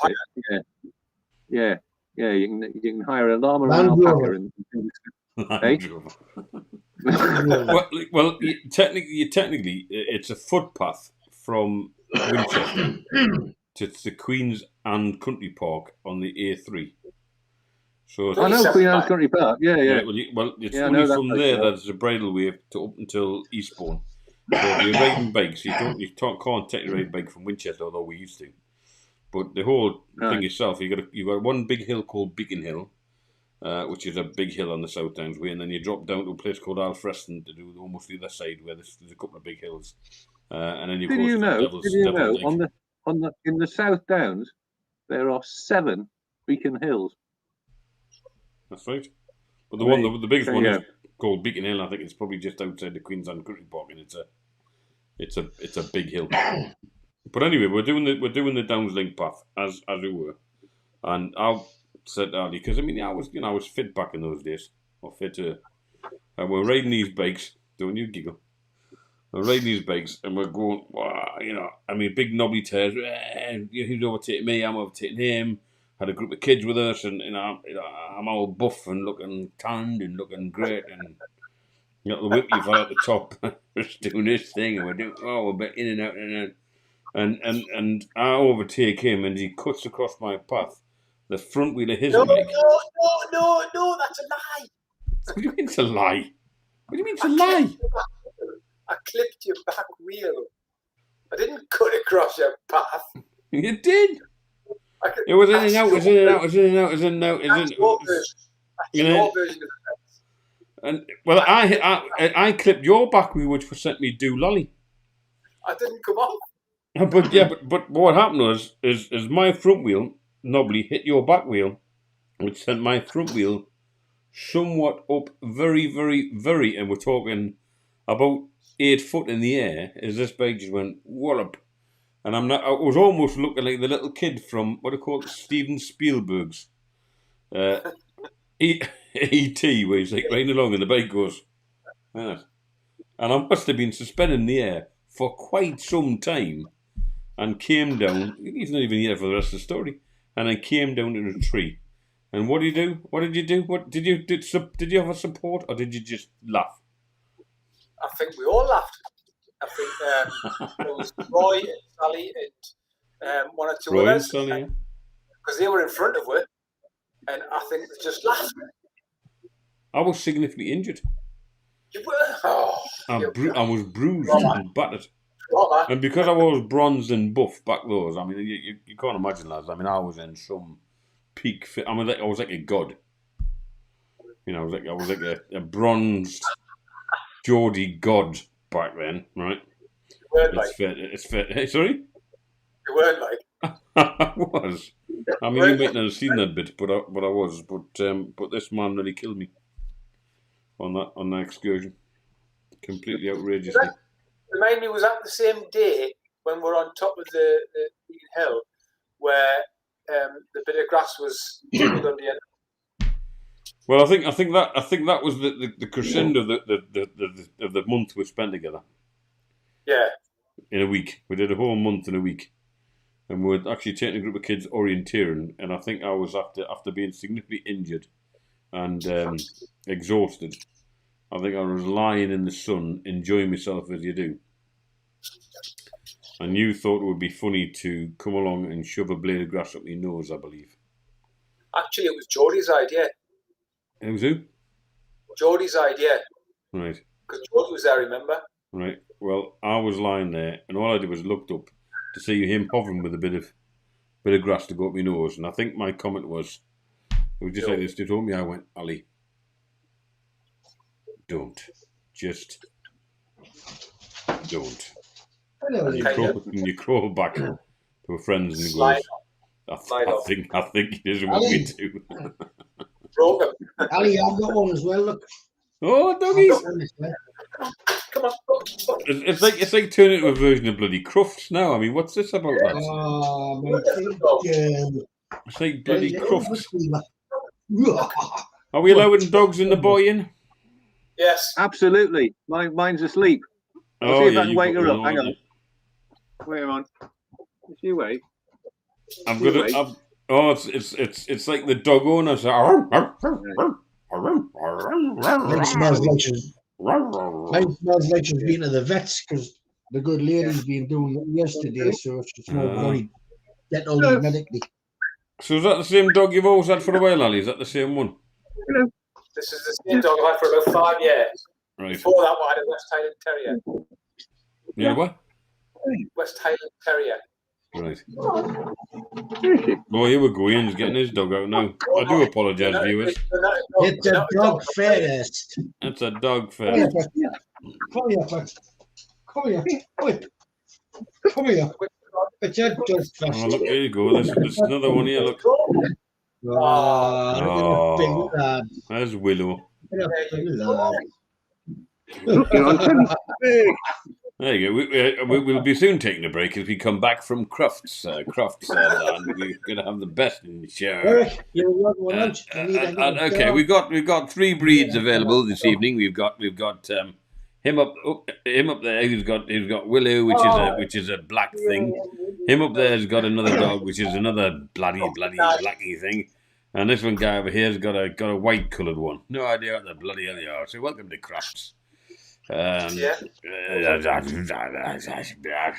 Yeah. You can hire a llama or an alpaca and well, technically, it's a footpath from Winchester to the Queen's Anne Country Park on the A3. So I know Queen Anne's Country Park. Yeah. It's only from there that there's a bridle way to up until Eastbourne. So if you're riding bikes, you can't take a ride bike from Winchester, although we used to. But the whole thing itself, you've got one big hill called Beacon Hill, which is a big hill on the South Downs way, and then you drop down to a place called Alfreston to do almost the other side, where there's a couple of big hills, and then Did you know in the South Downs there are 7 Beacon Hills? That's right. But the biggest one is called Beacon Hill. I think it's probably just outside the Queen's Anne Country Park, and it's a big hill. But anyway, we're doing the Downs link path as we were, and I said earlier, because I was fit back in those days, or fitter. And we're riding these bikes. Don't you giggle? We're riding these bikes, and we're going, big knobbly tires. He's overtaking me. I'm overtaking him. Had a group of kids with us, and I'm all buff and looking tanned and looking great, and the whip you've had at the top, just doing this thing, and we're in and out. and I overtake him, and he cuts across my path. The front wheel of his No, bike. no, that's a lie. What do you mean it's a lie? What do you mean it's a I lie? I clipped your back wheel. I didn't cut across your path. You did. It was in and out, it was in and out, it was in and out, it was in and out. That's your version. That's your version of events. And well, I clipped your back wheel, which sent me do lolly. I didn't come off. But what happened was is my front wheel knobbly hit your back wheel, which sent my front wheel somewhat up very, very, very, and we're talking about 8 foot in the air as this bike just went wallop. And I was almost looking like the little kid from what are called Steven Spielberg's E.T., where he's like riding along and the bike goes. And I must have been suspended in the air for quite some time and came down. He's not even here for the rest of the story. And I came down to a tree. And what did you do? What did you do? What did you have a support or did you just laugh? I think we all laughed. I think there was Roy and Sally and one or two Roy others. and Sally, because they were in front of her, and I think they just laughed. I was significantly injured. You were? Oh, I was bruised and battered. And because I was bronzed and buff back those, I mean, you can't imagine, lads. I mean, I was in some peak fit. I mean, I was like a god. You know, I was like a bronzed Geordie god back then, right? You weren't it's fair. Hey, sorry? You weren't like. I was. I mean, you might not have seen that bit, but I was. But this man really killed me on that excursion. Completely outrageously. Remind me, was that the same day when we're on top of the hill where the bit of grass was under the end? Well, I think that was the crescendo of the month we spent together. Yeah. In a week, we did a whole month in a week, and we were actually taking a group of kids orienteering. And I think I was after being significantly injured and exhausted. I think I was lying in the sun, enjoying myself as you do. And you thought it would be funny to come along and shove a blade of grass up your nose, I believe. Actually, it was Geordie's idea. It was who? Geordie's idea. Right. Because Geordie was there, remember? Right. Well, I was lying there, and all I did was looked up to see him hovering with a bit of grass to go up my nose. And I think my comment was, it was just like this. They told me, I went, Ali, don't. Just don't. And you crawl back to a friend's and he goes, I think he doesn't want me to. Ali, I've got one as well, look. Oh, doggies! Come on. It's like turning into a version of bloody Crufts now. I mean, what's this about, lads? It's like bloody Crufts. Are we allowing dogs in the buy-in? Yes. Absolutely. Mine's asleep. I'll see if I can wake her up. Hang on. Wait on. Is she awake? It's like the dog owner. Mine smells like she's been to the vets because the good lady's been doing it yesterday, so she smells very dead medically. So is that the same dog you've always had for a while, Ali? Is that the same one? This is the same dog I've had for about 5 years. Right. Before that, I had a West Highland Terrier. Yeah, what? West Highland Terrier. Right. Oh, here we go. Ian's getting his dog out now. I do apologise, viewers. It's a dog fest. It's a dog fest. Come here, Come here. It's a dog fest. Oh, look, here you go. There's another one here, look. Oh, big lad. There's Willow. There you go. We'll be soon taking a break as we come back from Crufts. And we're going to have the best in the show. Eric, you're one out. Okay, we've got 3 breeds available this evening. We've got him up there who's got Willow, which is a black thing. Him up there has got another dog, which is another bloody blacky thing. And this one guy over here has got a white coloured one. No idea what the bloody hell they are. So welcome to Crufts. Yeah. It's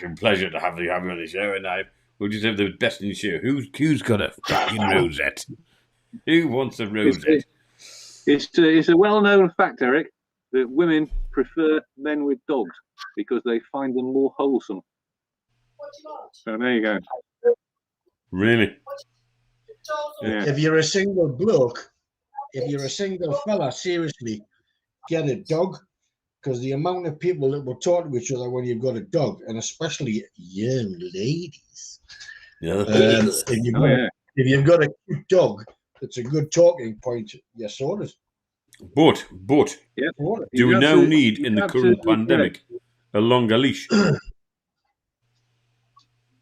a pleasure to have you on the show, and we'll just have the best in the show. Who's got a fucking rosette? Who wants a rosette? It's a well-known fact, Eric, that women prefer men with dogs because they find them more wholesome. So there you go. Really? Yeah. If you're a single bloke, if you're a single fella, seriously, get a dog, because the amount of people that will talk to each other when you've got a dog, and especially young ladies, Yeah. if you've got a cute dog, it's a good talking point. You're sorted. But Yeah. do we now need, in the current pandemic, a longer leash?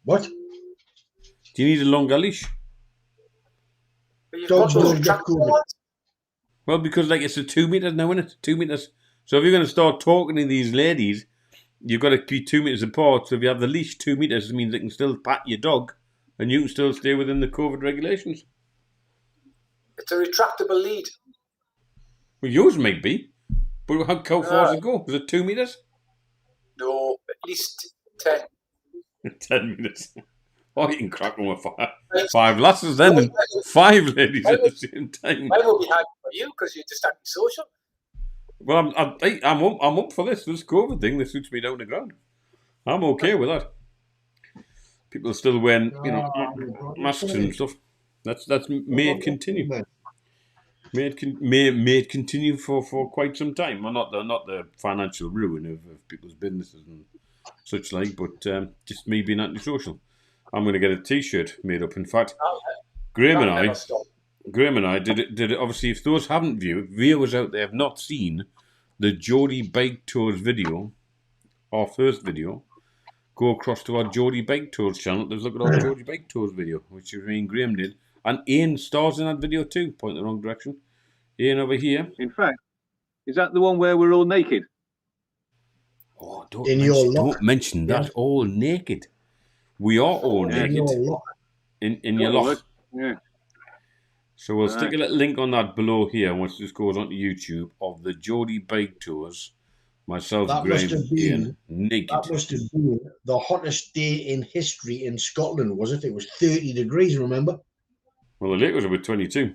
What? Do you need a longer leash? But you've Dogs got those don't get tractable COVID. ones. Well, because it's a 2 meters now, isn't it? 2 meters. So if you're going to start talking to these ladies, you've got to be 2 meters apart. So if you have the leash 2 meters, it means they can still pat your dog, and you can still stay within the COVID regulations. It's a retractable lead. Well, yours might be, but how far does it go? Is it 2 meters? No, at least 10. 10 minutes. Oh, you can crack on with five lasses then, and 5 ladies at the same time. Mine will be happy for you because you're just antisocial. Well, I'm up for this COVID thing. This suits me down to the ground. I'm okay with that. People are still wearing, masks and stuff. That's may it continue. May it continue for quite some time. Well, not the financial ruin of people's businesses and such like, but just me being antisocial. I'm going to get a T-shirt made up. In fact, Graham and I did it. Obviously, if those haven't viewers out there have not seen the Geordie Bike Tours video, our first video, go across to our Geordie Bike Tours channel. Let's look at our Geordie Bike Tours video, which me and Graham did. And Ian stars in that video too. Point in the wrong direction. Ian over here. In fact, is that the one where we're all naked? Oh, don't mention that. Yeah. All naked. We are all naked. In your lock. Yeah. So we'll stick a little link on that below here once this goes onto YouTube of the Geordie Bike Tours. Myself, Graham, Ian, naked. That must have been the hottest day in history in Scotland, was it? It was 30 degrees, remember? Well, the lake was about 22.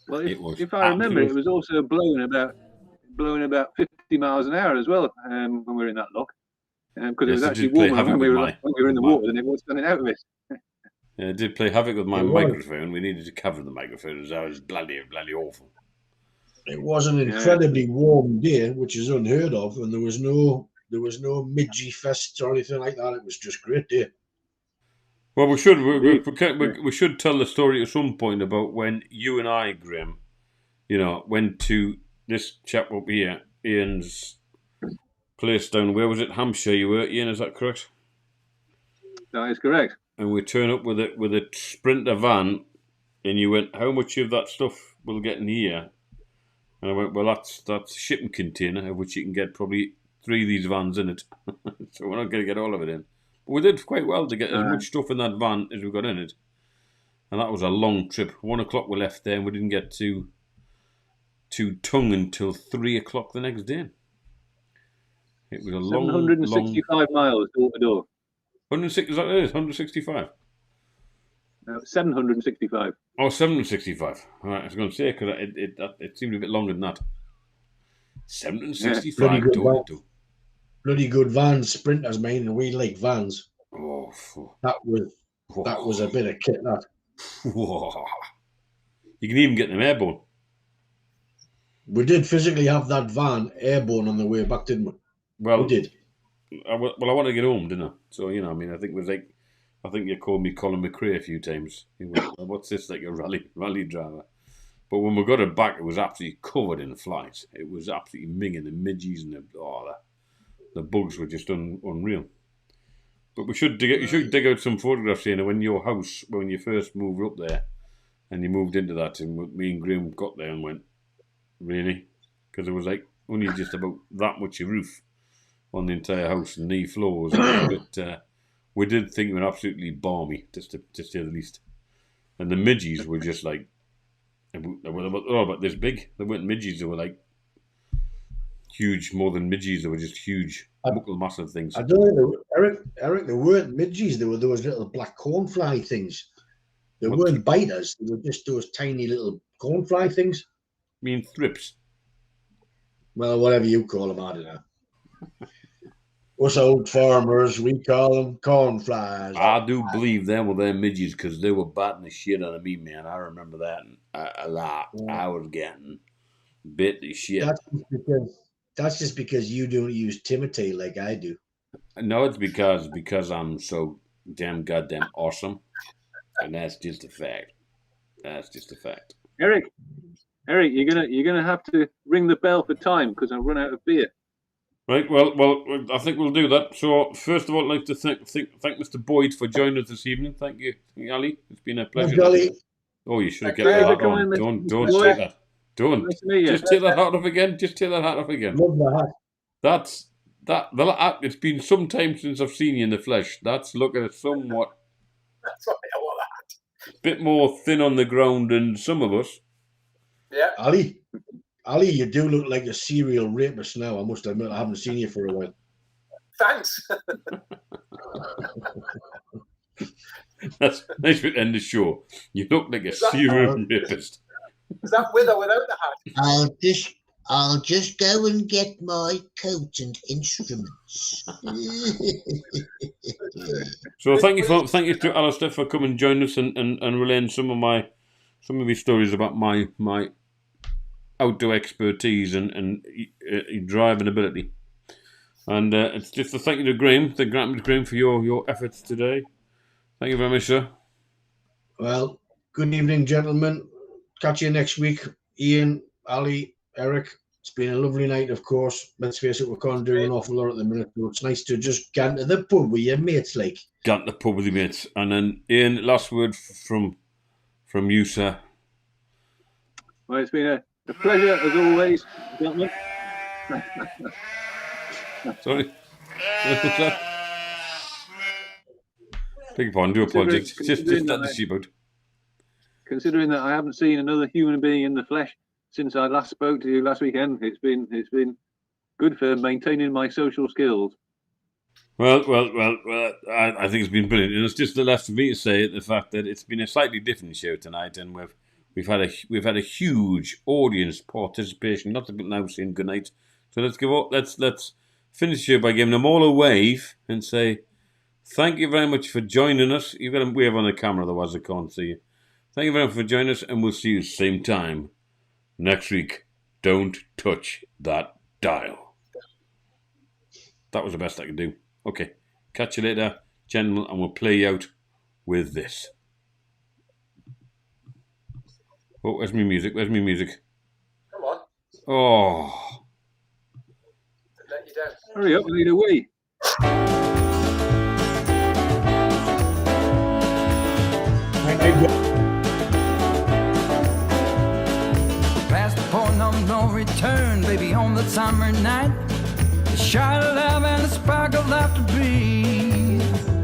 Well, if I remember, it was also blowing about 50 miles an hour as well when we were in that lock. Because it was actually warmer when we were in the water than it was coming out of it. Yeah, it did play havoc with my microphone. We needed to cover the microphone as I was bloody awful. It was an incredibly warm day, which is unheard of, and there was no midgy fests or anything like that. It was just a great day. Well, we should tell the story at some point about when you and I, Graham, went to this chap up here, Ian's place down. Where was it? Hampshire. You were, Ian? Is that correct? That is correct. And we turn up with a Sprinter van, and you went, "How much of that stuff will get in here?" And I went, "Well, that's a shipping container, of which you can get probably 3 of these vans in it. So we're not going to get all of it in." But we did quite well to get as much stuff in that van as we got in it. And that was a long trip. 1 o'clock we left there, and we didn't get to Tongue until 3 o'clock the next day. It was a 765 miles door to door. 106, is that it? 165? 765. Oh, 765. All right, I was going to say, because it seemed a bit longer than that. 765 door to door. Bloody good vans, Sprinters, mate, and we like vans. Oh, that was a bit of kit, that. You can even get them airborne. We did physically have that van airborne on the way back, didn't we? Well, we did. I wanted to get home, didn't I? So, I think it was like, I think you called me Colin McRae a few times. You went, "What's this, like a rally driver?" But when we got it back, it was absolutely covered in flies. It was absolutely minging, the midges and the bugs were just unreal. But you should dig out some photographs here when your house, when you first moved up there, and you moved into that, and me and Graham got there and went, "Really?" Because it was like only just about that much of roof on the entire house and knee floors. But we did think it was absolutely balmy, to say the least. And the midges were just like, they were about this big. They weren't midges, they were like huge, more than midges. They were just huge, muckle massive things. I don't know, Eric, they weren't midges. They were those little black cornfly things. They weren't biters. They were just those tiny little cornfly things. I mean, thrips. Well, whatever you call them, I don't know. Us old farmers, we call them cornflies. I do believe them were their midges because they were batting the shit out of me, man. I remember that a lot. I was getting bit the shit. That's just because you don't use Timothy like I do. No, it's because I'm so damn goddamn awesome, and that's just a fact. That's just a fact. Eric, you're gonna have to ring the bell for time because I've run out of beer. Right, well, I think we'll do that. So, first of all, I'd like to thank Mr. Boyd for joining us this evening. Thank you, Ali. It's been a pleasure. Oh, you should have kept that hat on. Don't take that. Don't. Nice just take that hat off again. Just take that hat off again. Love the hat. It's been some time since I've seen you in the flesh. That's looking somewhat. That's what I want that. Bit more thin on the ground than some of us. Yeah. Ali, you do look like a serial rapist now. I must admit, I haven't seen you for a while. Thanks. That's a nice way to end the show. You look like a serial rapist. Is that with or without the hat? I'll just go and get my coat and instruments. So thank you to Alistair for coming and joining us and relaying some of his stories about my outdoor expertise and driving ability. And it's just a thank you to Graham, Graham, for your efforts today. Thank you very much, sir. Well, good evening, gentlemen. Catch you next week. Ian, Ali, Eric. It's been a lovely night, of course. Let's face it, we can't do an awful lot at the minute, so it's nice to just get into the pub with your mates, like. Get into the pub with your mates. And then, Ian, last word from you, sir. Well, it's been a pleasure, as always, gentlemen. Sorry. What's that? Beg your pardon, do apologise. Just let the sheep out. Considering that I haven't seen another human being in the flesh since I last spoke to you last weekend, it's been good for maintaining my social skills. Well, I think it's been brilliant, and it's just left for me to say the fact that it's been a slightly different show tonight, and we've had a huge audience participation. Lots of people now saying good night. So let's finish the show by giving them all a wave and say thank you very much for joining us. You've got to wave on the camera, otherwise I can't see you. Thank you very much for joining us, and we'll see you same time next week. Don't touch that dial. That was the best I could do. Okay, catch you later, gentlemen, and we'll play you out with this. Oh, where's my music? Come on. Oh. Let you down. Hurry up, we need a wee. Past the point of no return, baby, on the summer night. The shot of love and the spark of laughter breathe.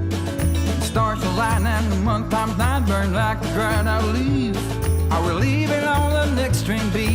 The stars align and the month times night burn like a dried out leaf. Are we leaving on the next string beat?